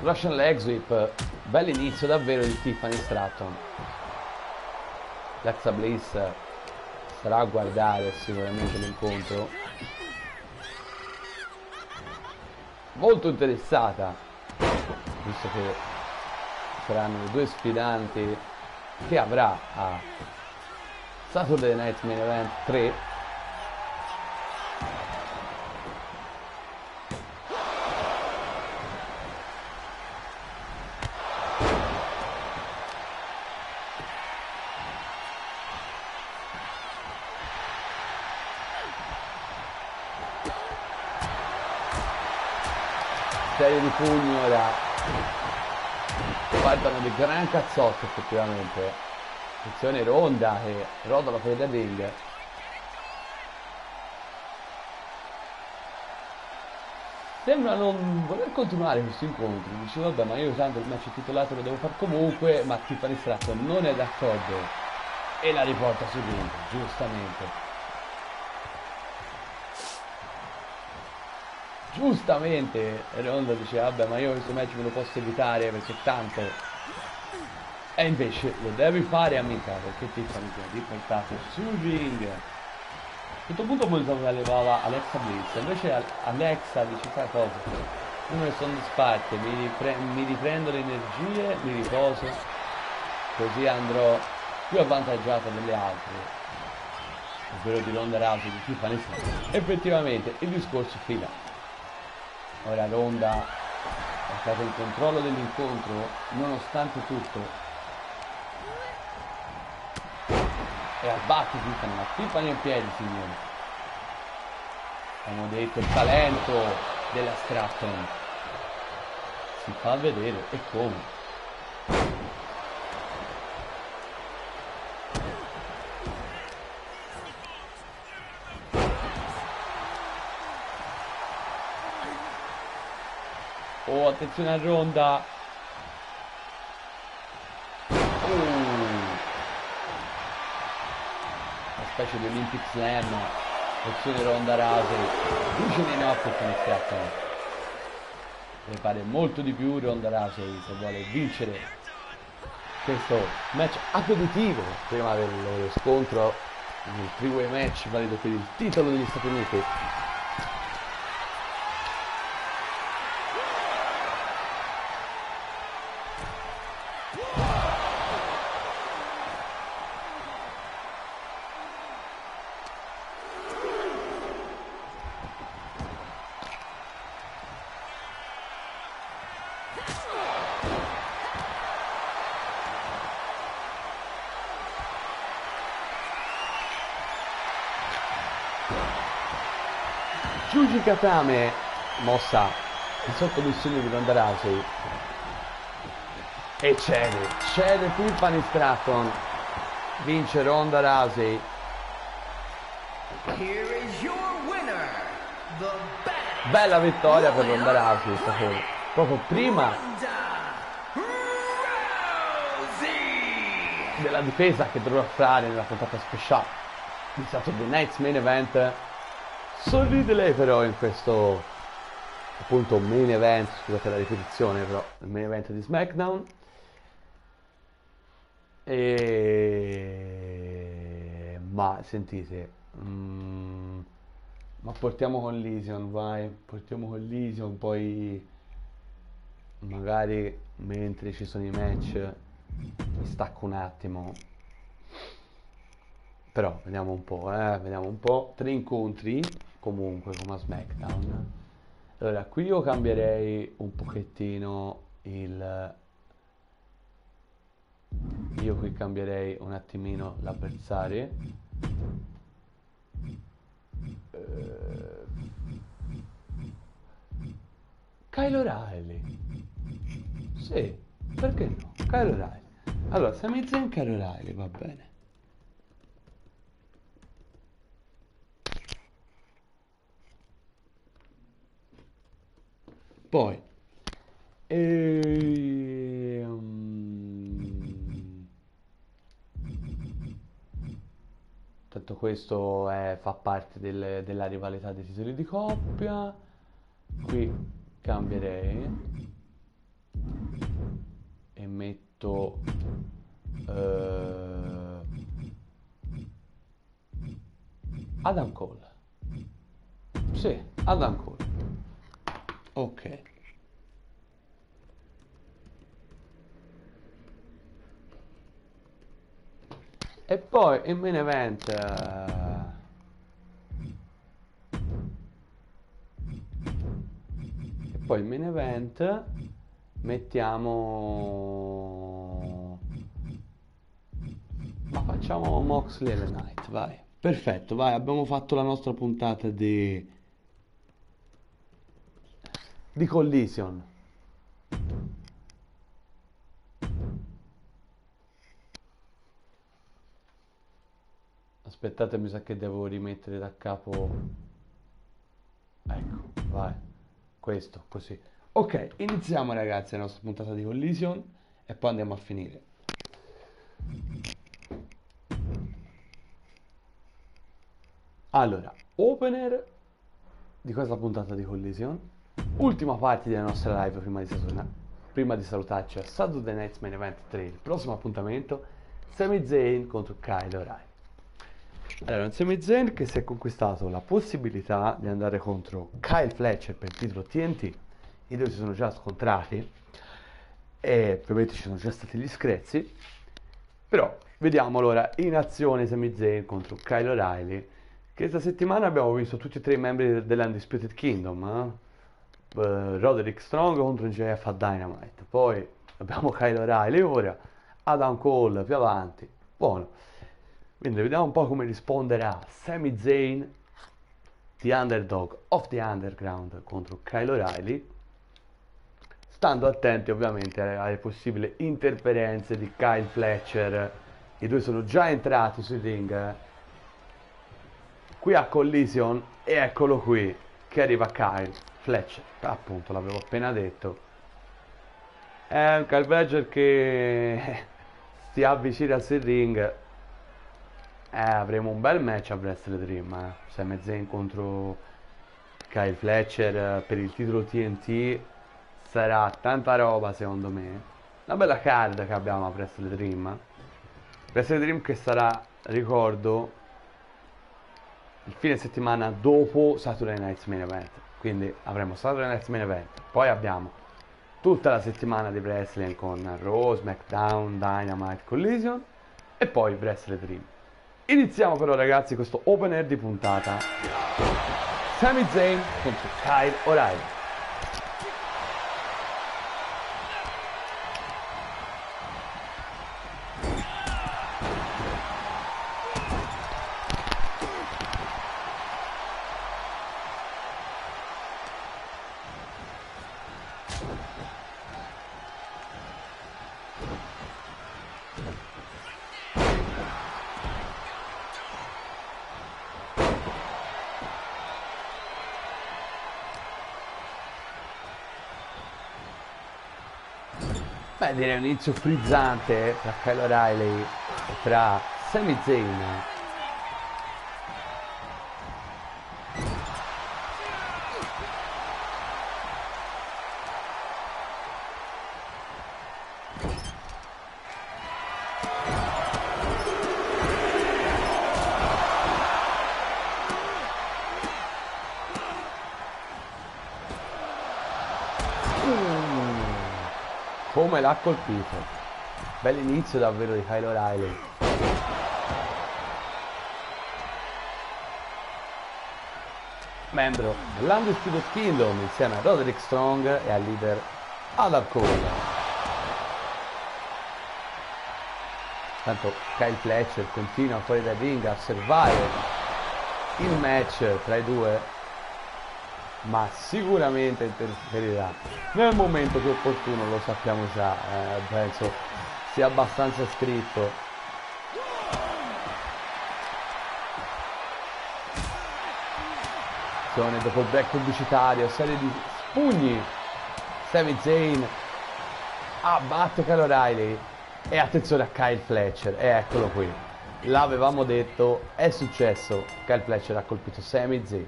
Russian Leg Sweep, bell'inizio davvero di Tiffany Stratton. Alexa Bliss sarà a guardare sicuramente l'incontro. Molto interessata, visto che saranno i 2 sfidanti che avrà a Saturday Night Main Event 3. Serie di pugni ora guardano di gran cazzotto effettivamente. Attenzione Ronda che rotola fuori dal ring. Sembra non voler continuare questo incontro. Dice vabbè, ma io tanto il match titolato lo devo fare comunque, ma Tiffany Stratton non è d'accordo e la riporta sul ring, giustamente Ronda dice vabbè, ma io questo match me lo posso evitare perché tanto. E invece lo devi fare amica, perché Tiffany ti ha riportato sul ring. A questo punto pensavo che levava Alexa Bliss, invece Alexa dice sai cosa? Io me ne sono disparte, mi riprendo le energie, mi riposo, così andrò più avvantaggiata delle altre, ovvero di Ronda Rousey, di Tiffany Stratton. Effettivamente il discorso fila. Ora Ronda è stato in controllo dell'incontro, nonostante tutto. E abbatti Tiffany, ma Tiffany in piedi signori. Abbiamo detto il talento della Stratton si fa vedere e come. Oh, attenzione a Ronda. Specie di Olympic Slam, opzione Ronda Rousey, luce nei nocchi Tiffany Stratton. Deve fare molto di più Ronda Rousey se vuole vincere questo match aperitivo prima del loro scontro nel 3-way match valido per il titolo degli Stati Uniti. Yuji Katame, mossa di sottomissione di Ronda Rousey, e cede Tiffany Stratton, vince Ronda Rousey. Here is your winner, the badass Bella vittoria per Ronda Rousey, proprio prima della difesa che dovrà fare nella puntata speciale di Saturday Night's Main Event. Sorride lei però in questo appunto main event, scusate la ripetizione, però il main event di SmackDown. Ma sentite, ma portiamo Collision, vai, portiamo Collision, poi magari mentre ci sono i match mi stacco un attimo, però vediamo un po', 3 incontri comunque come a SmackDown. Allora qui io cambierei un pochettino io qui cambierei un attimino l'avversario. Kyle O'Reilly, sì, perché no? Kyle O'Reilly. Allora, Sami Zayn, Kyle O'Reilly, va bene. Poi tanto questo fa parte della rivalità dei titoli di coppia. Qui cambierei e metto Adam Cole. Sì, Adam Cole. Ok. E poi il main event mettiamo, ma facciamo Moxley e Knight, vai. Perfetto, vai, abbiamo fatto la nostra puntata di Collision. Aspettate, mi sa che devo rimettere da capo. Ecco, vai. Questo, così. Ok, iniziamo ragazzi la nostra puntata di Collision e poi andiamo a finire. Allora, opener di questa puntata di Collision. Ultima parte della nostra live prima di salutarci a Saturday Night's Main Event 3. Il prossimo appuntamento, Sami Zayn contro Kyle O'Reilly. Allora, un Sami Zayn che si è conquistato la possibilità di andare contro Kyle Fletcher per il titolo TNT. I due si sono già scontrati e ovviamente ci sono già stati gli screzi, però vediamo allora in azione Sami Zayn contro Kyle O'Reilly. Questa settimana abbiamo visto tutti e tre i membri dell'Undisputed Kingdom, Roderick Strong contro MJF a Dynamite, poi abbiamo Kyle O'Reilly ora, Adam Cole più avanti, buono. Quindi vediamo un po' come risponderà Sami Zayn, the underdog of the underground, contro Kyle O'Reilly, stando attenti ovviamente alle possibili interferenze di Kyle Fletcher. I due sono già entrati sui ring qui a Collision e eccolo qui che arriva Kyle Fletcher, appunto l'avevo appena detto. È un Kyle Fletcher che si avvicina sul ring. Avremo un bel match a Wrestle Dream, Sami Zayn contro Kyle Fletcher per il titolo TNT. Sarà tanta roba secondo me. Una bella card che abbiamo a Wrestle Dream. Wrestle Dream che sarà, ricordo, il fine settimana dopo Saturday Night's Main Event. Quindi avremo Saturday Night's Main Event, poi abbiamo tutta la settimana di wrestling con Raw, SmackDown, Dynamite, Collision e poi Wrestle Dream. Iniziamo però ragazzi questo opener di puntata. Sami Zayn contro Kyle O'Reilly. Beh, direi un inizio frizzante tra Kyle O'Reilly e tra Sami Zayn. Come l'ha colpito. Bell'inizio davvero di Kyle O'Reilly. Membro dell'Undisputed Kingdom insieme a Roderick Strong e al leader Adam Cole. Tanto Kyle Fletcher continua fuori dal ring a osservare il match tra i due, ma sicuramente interferirà nel momento più opportuno, lo sappiamo già, penso sia abbastanza scritto. Dopo il break pubblicitario, serie di spugni, Sami Zayn abbatte Kyle O'Reilly e attenzione a Kyle Fletcher, e eccolo qui, l'avevamo detto, è successo, Kyle Fletcher ha colpito Sami Zayn.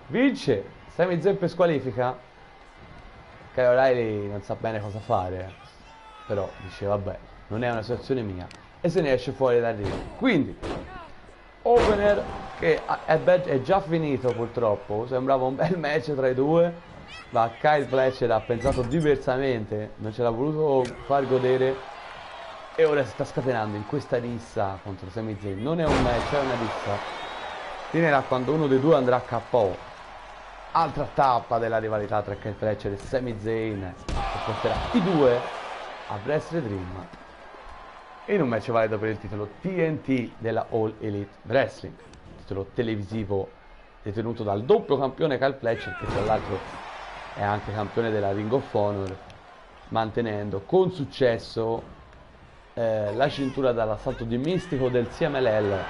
Vince Sami Zayn per squalifica. Kyle O'Reilly non sa bene cosa fare, però dice vabbè, non è una situazione mia, e se ne esce fuori dal ring. Quindi opener che è già finito purtroppo, sembrava un bel match tra i due, ma Kyle Fletcher ha pensato diversamente, non ce l'ha voluto far godere e ora si sta scatenando in questa rissa contro Sami Zayn. Non è un match, è una rissa. Finirà quando uno dei due andrà a KO. Altra tappa della rivalità tra Kyle Fletcher e Sami Zayn che porterà i due a Wrestle Dream in un match valido per il titolo TNT della All Elite Wrestling, titolo televisivo detenuto dal doppio campione Kyle Fletcher, che tra l'altro è anche campione della Ring of Honor, mantenendo con successo la cintura dall'assalto di Mistico del CMLL,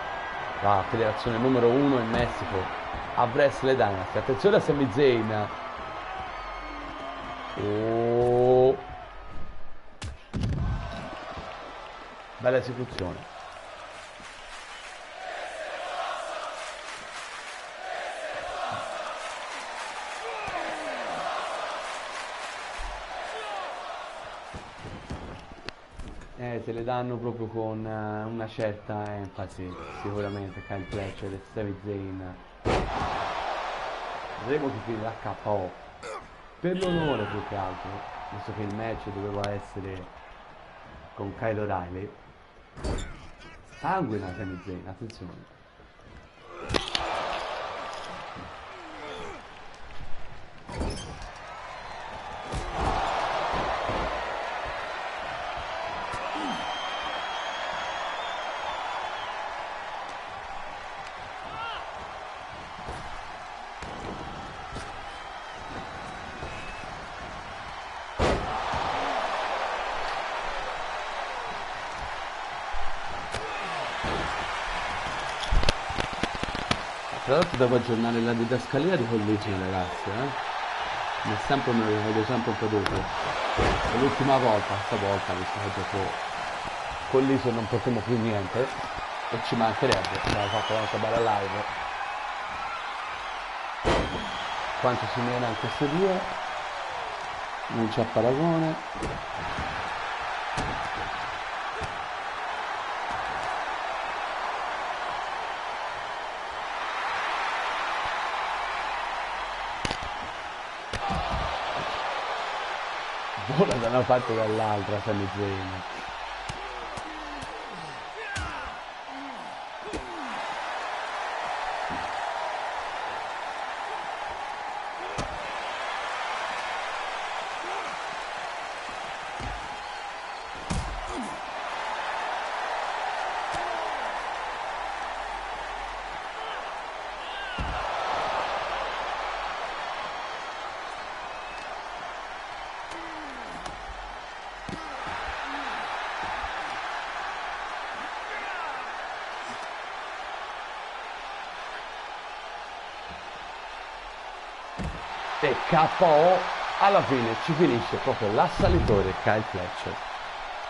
la federazione numero 1 in Messico, a Wrestle Dynasty. Attenzione a Sami Zayn. Oh, bella esecuzione. Se le danno proprio con una certa enfasi, sicuramente Kyle Fletcher e Sami Zayn. Vedremo chi finirà KO per l'onore più che altro, visto che il match doveva essere con Kyle O'Reilly. Sanguina Sami Zayn, attenzione. Tra l'altro devo aggiornare la didascalia di Collision, ragazzi, mi vedo sempre un po' dopo. È l'ultima volta, stavolta, visto che dopo Collision non portiamo più niente, e ci mancherebbe, abbiamo fatto la nostra bella live. Quanto si mena in queste due, non c'è paragone. Vola da una parte o dall'altra Sami Zayn. E KO alla fine ci finisce proprio l'assalitore Kyle Fletcher.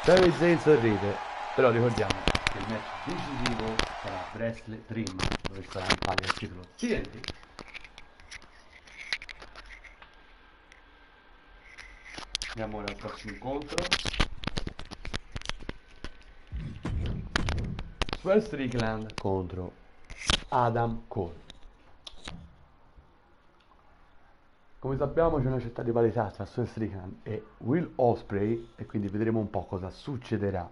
Sami Zayn sorride, però ricordiamo che il match decisivo sarà Wrestle Dream, dove sarà in palio il titolo TNT. Andiamo ora al prossimo incontro. Swerve Strickland contro Adam Cole. Come sappiamo c'è una certa rivalità tra Swerve Strickland e Will Ospreay e quindi vedremo un po' cosa succederà.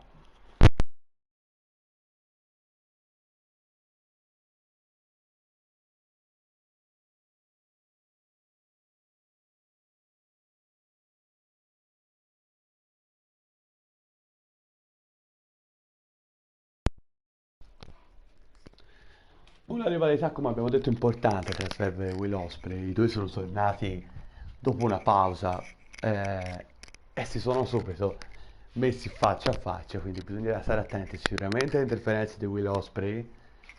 Una rivalità, come abbiamo detto, importante tra Swerve e Will Ospreay. I due sono tornati dopo una pausa e si sono subito messi faccia a faccia, quindi bisognerà stare attenti sicuramente alle interferenze di Will Ospreay,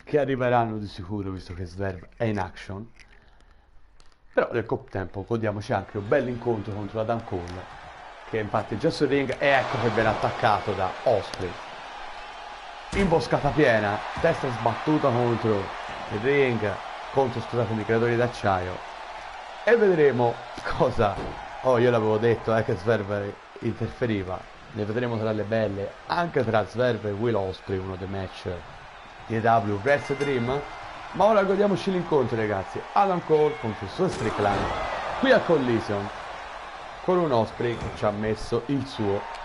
che arriveranno di sicuro visto che Swerve è in action. Però nel contempo godiamoci anche un bel incontro contro Adam Cole, che infatti è già sul ring e ecco che viene attaccato da Ospreay. Imboscata piena, testa sbattuta contro il ring, scusatemi, i creatori d'acciaio. E vedremo cosa... Oh, io l'avevo detto, che Swerve interferiva. Ne vedremo tra le belle, anche tra Swerve e Will Ospreay, uno dei match di AEW Wrestle Dream. Ma ora godiamoci l'incontro, ragazzi. Adam Cole contro il suo Strickland, qui a Collision, con un Ospreay che ci ha messo il suo.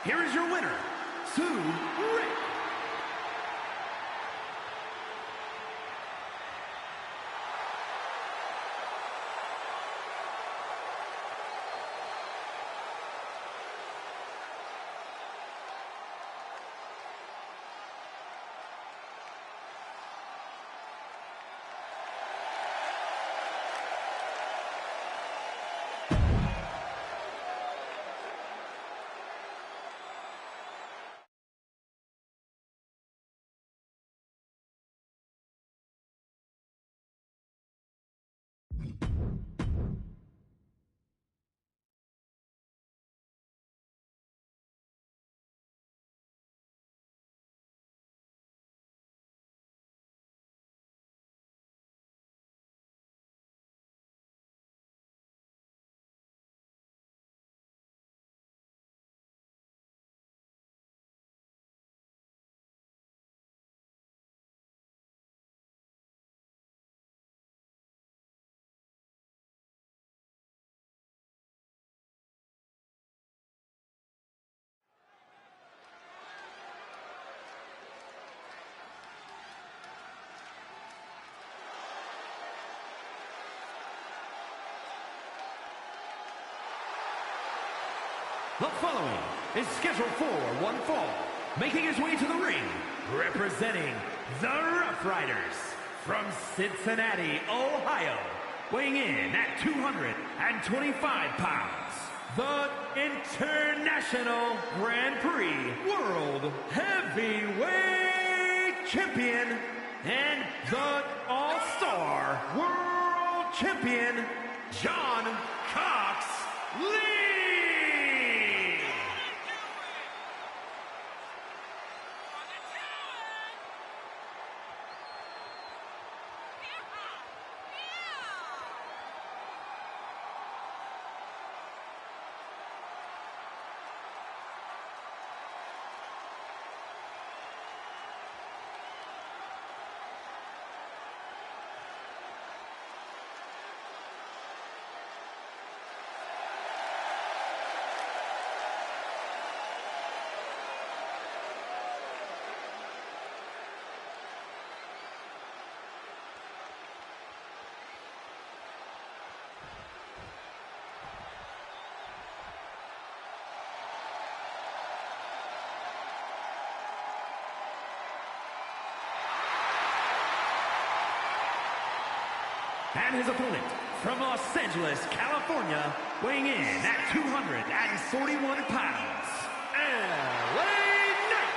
here is your winner, Sue Rick. The following is scheduled for one fall, making his way to the ring, representing the Rough Riders from Cincinnati, Ohio, weighing in at 225 pounds, the International Grand Prix World Heavyweight Champion and the All-Star World Champion, John Cox Lee. And his opponent from Los Angeles, California, weighing in at 241 pounds, LA Knight.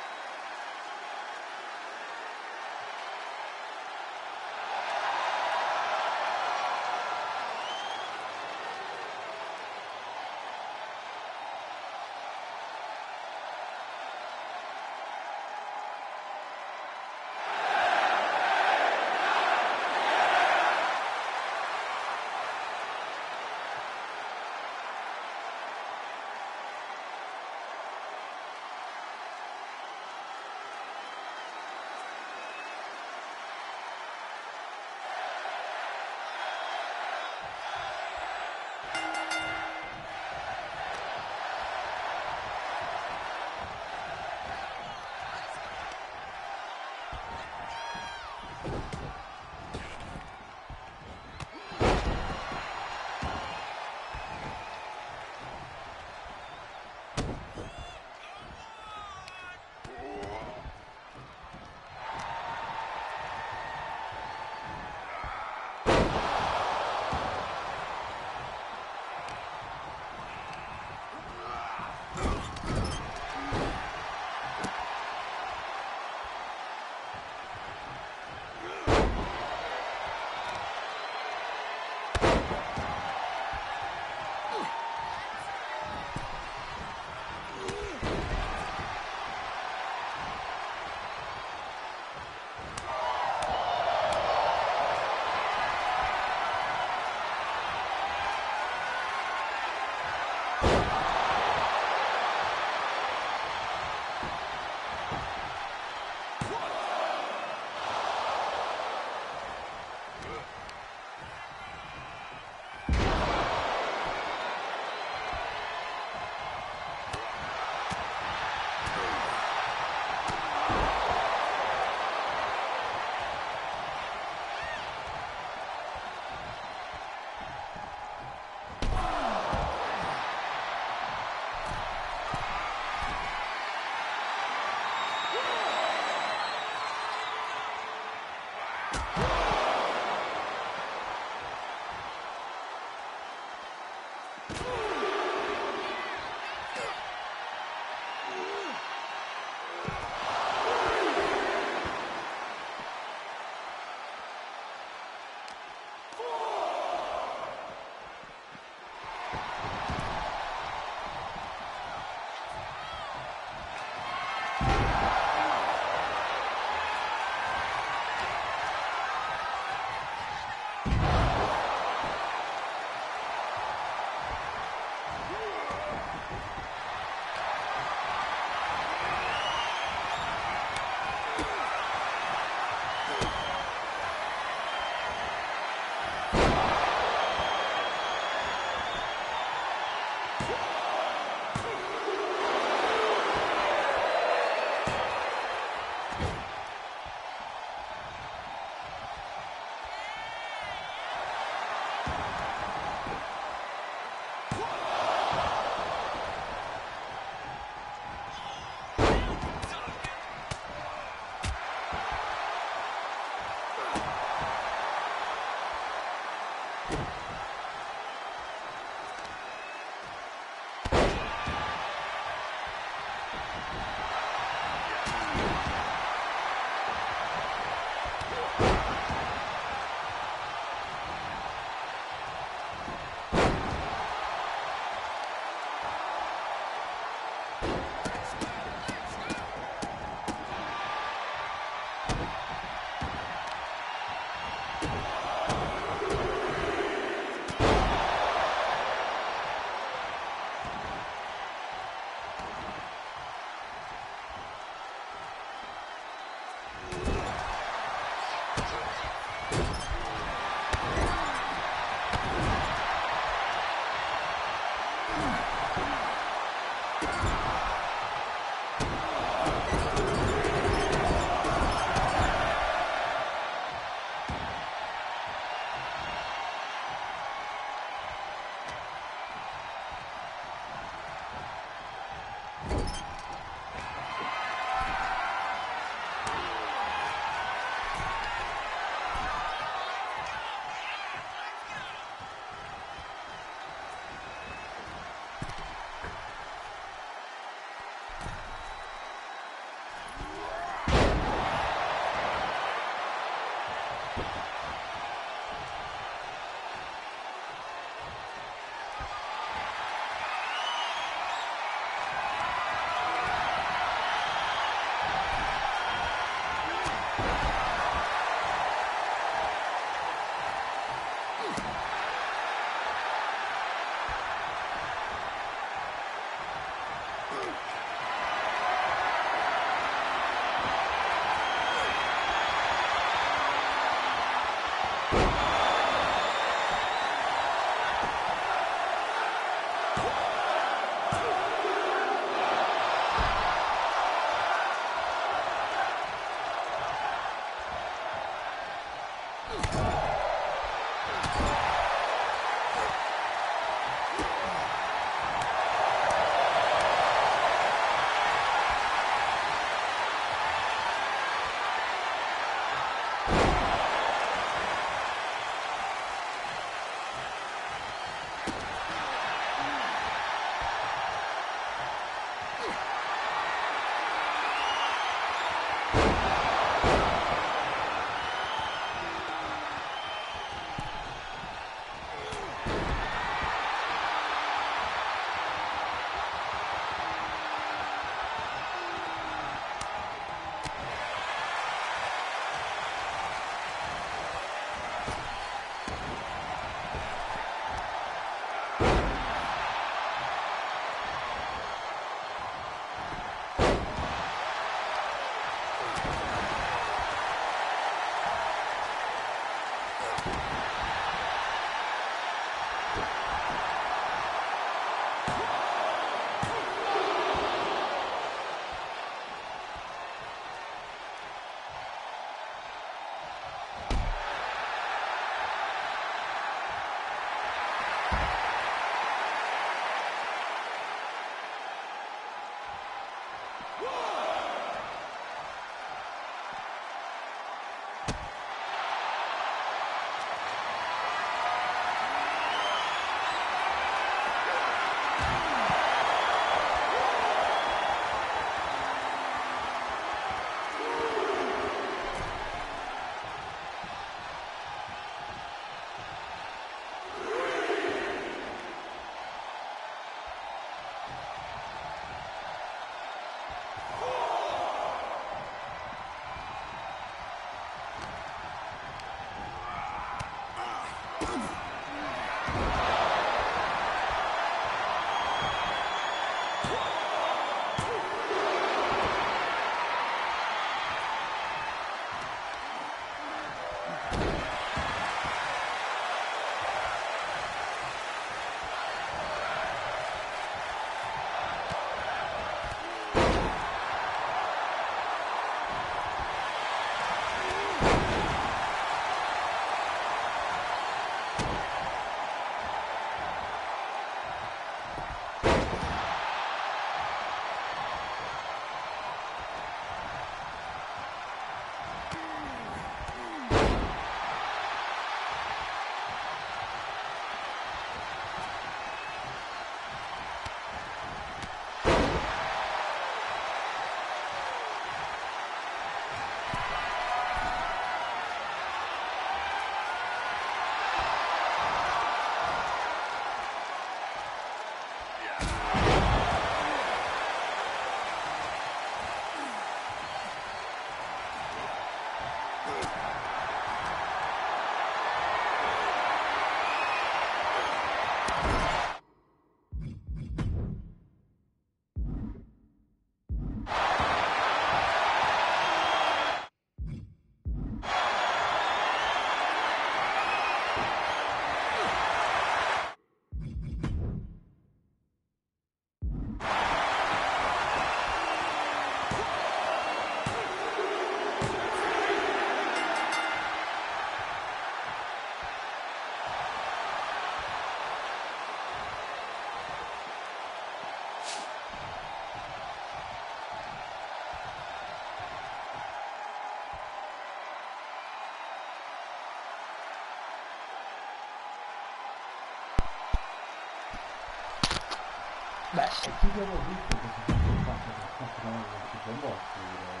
Beh, ci abbiamo visto che si sono fatto per 4 anni tipo morti, direi.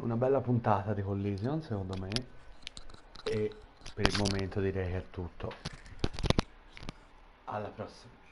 Una bella puntata di Collision secondo me, e per il momento direi che è tutto. Alla prossima.